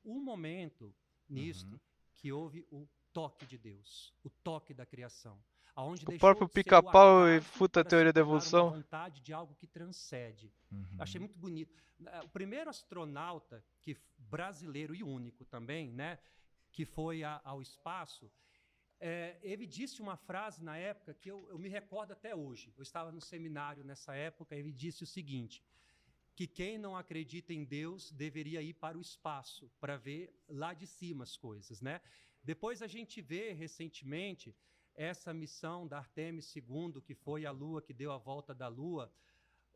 um momento nisto que houve o toque de Deus, o toque da criação, aonde O deixou próprio de ser o Pica-Pau acaso refuta a para se teoria da tornar uma evolução. vontade de algo que transcende. Achei muito bonito. O primeiro astronauta brasileiro e único também, né, que foi ao espaço, ele disse uma frase na época que eu me recordo até hoje. Eu estava no seminário nessa época, ele disse o seguinte: que quem não acredita em Deus deveria ir para o espaço para ver lá de cima as coisas, né? Depois a gente vê recentemente essa missão da Artemis II, que foi a Lua, que deu a volta da Lua.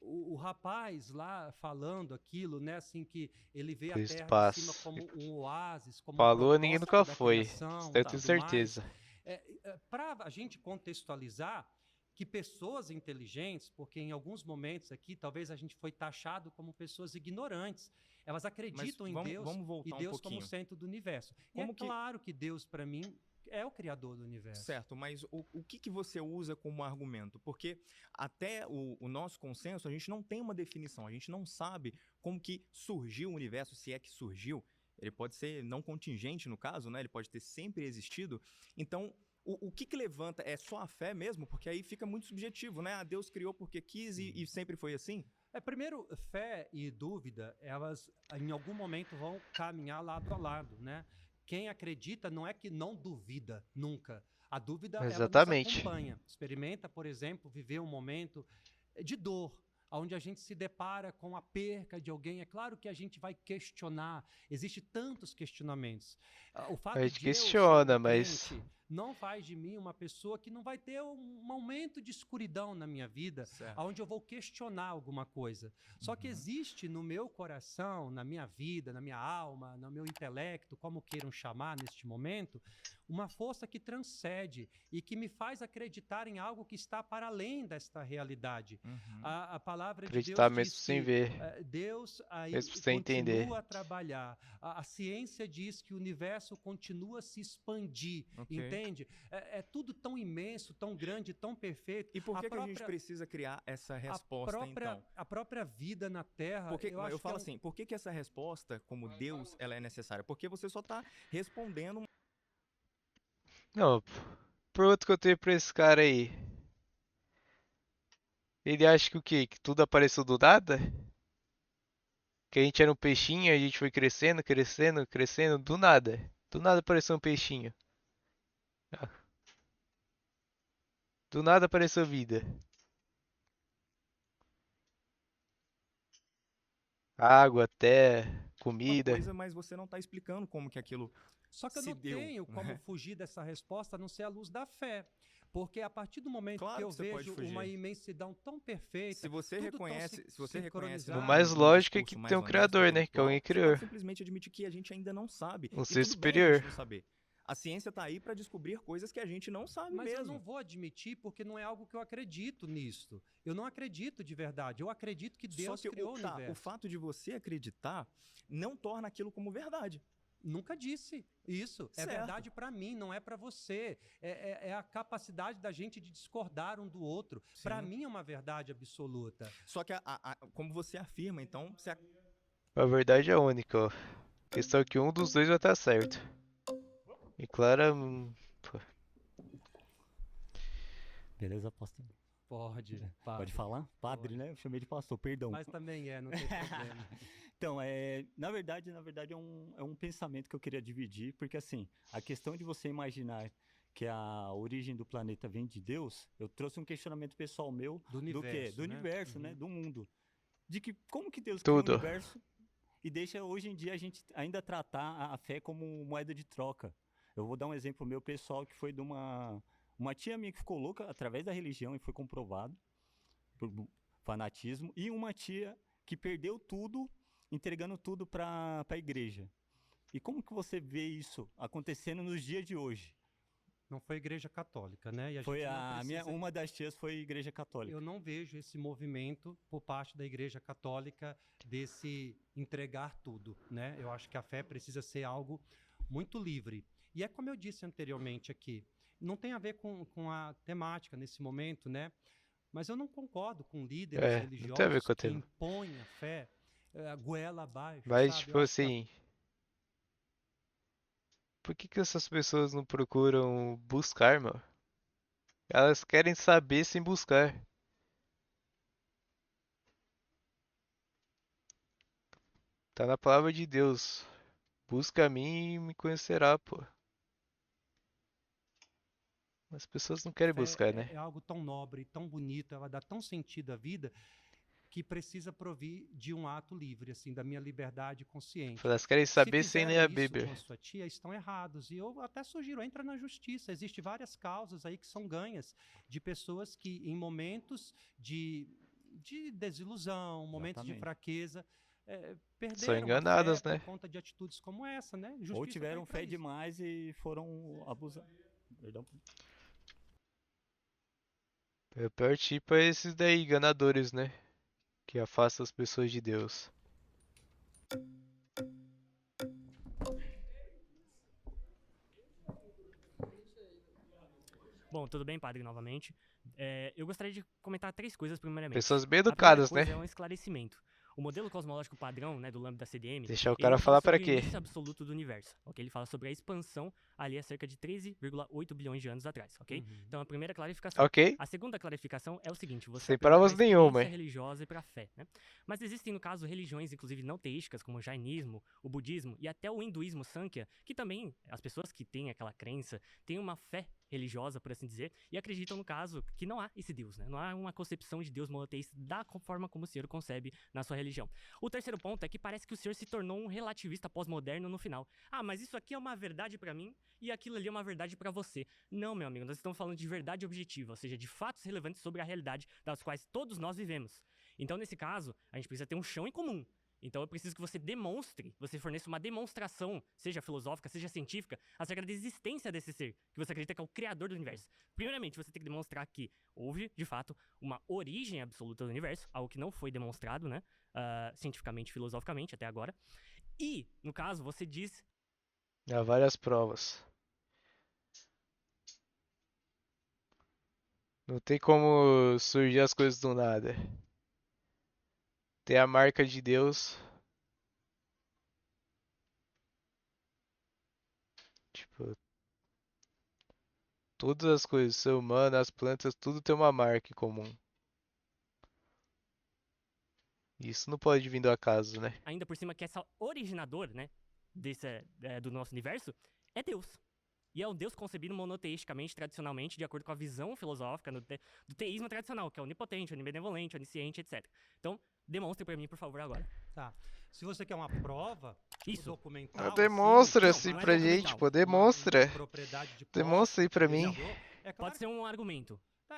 O rapaz lá falando aquilo, né, assim, que ele vê a Pro Terra espaço. de cima como um oásis, como Falou, um ninguém protótipo nunca da foi. criação, Isso daí eu tenho tudo mais. certeza. Para a gente contextualizar que pessoas inteligentes, porque em alguns momentos aqui talvez a gente foi taxado como pessoas ignorantes, elas acreditam em Deus vamos voltar e um Deus como pouquinho. centro do universo. E Como é que- claro que Deus, para mim, é o criador do universo. Certo, mas o que você usa como argumento? Porque até o nosso consenso, a gente não tem uma definição, a gente não sabe como que surgiu o universo, se é que surgiu. Ele pode ser não contingente no caso, né? Ele pode ter sempre existido. Então, o que levanta é só a fé mesmo? Porque aí fica muito subjetivo, né? Deus criou porque quis e sempre foi assim? Primeiro, fé e dúvida, elas em algum momento vão caminhar lado a lado, né? Quem acredita não é que não duvida nunca. A dúvida, ela nos Exatamente. acompanha. Experimenta, por exemplo, viver um momento de dor, onde a gente se depara com a perca de alguém. É claro que a gente vai questionar. Existem tantos questionamentos. O fato A gente de eu questiona, ser um mas- crente não faz de mim uma pessoa que não vai ter um momento de escuridão na minha vida, onde eu vou questionar alguma coisa. Só que existe no meu coração, na minha vida, na minha alma, no meu intelecto, como queiram chamar neste momento, uma força que transcende e que me faz acreditar em algo que está para além desta realidade. A palavra de Deus Acreditar diz mesmo sem que, ver. Deus aí Mesmo sem entender. continua a trabalhar. A ciência diz que o universo continua a se expandir, Ok. entende? É tudo tão imenso, tão grande, tão perfeito. E por que a gente precisa criar essa resposta, então? A própria vida na Terra, Porque, eu acho eu falo que é assim, por que essa resposta, como Deus, ela é necessária? Porque você só está respondendo Não, pergunta que eu tenho pra esse cara aí. Ele acha que o quê? Que tudo apareceu do nada? Que a gente era um peixinho e a gente foi crescendo, crescendo, crescendo, do nada. Do nada apareceu um peixinho. Ah. Do nada apareceu vida. Água, terra, uma comida. coisa, mas você não está explicando como que aquilo Só que eu se não deu, tenho como né? fugir dessa resposta a não ser a luz da fé. Porque a partir do momento Claro que eu que você pode vejo uma fugir. imensidão tão perfeita, Se você tudo tão reconhece, se você reconhece sincronizado. O mais um lógico é discurso que mais tem um honesto, criador, né? Que intelectual, alguém você criou. pode simplesmente admitir que a gente ainda não sabe. Um E ser tudo bem a superior. gente não saber. A ciência tá aí para descobrir coisas que a gente não sabe Mas mesmo. eu não vou admitir porque não é algo que eu acredito nisto. Eu não acredito de verdade. Eu acredito que Deus Só que criou o o universo. fato de você acreditar não torna aquilo como verdade. Nunca disse isso. É Certo. verdade para mim, não é para você. É a capacidade da gente de discordar um do outro. Para Sim. mim é uma verdade absoluta. Só que como você afirma, então, você A verdade é única, ó. questão é que um dos dois vai estar certo. E Clara. Pô, Beleza, pastor? Pode, Pode padre. falar? Padre, Pode. né? Eu chamei de pastor, perdão. Mas também não tem problema. Então, na verdade é um pensamento que eu queria dividir, porque assim, a questão de você imaginar que a origem do planeta vem de Deus, eu trouxe um questionamento pessoal meu Do universo, Do né? universo, né? Uhum. Do mundo. De que como que Deus criou o tudo. universo e deixa hoje em dia a gente ainda tratar a fé como moeda de troca. Eu vou dar um exemplo meu pessoal que foi de uma tia minha que ficou louca através da religião e foi comprovado por fanatismo, e uma tia que perdeu tudo, entregando tudo para a igreja. E como que você vê isso acontecendo nos dias de hoje? Não foi a igreja católica, né? E Foi gente não precisa- uma das tias foi igreja católica. Eu não vejo esse movimento por parte da igreja católica desse entregar tudo, né? Eu acho que a fé precisa ser algo muito livre. E é como eu disse anteriormente aqui, não tem a ver com a temática nesse momento, né? Mas eu não concordo com líderes Não tem a ver religiosos com o que tema. impõem a fé goela abaixo, Mas, sabe? tipo Eu acho que assim. Por que essas pessoas não procuram buscar, mano? Elas querem saber sem buscar. Tá na palavra de Deus. Busca a mim e me conhecerá, pô. As pessoas não querem fé buscar, né? é algo tão nobre, tão bonito, ela dá tão sentido à vida que precisa provir de um ato livre, assim, da minha liberdade consciente. Elas querem Se saber sem fizeram ler a isso Bíblia. com a sua tia, estão errados. E eu até sugiro, entra na justiça. Existem várias causas aí que são ganhas de pessoas que, em momentos de desilusão, momentos de Exatamente. fraqueza, São perderam a fé enganadas, por né? conta de atitudes como essa, né? Ou Justiça tiveram tá aí pra fé isso. demais e foram abusados. Perdão. O pior tipo é esses daí, enganadores, né? Que afastam as pessoas de Deus. Bom, tudo bem, padre, novamente. Eu gostaria de comentar 3 coisas primeiramente. Pessoas bem A primeira educadas, coisa né? é um esclarecimento. O modelo cosmológico padrão, né, do lambda CDM, Deixar o ele cara não falar fala pra sobre o quê? início absoluto do universo, ok? Ele fala sobre a expansão ali há cerca de 13,8 bilhões de anos atrás, ok? Então, a primeira clarificação. Ok. A segunda clarificação é o seguinte, você Sem apelou provas pra nenhuma, experiência hein? religiosa e pra fé, né? Mas existem, no caso, religiões, inclusive não teísticas, como o jainismo, o budismo e até o hinduísmo Sankhya, que também, as pessoas que têm aquela crença, têm uma fé religiosa, por assim dizer, e acreditam, no caso, que não há esse Deus, né? Não há uma concepção de Deus monoteísta da forma como o senhor concebe na sua religião. O terceiro ponto é que parece que o senhor se tornou um relativista pós-moderno no final. Ah, mas isso aqui é uma verdade pra mim e aquilo ali é uma verdade pra você. Não, meu amigo, nós estamos falando de verdade objetiva, ou seja, de fatos relevantes sobre a realidade das quais todos nós vivemos. Então, nesse caso, a gente precisa ter um chão em comum. Então eu preciso que você demonstre, você forneça uma demonstração, seja filosófica, seja científica, acerca da existência desse ser, que você acredita que é o criador do universo. Primeiramente, você tem que demonstrar que houve, de fato, uma origem absoluta do universo, algo que não foi demonstrado, né, cientificamente, filosoficamente, até agora. E, no caso, você diz... Há várias provas. Não tem como surgir as coisas do nada. Tem a marca de Deus. Tipo, todas as coisas, o ser humano, as plantas, tudo tem uma marca em comum. Isso não pode vir do acaso, né? Ainda por cima que essa originador, né, do nosso universo, é Deus. E é um Deus concebido monoteisticamente, tradicionalmente, de acordo com a visão filosófica do teísmo tradicional, que é onipotente, onibenevolente, onisciente, etc. Então, demonstre pra mim, por favor, agora. Tá. Se você quer uma prova documental, Demonstra assim, assim não é pra documental, gente, pô, demonstra. propriedade de posse, Demonstra aí pra mim. Pode ser um argumento. O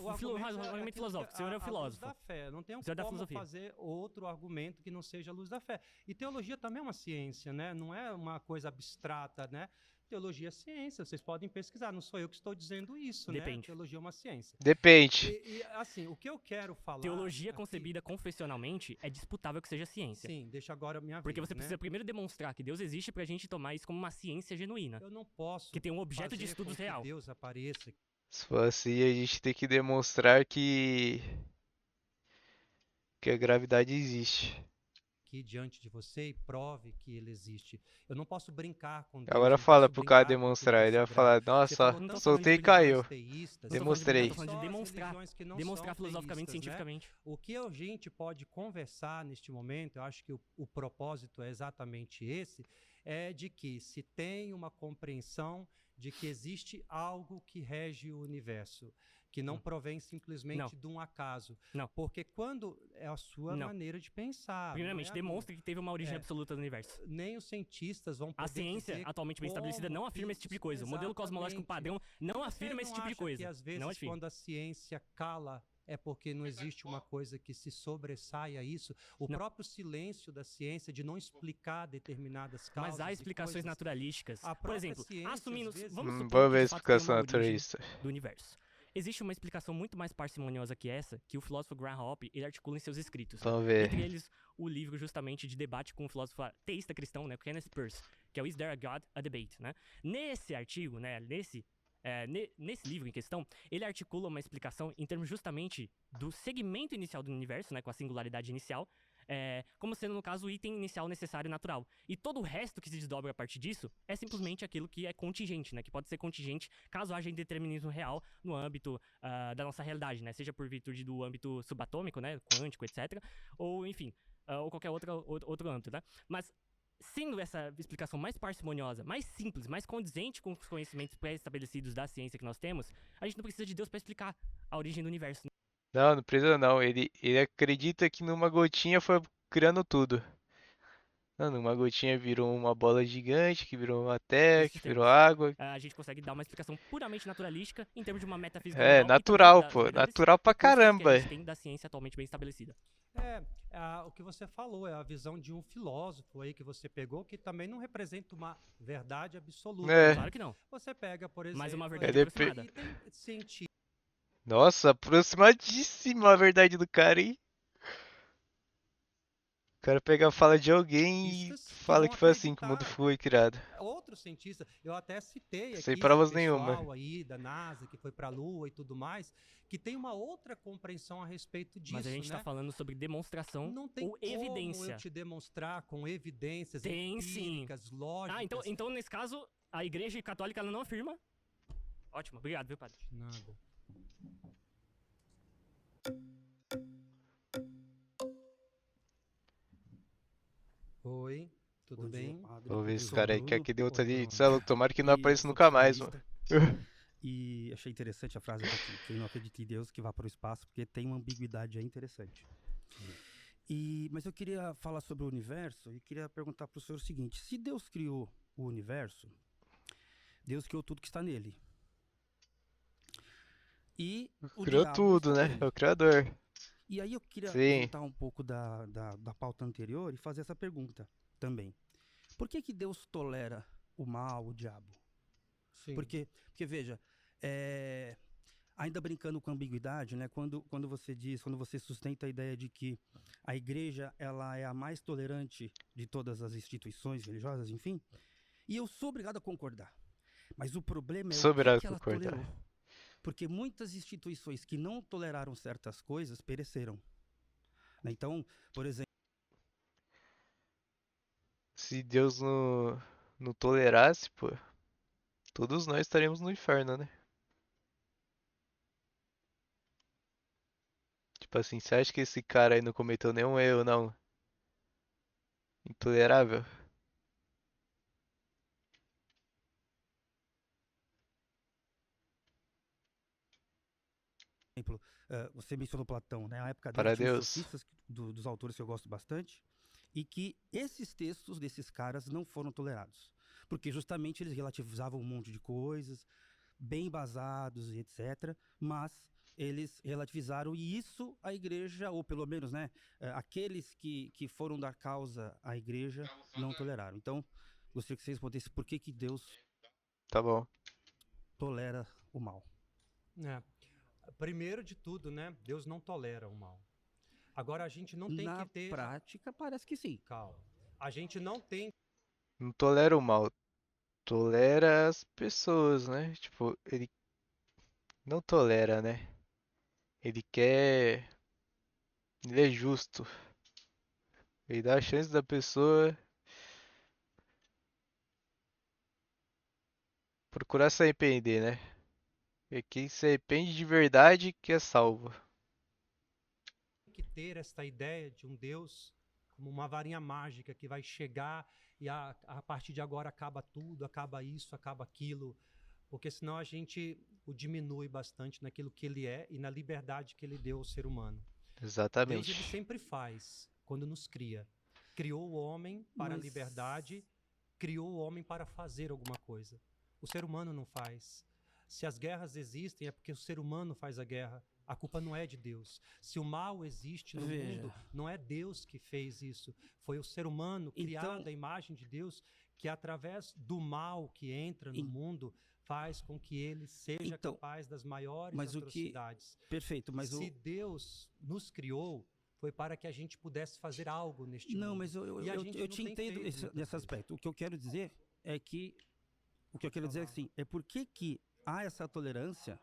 argumento argumento filosófico. O senhor é um a luz filósofo. da fé. Não tem O senhor é da como filosofia. fazer outro argumento que não seja a luz da fé. E teologia também é uma ciência, né? Não é uma coisa abstrata, né? Teologia é ciência, vocês podem pesquisar. Não sou eu que estou dizendo isso, né? Depende. Teologia é uma ciência. Depende. E assim, o que eu quero falar... Teologia concebida confessionalmente é disputável que seja ciência. Sim, deixa agora a minha Porque vez, você né? precisa primeiro demonstrar que Deus existe pra gente tomar isso como uma ciência genuína. Eu não posso que tem um objeto de fazer estudos com que real. Deus apareça. Se for assim, a gente tem que demonstrar que a gravidade existe. aqui diante de você e prove que ele existe. Eu não posso brincar com Deus, Agora não fala posso pro cara brincar com aquilo que demonstrar. é Ele vai sagrado. falar, Você falou nossa, tantas soltei e religiões caiu. teístas, Demonstrei. Tô falando de só as demonstrar. religiões que não Demonstrar são filosoficamente, teístas, né? cientificamente. O que a gente pode conversar neste momento, eu acho que o propósito é exatamente esse, é de que se tem uma compreensão de que existe algo que rege o universo, que não provém simplesmente de um acaso. Não. Porque quando é a sua Não. maneira de pensar. Primeiramente, não é a minha. demonstra que teve uma origem absoluta do universo. Nem os cientistas vão poder A ciência, dizer atualmente bem estabelecida, como não afirma esse tipo de coisa. O modelo cosmológico padrão não afirma esse tipo de coisa. Que às vezes Não afirma. quando a ciência cala é porque não existe uma coisa que se sobressaia a isso. O próprio silêncio da ciência de não explicar determinadas causas. Mas há e explicações coisas. naturalísticas. A Por própria exemplo, ciência, às assumindo, vezes- vamos supor Vamos ver a que de fato tem explicação uma origem naturalista. do universo. Existe uma explicação muito mais parcimoniosa que essa, que o filósofo Graham Hoppe ele articula em seus escritos. Vamos ver. Entre eles, o livro justamente de debate com o filósofo teísta cristão, né, Kenneth Peirce, que é o Is There a God? A Debate, né? Nesse artigo, né, nesse livro em questão, ele articula uma explicação em termos justamente do segmento inicial do universo, né, com a singularidade inicial, como sendo, no caso, o item inicial necessário e natural. E todo o resto que se desdobra a partir disso é simplesmente aquilo que é contingente, né? Que pode ser contingente caso haja indeterminismo real no âmbito da nossa realidade, né? Seja por virtude do âmbito subatômico, né? Quântico, etc. Ou, enfim, ou qualquer outro âmbito, né? Mas, sendo essa explicação mais parcimoniosa, mais simples, mais condizente com os conhecimentos pré-estabelecidos da ciência que nós temos, a gente não precisa de Deus para explicar a origem do universo, né? Não precisa não. Ele acredita que numa gotinha foi criando tudo. Não, numa gotinha virou uma bola gigante, que virou uma terra, que virou água. A gente consegue dar uma explicação puramente naturalística em termos de uma metafísica É, global natural, e também pô. das melhores Natural pra conceitos que a caramba. gente tem da ciência atualmente bem estabelecida. O que você falou é a visão de um filósofo aí que você pegou, que também não representa uma verdade absoluta. Claro que não. Você pega, por exemplo, Mas uma verdade É aproximada. e tem cientistas. Nossa, aproximadíssima a verdade do cara, hein? O cara pega a fala de alguém e fala que foi assim que o mundo foi criado. Outros cientistas, eu até citei Sem aqui provas esse pessoal nenhuma. aí da NASA que foi para a Lua e tudo mais, que tem uma outra compreensão a respeito disso, Mas a gente né? tá falando sobre demonstração Não tem ou evidência. como eu te demonstrar com evidências Tem sim. empíricas, lógicas. Então, nesse caso, a Igreja Católica ela não afirma. Ótimo, obrigado, viu, padre? Nada. Oi, tudo bem? Vou ver esse cara aí, que aquele outro ali, Bruno. cê é louco, tomara que não E apareça sou nunca mais, mano. psicanalista. E achei interessante a frase daqui, quem não acredita em Deus que vá para o espaço, porque tem uma ambiguidade aí interessante. Mas eu queria falar sobre o universo e queria perguntar para o senhor o seguinte: se Deus criou o universo, Deus criou tudo que está nele. E o Criou diabo tudo, está né? nele. É o criador. E aí eu queria Sim. voltar um pouco da pauta anterior e fazer essa pergunta também. Por que Deus tolera o mal, o diabo? Sim. Porque veja, ainda brincando com ambiguidade, né? Quando você sustenta a ideia de que a igreja ela é a mais tolerante de todas as instituições religiosas, enfim, e eu sou obrigado a concordar. Mas o problema é Sou o que obrigado que a ela concordar. tolerou. Porque muitas instituições que não toleraram certas coisas pereceram. Né? Então, por exemplo, Se Deus não tolerasse, pô, todos nós estaríamos no inferno, né? Tipo assim, você acha que esse cara aí não cometeu nenhum erro, não? Intolerável? você mencionou Platão, né? A época dele Para tinha os Deus. sofistas dos autores que eu gosto bastante, e que esses textos desses caras não foram tolerados, porque justamente eles relativizavam um monte de coisas, bem embasados e etc, mas eles relativizaram, e isso a igreja, ou pelo menos, né, aqueles que foram dar causa à igreja não toleraram. Então, gostaria que vocês respondessem por que Deus Tá bom. tolera o mal. Primeiro de tudo, né? Deus não tolera o mal. Agora a gente não tem Na que ter. prática, parece que sim. Calma. A gente não tem. Não tolera o mal. Tolera as pessoas, né? Tipo, ele não tolera, né? Ele quer. Ele é justo. E dá a chance da pessoa procurar se arrepender, né? E quem se arrepende de verdade que é salvo. Que ter esta ideia de um Deus como uma varinha mágica que vai chegar e a partir de agora acaba tudo, acaba isso, acaba aquilo, porque senão a gente o diminui bastante naquilo que ele é e na liberdade que ele deu ao ser humano. Exatamente. Deus ele sempre faz quando nos cria. Criou o homem para a liberdade, criou o homem para fazer alguma coisa. O ser humano não faz. Se as guerras existem é porque o ser humano faz a guerra. A culpa não é de Deus. Se o mal existe no mundo, não é Deus que fez isso. Foi o ser humano criado à imagem de Deus que através do mal que entra no mundo faz com que ele seja capaz das maiores atrocidades. Perfeito, mas se Deus nos criou, foi para que a gente pudesse fazer algo neste mundo. Não, mas eu te entendo nesse aspecto. O que eu quero dizer é que assim, é por que há essa tolerância.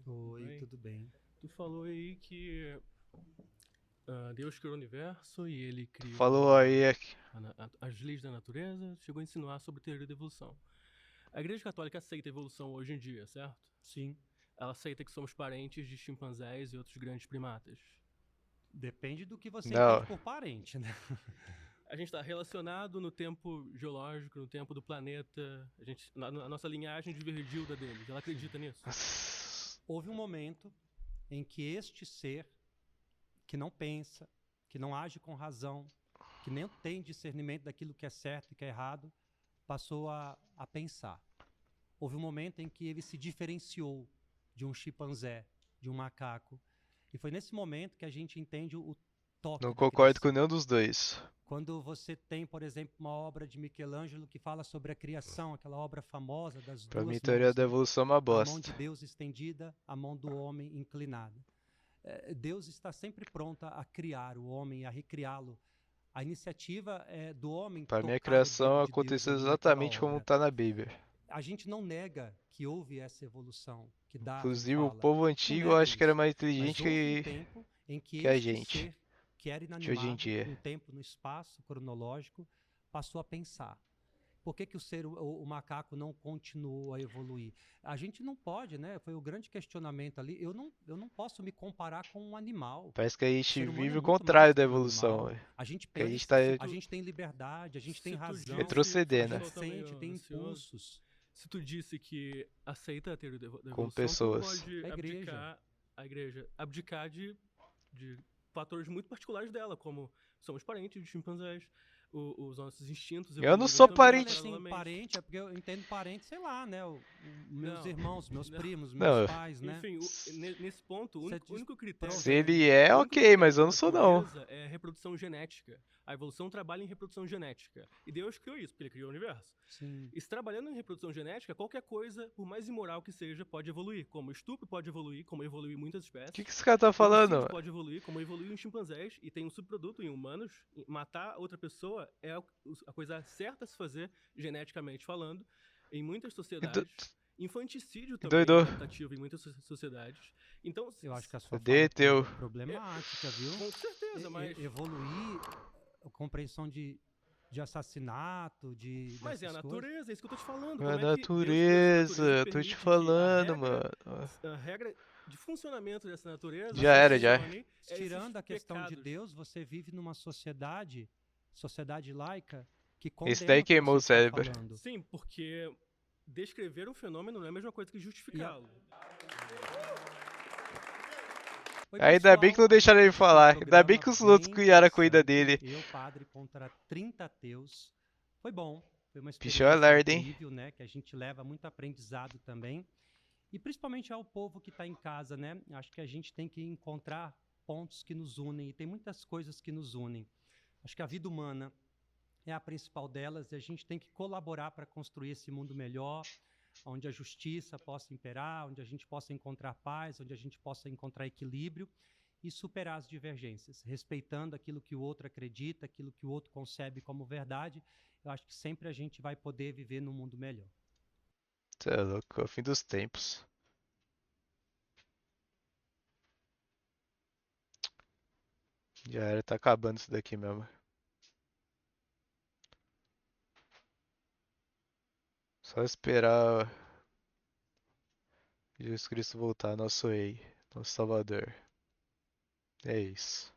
Oi, tudo bem? Tu falou aí que Deus criou o universo e ele criou Falou aí as leis da natureza, chegou a insinuar sobre teoria da evolução. A Igreja Católica aceita a evolução hoje em dia, certo? Sim. Ela aceita que somos parentes de chimpanzés e outros grandes primatas. Depende do que você entende por parente, né? A gente está relacionado no tempo geológico, no tempo do planeta. A nossa linhagem divergiu da deles. Ela acredita nisso? Houve um momento em que este ser, que não pensa, que não age com razão, que nem tem discernimento daquilo que é certo e que é errado, passou a pensar. Houve um momento em que ele se diferenciou de um chimpanzé, de um macaco. E foi nesse momento que a gente entende o toque. Não concordo com nenhum dos dois. Quando você tem, por exemplo, uma obra de Michelangelo que fala sobre a criação, aquela obra famosa das duas mãos. Pra mim, a teoria da evolução é uma bosta. A mão de Deus estendida, a mão do homem inclinada. Deus está sempre pronta a criar o homem, a recriá-lo. A iniciativa é do homem. Para mim, a criação aconteceu exatamente como está na Bíblia. A gente não nega que houve essa evolução. Que Inclusive, o povo antigo eu acho que era mais inteligente que a gente. Que era de hoje em dia. Um tempo no espaço cronológico, passou a pensar. Por que o macaco não continuou a evoluir? A gente não pode, né? Foi o grande questionamento ali. Eu não posso me comparar com um animal. Parece que a gente vive o contrário da evolução. A gente pensa, a gente tem liberdade, a gente tem razão. Retroceder, né? A gente sente, tem impulsos. Se tu disse que aceita a teoria da evolução, com pessoas. Tu pode a igreja abdicar de fatores muito particulares dela, como somos parentes de chimpanzés, os nossos instintos. Eu não sou parente. Sim, parente, é porque eu entendo parente, sei lá, né? Meus irmãos, meus primos, meus pais, né? Enfim, nesse ponto, o único critério... Se ele é, ok, mas eu não sou não. É reprodução genética. A evolução trabalha em reprodução genética. E Deus criou isso, porque ele criou o universo. Sim. E se trabalhando em reprodução genética, qualquer coisa, por mais imoral que seja, pode evoluir. Como o estupro pode evoluir, como evoluir muitas espécies. O que esse cara tá falando? Pode evoluir, como evoluir em chimpanzés, e tem um subproduto em humanos. Matar outra pessoa é a coisa certa a se fazer, geneticamente falando, em muitas sociedades. Infanticídio também é tentativo em muitas sociedades. Então, eu acho que a sua fala é problemática, viu? Com certeza, mas... Evoluir, a compreensão de assassinato, Mas é a natureza, é isso que eu tô te falando. É a natureza, tô te falando, mano. A regra de funcionamento dessa natureza... Já era. Tirando a questão de Deus, você vive numa sociedade laica, que condena. Esse daí queimou o cérebro. Sim, porque descrever um fenômeno não é a mesma coisa que justificá-lo. Ainda bem que não deixaram ele falar. Ainda bem que os outros criaram a corrida dele. Eu, padre, contra 30 ateus. Foi bom. Foi uma experiência incrível, né? Que a gente leva muito aprendizado também. E principalmente ao povo que está em casa, né? Acho que a gente tem que encontrar pontos que nos unem. E tem muitas coisas que nos unem. Acho que a vida humana é a principal delas. E a gente tem que colaborar para construir esse mundo melhor, onde a justiça possa imperar, onde a gente possa encontrar paz, onde a gente possa encontrar equilíbrio e superar as divergências, respeitando aquilo que o outro acredita, aquilo que o outro concebe como verdade. Eu acho que sempre a gente vai poder viver num mundo melhor. Você é louco, é o fim dos tempos. Já era, tá acabando isso daqui mesmo. Só esperar Jesus Cristo voltar, nosso rei, nosso salvador. É isso.